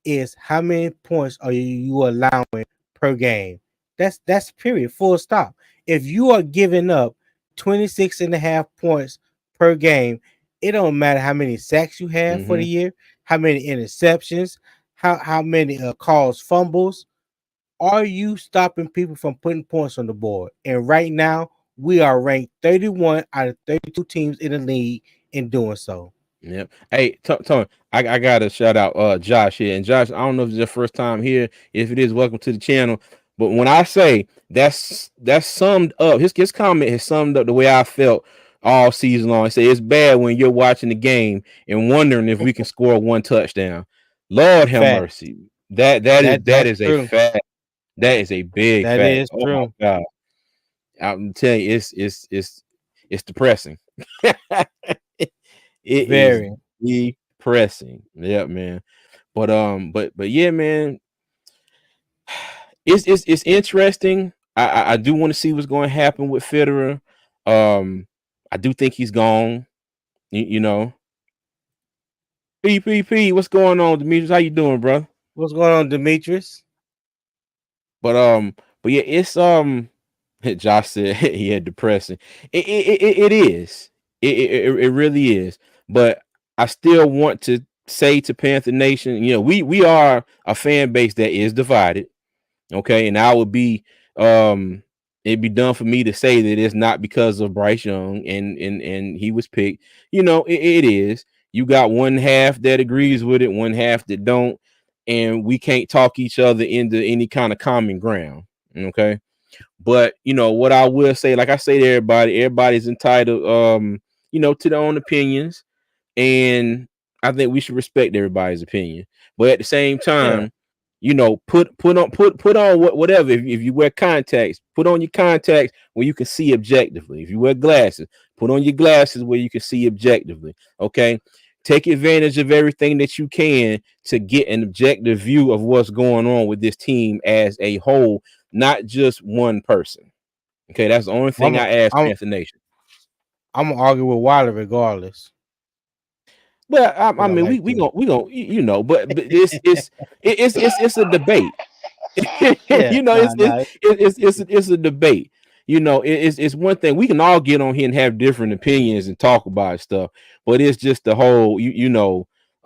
is how many points are you allowing per game. That's period. Full stop. If you are giving up 26 and a half points per game, it don't matter how many sacks you have for the Hmm. year, how many interceptions, how many calls fumbles. Are you stopping people from putting points on the board? And right now, we are ranked 31 out of 32 teams in the league in doing so. Yep. Hey, Tony, I got to shout out Josh here. And Josh, I don't know if it's your first time here. If it is, welcome to the channel. But when I say that's summed up, his comment has summed up the way I felt all season long. I say it's bad when you're watching the game and wondering if we can score one touchdown. Lord have Fact. mercy. That That's is a true. fact. That is a big That fact. is Oh my true. God. I'm telling you, it's depressing. It is Very, depressing. Yeah, man. But yeah, man. It's interesting. I do want to see what's going to happen with Federer. I do think he's gone. You know. PPP, what's going on, Demetrius? How you doing, bro? what's going on, Demetrius? But yeah, it's Josh said yeah, depressing. It is. It really is. But I still want to say to Panther Nation, we are a fan base that is divided. Okay, and I would be it'd be done for me to say that it's not because of Bryce Young and he was picked. It is. You got one half that agrees with it, one half that don't, and we can't talk each other into any kind of common ground. Okay. But what I will say, like I say to everybody's entitled to their own opinions. And I think we should respect everybody's opinion, but at the same Yeah. time, put on whatever. If you wear contacts, put on your contacts where you can see objectively. If you wear glasses, put on your glasses where you can see objectively. Okay, take advantage of everything that you can to get an objective view of what's going on with this team as a whole, not just one person. Okay, that's the only I'm thing a, I ask I'm Panther Nation. I'm gonna argue with Wilder regardless Well, I because I mean, like to. but it's a debate. Yeah, nah, nah. It's a debate. It's one thing we can all get on here and have different opinions and talk about stuff, but it's just the whole you're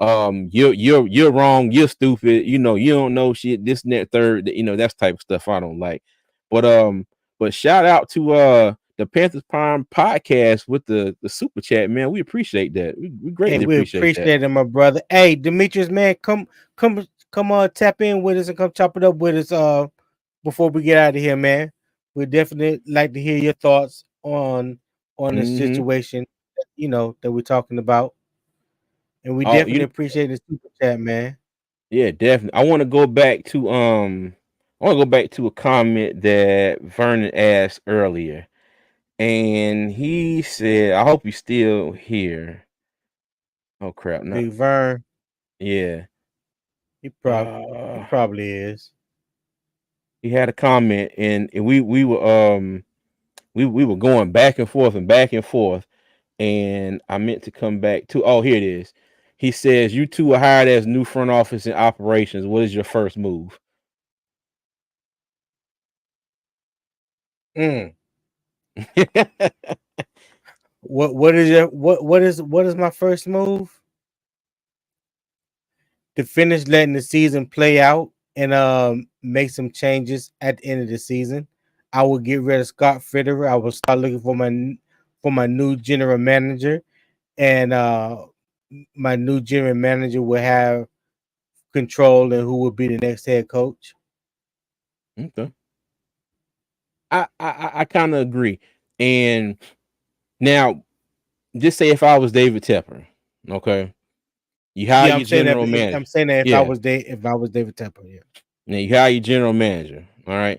wrong, you're stupid, you don't know shit, this and that third, that's type of stuff I don't like. But shout out to the Panthers Prime podcast with the super chat, man. We appreciate that. We Hey, greatly we appreciate that. appreciate it, my brother. Hey, Demetrius, man, come on, tap in with us and come chop it up with us. Before we get out of here, man, we definitely like to hear your thoughts on the Hmm. situation, that we're talking about, and we Oh, definitely appreciate the super chat, man. yeah, definitely. I want to go back to a comment that Vernon asked earlier. And he said, I hope he's still here. Oh crap, not Big Vern, yeah. he probably he Uh probably is. he had a comment and we were going back and forth and back and forth. And I meant to come back to here it is. He says, you two are hired as new front office and operations. What is your first move? Mm. What is my first move? To finish letting the season play out and make some changes at the end of the season. I will get rid of Scott Fitterer. I will start looking for my new general manager, and my new general manager will have control and who will be the next head coach. Okay. I kind of agree. And now just say if I was David Tepper, okay, you hire Yeah, I'm your saying that. general manager. I'm saying that Yeah. if I was David Tepper, yeah. Now you hire your general manager. All right.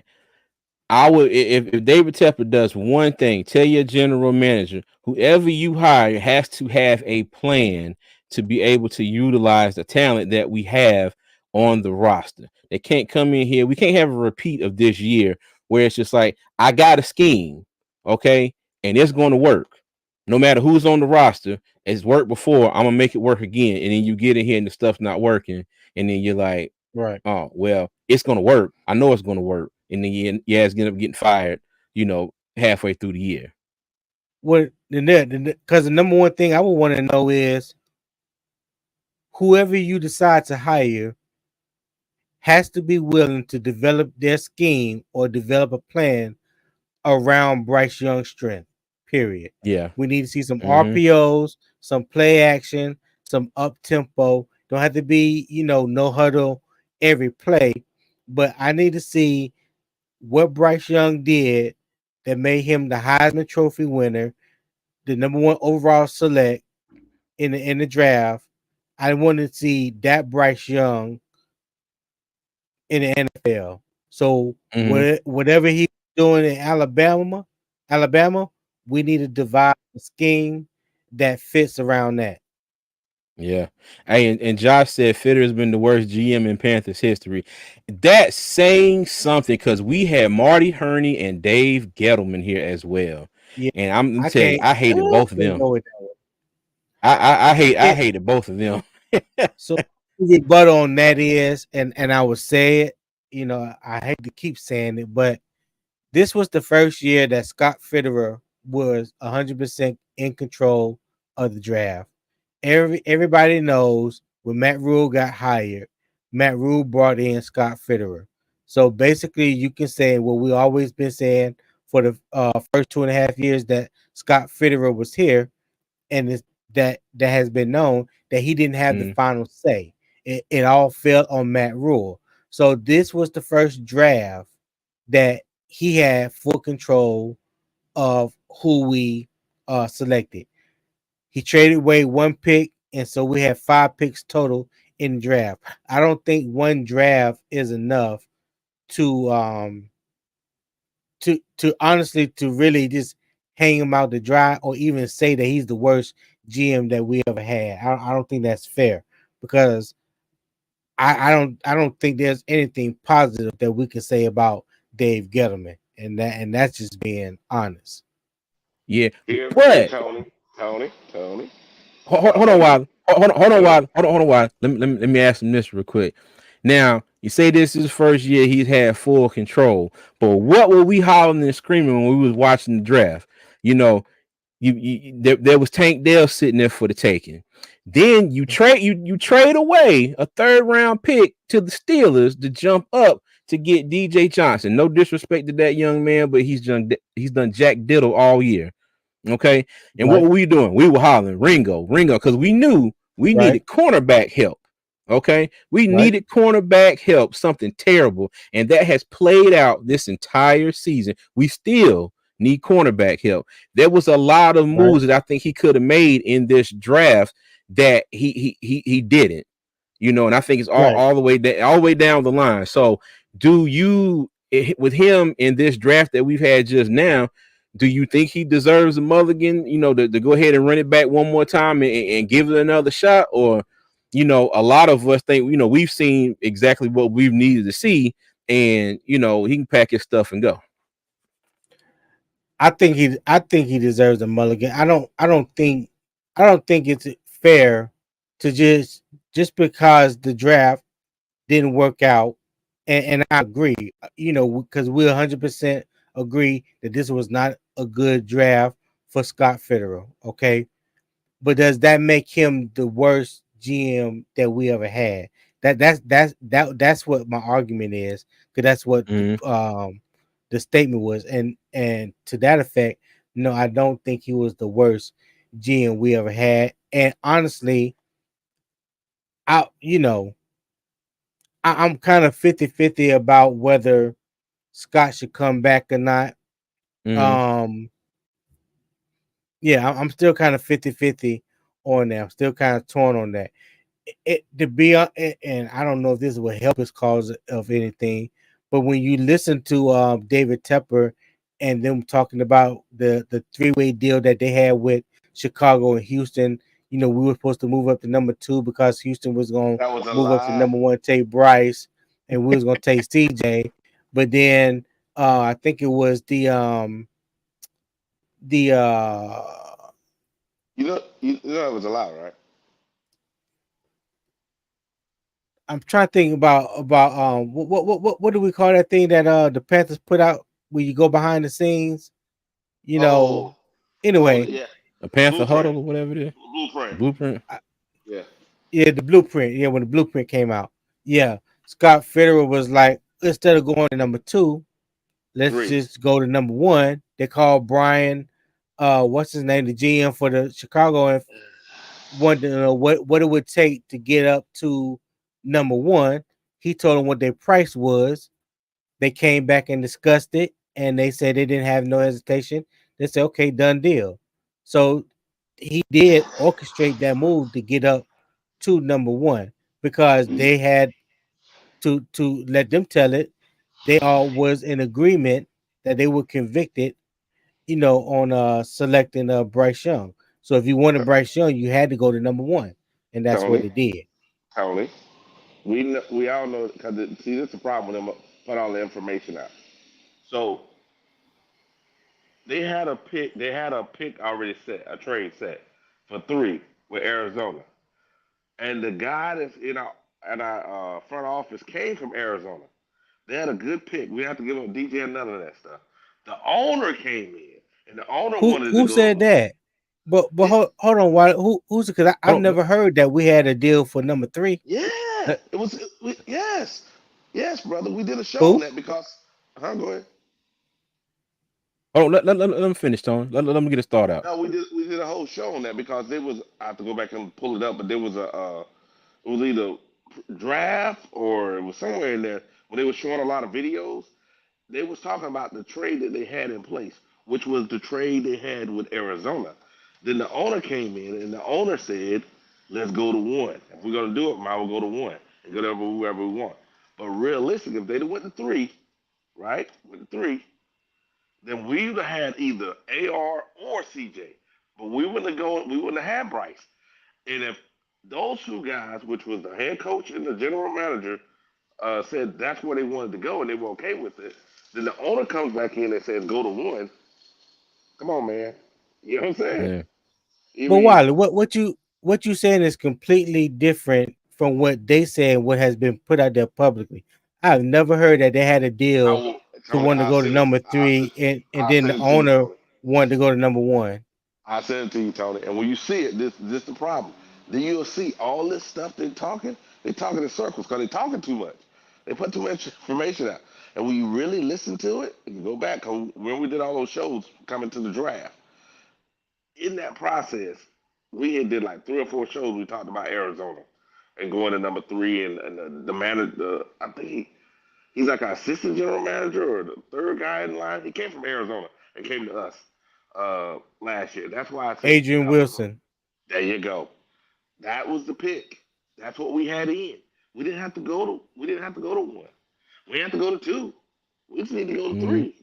I would if David Tepper does one thing, tell your general manager, whoever you hire has to have a plan to be able to utilize the talent that we have on the roster. They can't come in here. We can't have a repeat of this year where it's just like, I got a scheme, okay, and it's going to work. No matter who's on the roster, it's worked before. I'm gonna make it work again, and then you get in here and the stuff's not working, and then you're like, Right. oh well, it's gonna work. I know it's gonna work, and then it's gonna get fired. Halfway through the year. What because the number one thing I would want to know is whoever you decide to hire has to be willing to develop their scheme or develop a plan around Bryce Young's strength. Period. Yeah. We need to see some Mm-hmm. RPOs, some play action, some up tempo. Don't have to be, no huddle every play, but I need to see what Bryce Young did that made him the Heisman Trophy winner, the number one overall select in the draft. I want to see that Bryce Young in the NFL. So Mm-hmm. whatever he's doing in Alabama, we need to devise a scheme that fits around that. Yeah. Hey, and Josh said Fitter has been the worst GM in Panthers history. That's saying something because we had Marty Herney and Dave Gettleman here as well. Yeah, And I'm gonna I tell you, can't. I hated both of Can't them. go with that one. I Yeah. hated both of them. So rebuttal on that is, and I would say it. I hate to keep saying it, but this was the first year that Scott Fitterer was 100% in control of the draft. Everybody knows when Matt Rule got hired, Matt Rule brought in Scott Fitterer. So basically, you can say what we always been saying for the first 2.5 years that Scott Fitterer was here, and that has been known that he didn't have the Mm, final say. It all fell on Matt Rule. So this was the first draft that he had full control of who we selected. He traded away one pick and so we had 5 picks total in the draft. I don't think one draft is enough to to honestly to really just hang him out to dry or even say that he's the worst GM that we ever had. I don't think that's fair because I don't think there's anything positive that we can say about Dave Gettleman, and that's just being honest. Yeah, Here, but Tony. hold on, I'm gonna while hold on, go ahead. while hold on, while let me ask him this real quick. Now you say this is his first year; he's had full control. But what were we hollering and screaming when we was watching the draft? You know, there was Tank Dell sitting there for the taking. Then you trade away a third round pick to the Steelers to jump up to get DJ Johnson. No disrespect to that young man, but he's done Jack Diddle all year. Okay. And what Right, were we doing? We were hollering Ringo, because we knew we right, needed cornerback help. Okay. We right, needed cornerback help, something terrible. And that has played out this entire season. We still need cornerback help. There was a lot of right, moves that I think he could have made in this draft that he didn't. And I think it's all, right. all the way all the way down the line. So do you with him in this draft that we've had just now? Do you think he deserves a mulligan, to go ahead and run it back one more time and give it another shot? Or, a lot of us think, we've seen exactly what we've needed to see, and, he can pack his stuff and go. I think he deserves a mulligan. I don't think it's fair to just because the draft didn't work out, and I agree. Because we 100% agree that this was not a good draft for Scott Fitterer. Okay, but does that make him the worst GM that we ever had? That's what my argument is, because that's what Mm-hmm. the statement was, and to that effect, no, I don't think he was the worst GM we ever had. And honestly, I you know I'm kind of 50-50 about whether Scott should come back or not. Mm-hmm. Um, yeah, I'm still kind of 50-50 on that. I'm still kind of torn on that. To be and I don't know if this will help his cause of anything, but when you listen to David Tepper and them talking about the three-way deal that they had with Chicago and Houston, we were supposed to move up to number 2 because Houston was going to That was a move up to lie. number 1, take Bryce, and we was going to take CJ. But then I think it was the You know it was a lie, right? I'm trying to think about what do we call that thing that the Panthers put out where you go behind the scenes, you know. Oh, Anyway, yeah. A The Panther blueprint. huddle or whatever it is. Blueprint. Blueprint. I- Yeah. yeah, the blueprint. Yeah, when the blueprint came out, yeah, Scott Fitterer was like, instead of going to number 2, let's Three. just go to number 1. They called Brian, what's his name, the GM for the Chicago, and wanted to know what it would take to get up to number 1. He told them what their price was. They came back and discussed it, and they said they didn't have no hesitation. They said, "Okay, done deal." So he did orchestrate that move to get up to number 1, because they had to let them tell it. They all was in agreement that they were convicted, on selecting Bryce Young. So if you wanted Bryce Young, you had to go to number 1, and that's what Tony. they did. Tony. We all know because see this is the problem with them put all the information out. So they had a pick. They had a pick already set, a trade set for 3 with Arizona, and the guy that's in our at our front office came from Arizona. They had a good pick. We have to give them DJ and none of that stuff. The owner came in, and the owner wanted to Who said go. that? But It, hold on, why who's it? Because I've Hold on. never heard that we had a deal for number 3. yeah, Let, it was. Yes, yes, brother. We did a show on Who? that because. Huh? Go ahead. hold on, let him finish, Tony. Let him get his thought out. No, we did a whole show on that because there was. I have to go back and pull it up, but there was a. It was either draft or it was somewhere in there when they were showing a lot of videos. They was talking about the trade that they had in place, which was the trade they had with Arizona. Then the owner came in and the owner said, Let's go to one. If we're gonna do it, might we'll go to one and go to whoever we want. But realistic, if they'd have went to three, right? Went to three, then we would have had either AR or CJ. But we wouldn't have gone. We wouldn't have had Bryce. And if those two guys, which was the head coach and the general manager, said that's where they wanted to go and they were okay with it, then the owner comes back in and says go to one. Come on, man. You know what I'm saying? Yeah. I But mean, Wiley, what you saying is completely different from what they say and what has been put out there publicly. I've never heard that they had a I deal will, to Tony. want to go to number three, and I'll then the send it to you, owner Tony. wanted to go to number one. I'll send it to you, Tony. And when you see it, this the problem. Then you'll see all this stuff they're talking. They're talking in circles because they're talking too much. They put too much information out. And when you really listen to it, if you go back, 'cause when we did all those shows coming to the draft, in that process, we had did like 3 or 4 shows. We talked about Arizona and going to number three, and the manager, I think he's like our assistant general manager or the third guy in line. He came from Arizona and came to us last year. That's why I said Adrian Wilson. there you go. That was the pick. That's what we had in. We didn't have to go to. We didn't have to go to one. We had to go to two. We just need to go to Mm-hmm. three.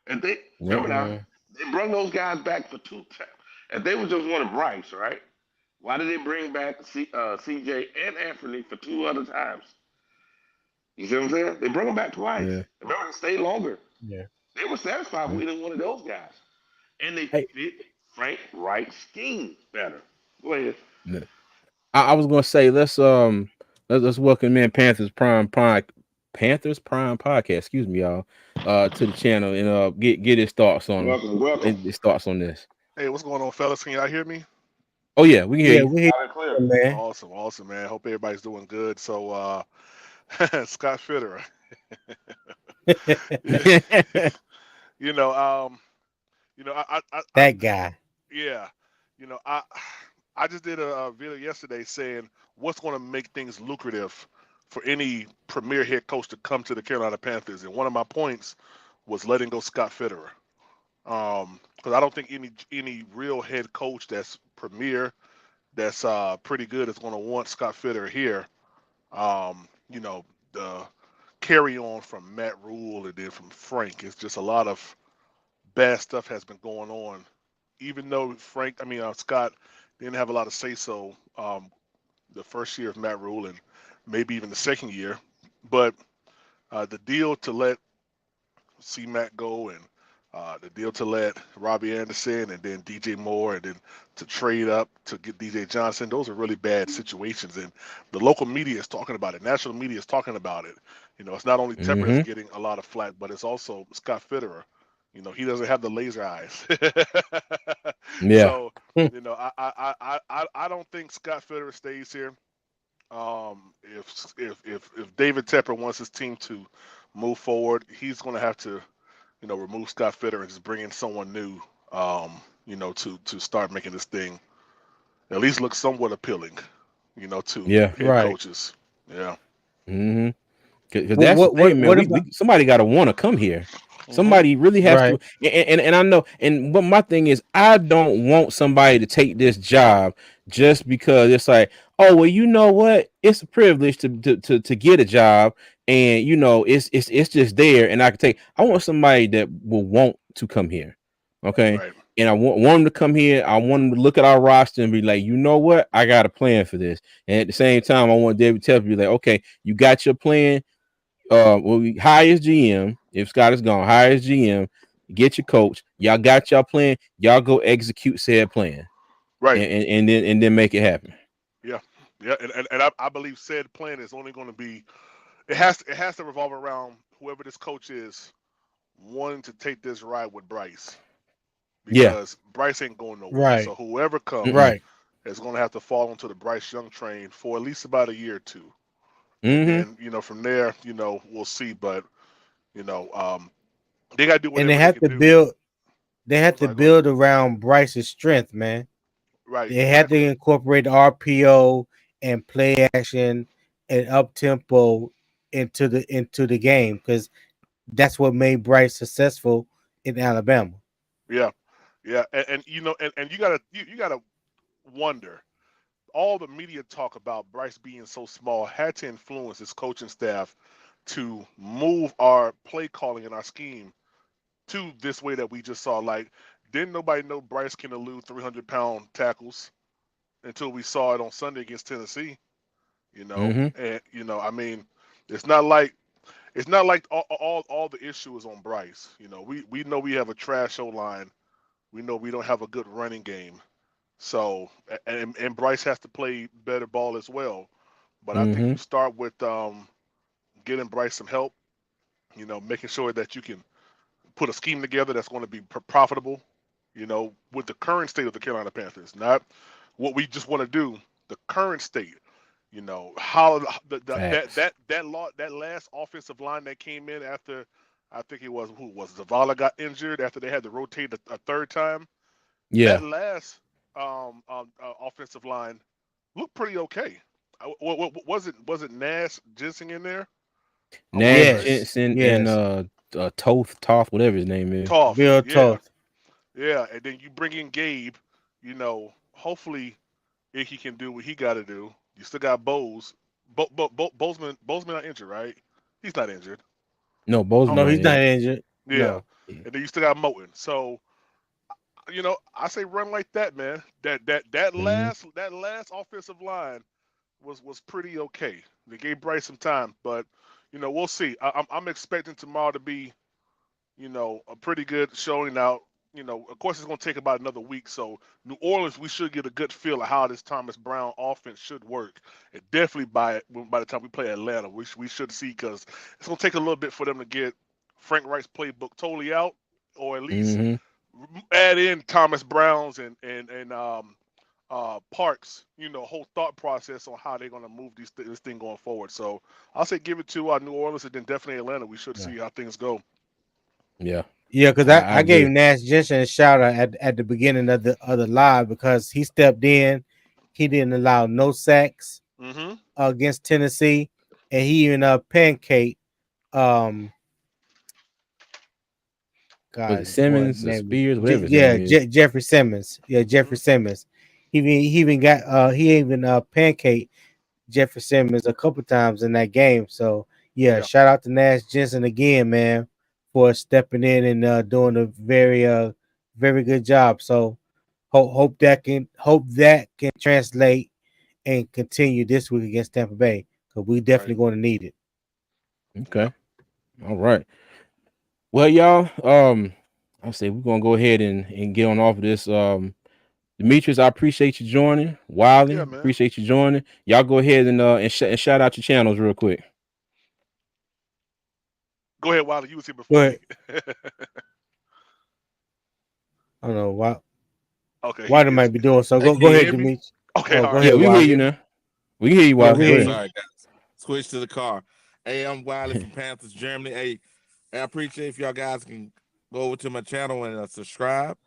And they Yep, remember now man. they brought those guys back for two times. If they were just wanting Bryce, right? Why did they bring back CJ and Anthony for 2 other times? You see what I'm saying? They brought them back twice. Yeah. Remember, they stayed longer. Yeah. They were satisfied Yeah. with either one of those guys, and they Hey, fit Frank Reich's scheme better. Go ahead. Yeah. I was gonna say let's welcome in Panthers Prime podcast. Excuse me, y'all. To the channel and get his thoughts on Welcome, welcome. this. Hey, what's going on, fellas? Can y'all hear me? Oh yeah, we can hear yeah, you. we hear Loud and clear. you, man. Awesome, awesome, man. Hope everybody's doing good. So, Scott Fitterer, you know, That guy. yeah, you know, I just did a video yesterday saying what's going to make things lucrative for any premier head coach to come to the Carolina Panthers, and one of my points was letting go Scott Fitterer. Because I don't think any real head coach that's premier, that's pretty good, is going to want Scott Fitterer here. The carry on from Matt Rule and then from Frank. It's just a lot of bad stuff has been going on. Even though Scott didn't have a lot of say so the first year of Matt Rule and maybe even the second year, but the deal to let C Mac go and the deal to let Robbie Anderson and then DJ Moore and then to trade up to get DJ Johnson, those are really bad situations. And the local media is talking about it. National media is talking about it. It's not only Tepper is Mm-hmm. getting a lot of flack, but it's also Scott Fitterer. He doesn't have the laser eyes. Yeah. So, I don't think Scott Fitterer stays here. If David Tepper wants his team to move forward, he's going to have to remove Scott Fitterer and just bring in someone new, to start making this thing at least look somewhat appealing, to Yeah. head Right. coaches. Yeah. Mm-hmm. Because What that's the what thing, what man. what We about somebody got to want to come here. Hmm. Somebody really has to, right? and I know. And but my thing is, I don't want somebody to take this job just because it's like, oh well, you know what? It's a privilege to get a job, and it's just there, and I can take. I want somebody that will want to come here, okay? Right. And I want them to come here. I want them to look at our roster and be like, you know what? I got a plan for this. And at the same time, I want David Tepper to be like, okay, you got your plan. We hire his GM. If Scott is gone, hire his GM, get your coach. Y'all got your plan. Y'all go execute said plan, Right. and then make it happen. Yeah. Yeah. And I believe said plan is only going to be, it has to revolve around whoever this coach is wanting to take this ride with Bryce, Yeah. because Bryce ain't going nowhere. Right. So whoever comes Mm-mm. Right. is going to have to fall onto the Bryce Young train for at least about a year or two. And Mm-hmm. then, from there, we'll see. But, you know, um, they got to do And they whatever they have can to do. build. They I'm have to sorry, go ahead. build around Bryce's strength, man. Right, They have to exactly. incorporate RPO and play action and up tempo into the game, because that's what made Bryce successful in Alabama. Yeah, yeah. And you gotta wonder, all the media talk about Bryce being so small had to influence his coaching staff to move our play calling and our scheme to this way that we just saw. Like, didn't nobody know Bryce can elude 300-pound tackles until we saw it on Sunday against Tennessee. Mm-hmm. And I mean, it's not like all the issue is on Bryce. We know we have a trash O line. We know we don't have a good running game. So and Bryce has to play better ball as well. But I think Mm-hmm. you start with getting Bryce some help. Making sure that you can put a scheme together that's going to be profitable. With the current state of the Carolina Panthers, not what we just want to do. The current state. How Facts. that last offensive line that came in after, I think it was, who was Zavala got injured after they had to rotate a third time. That Yeah. last offensive line looked pretty okay. Was it Nash Jensen in there? I want to Nash say Yes, Jensen and yes. Toth, whatever his name is. Tough, Bill yeah, Toth. yeah, and then you bring in Gabe. Hopefully he can do what he got to do. You still got Bose. Bozeman not injured, right? He's not injured. No, I Bozeman don't No, know. not he's not injured. injured. Yeah, No. Yeah. and then you still got Moten. So I say run like that, man. That Mm-hmm. last offensive line was pretty okay. They gave Bryce some time, but we'll see. I'm expecting tomorrow to be a pretty good showing out. Of course, it's going to take about another week. So New Orleans, we should get a good feel of how this Thomas Brown offense should work. And definitely by the time we play Atlanta, we should see, because it's going to take a little bit for them to get Frank Reich's playbook totally out, or at least Mm-hmm. add in Thomas Brown's and Parks, whole thought process on how they're going to move this thing going forward. So I'll say give it to New Orleans, and then definitely Atlanta. We should Yeah. see how things go. Yeah. Yeah, because I, I I gave agree. Nash Jensen a shout out at the beginning of the live because he stepped in. He didn't allow no sacks Mm-hmm. against Tennessee, and he even pancake um Was it God, what Simmons or name is Spears, whatever his Yeah, name is? Jeffrey Simmons. Yeah, Mm-hmm. Jeffrey Simmons. He even got he even pancake Jeffrey Simmons a couple times in that game. So yeah, Yeah. shout out to Nash Jensen again, man, for stepping in and doing a very good job. So hope that can translate and continue this week against Tampa Bay, because we Right. definitely going to need it. Yep. Okay. All right. Well, y'all, I say we're gonna go ahead and get on off of this. Demetrius, I appreciate you joining. Yeah, Wiley, man. appreciate you joining. Y'all go ahead and shout out your channels real quick. Go ahead, Wilder. You was here before me. But I don't know Okay, he why they might is. be doing so. Hey, Go can you ahead, hear me? Demetrius. Okay, Oh, all go right. Yeah, ahead, we Cool. can hear Wiley. you now. We can hear you, Yeah, Wiley. we Go hear Okay, ahead. you. sorry guys. Switch to the car. Hey, I'm Wiley from Panthers Germany. Hey, I appreciate if y'all guys can go over to my channel and subscribe.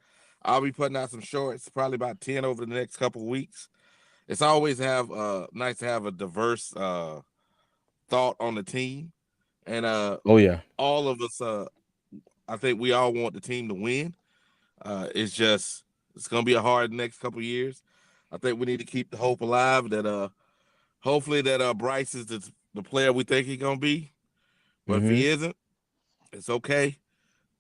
I'll be putting out some shorts, probably about 10 over the next couple of weeks. It's always have nice to have a diverse thought on the team. And Oh yeah. all of us I think we all want the team to win. It's gonna be a hard next couple of years. I think we need to keep the hope alive that hopefully that Bryce is the player we think he's gonna be. But if Mm-hmm. he isn't, it's okay.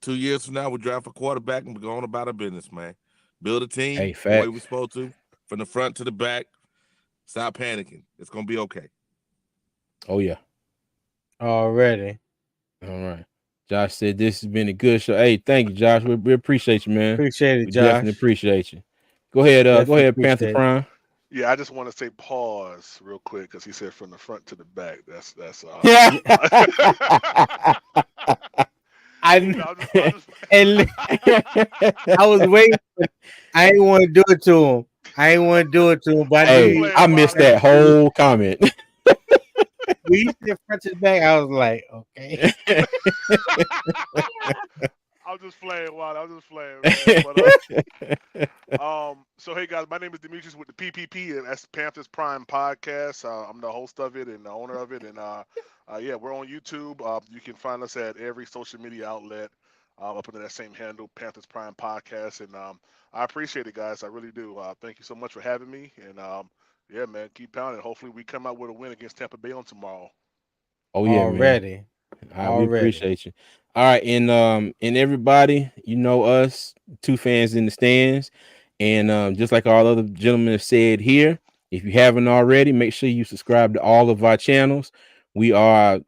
2 years from now, we draft a quarterback and we're going about our business, man. Build a Hey, team the way we're facts. supposed to, from the front to the back. Stop panicking. It's gonna be okay. Oh yeah. Already. All right. Josh said this has been a good show. Hey, thank you, Josh. We appreciate you, man. Appreciate it, We definitely Josh. appreciate you. Go Definitely ahead, Panther appreciate it. Prime. Yeah, I just want to say pause real quick because he said from the front to the back. That's Yeah. Yeah, I I'm just and I was waiting. I ain't want to do it to him. I ain't want to do it to him, but I I'm knew just Hey, he. I playing, missed Wiley. that whole comment. When he said front to the back, I was like, okay. I'm just playing, Wiley. I'm just playing, man. But so hey guys, my name is Demetrius with the PPP, and that's Panthers Prime Podcast. I'm the host of it and the owner of it, and yeah, we're on YouTube. You can find us at every social media outlet up under that same handle, Panthers Prime Podcast. And I appreciate it, guys. I really do. Thank you so much for having me, and Yeah, man, keep pounding. Hopefully, we come out with a win against Tampa Bay on tomorrow. Oh yeah, man. Already. All right, we Already. appreciate you. All right, and everybody, you know us, two fans in the stands, and just like all other gentlemen have said here, if you haven't already, make sure you subscribe to all of our channels. We are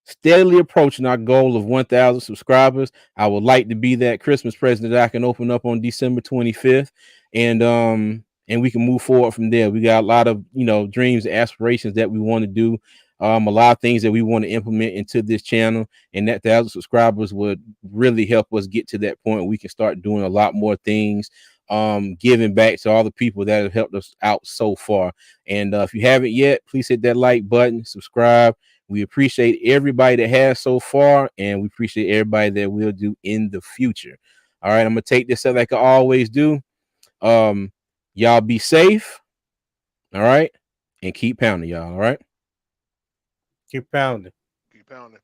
steadily approaching our goal of 1,000 subscribers. I would like to be that Christmas present that I can open up on December 25th, and we can move forward from there. We got a lot of dreams and aspirations that we want to do. A lot of things that we want to implement into this channel, and that 1,000 subscribers would really help us get to that point where we can start doing a lot more things, giving back to all the people that have helped us out so far. And if you haven't yet, please hit that like button, subscribe. We appreciate everybody that has so far, and we appreciate everybody that will do in the future. All right, I'm gonna take this up like I always do. Y'all be safe, all right, and keep pounding, y'all. All right. Keep pounding. Keep pounding.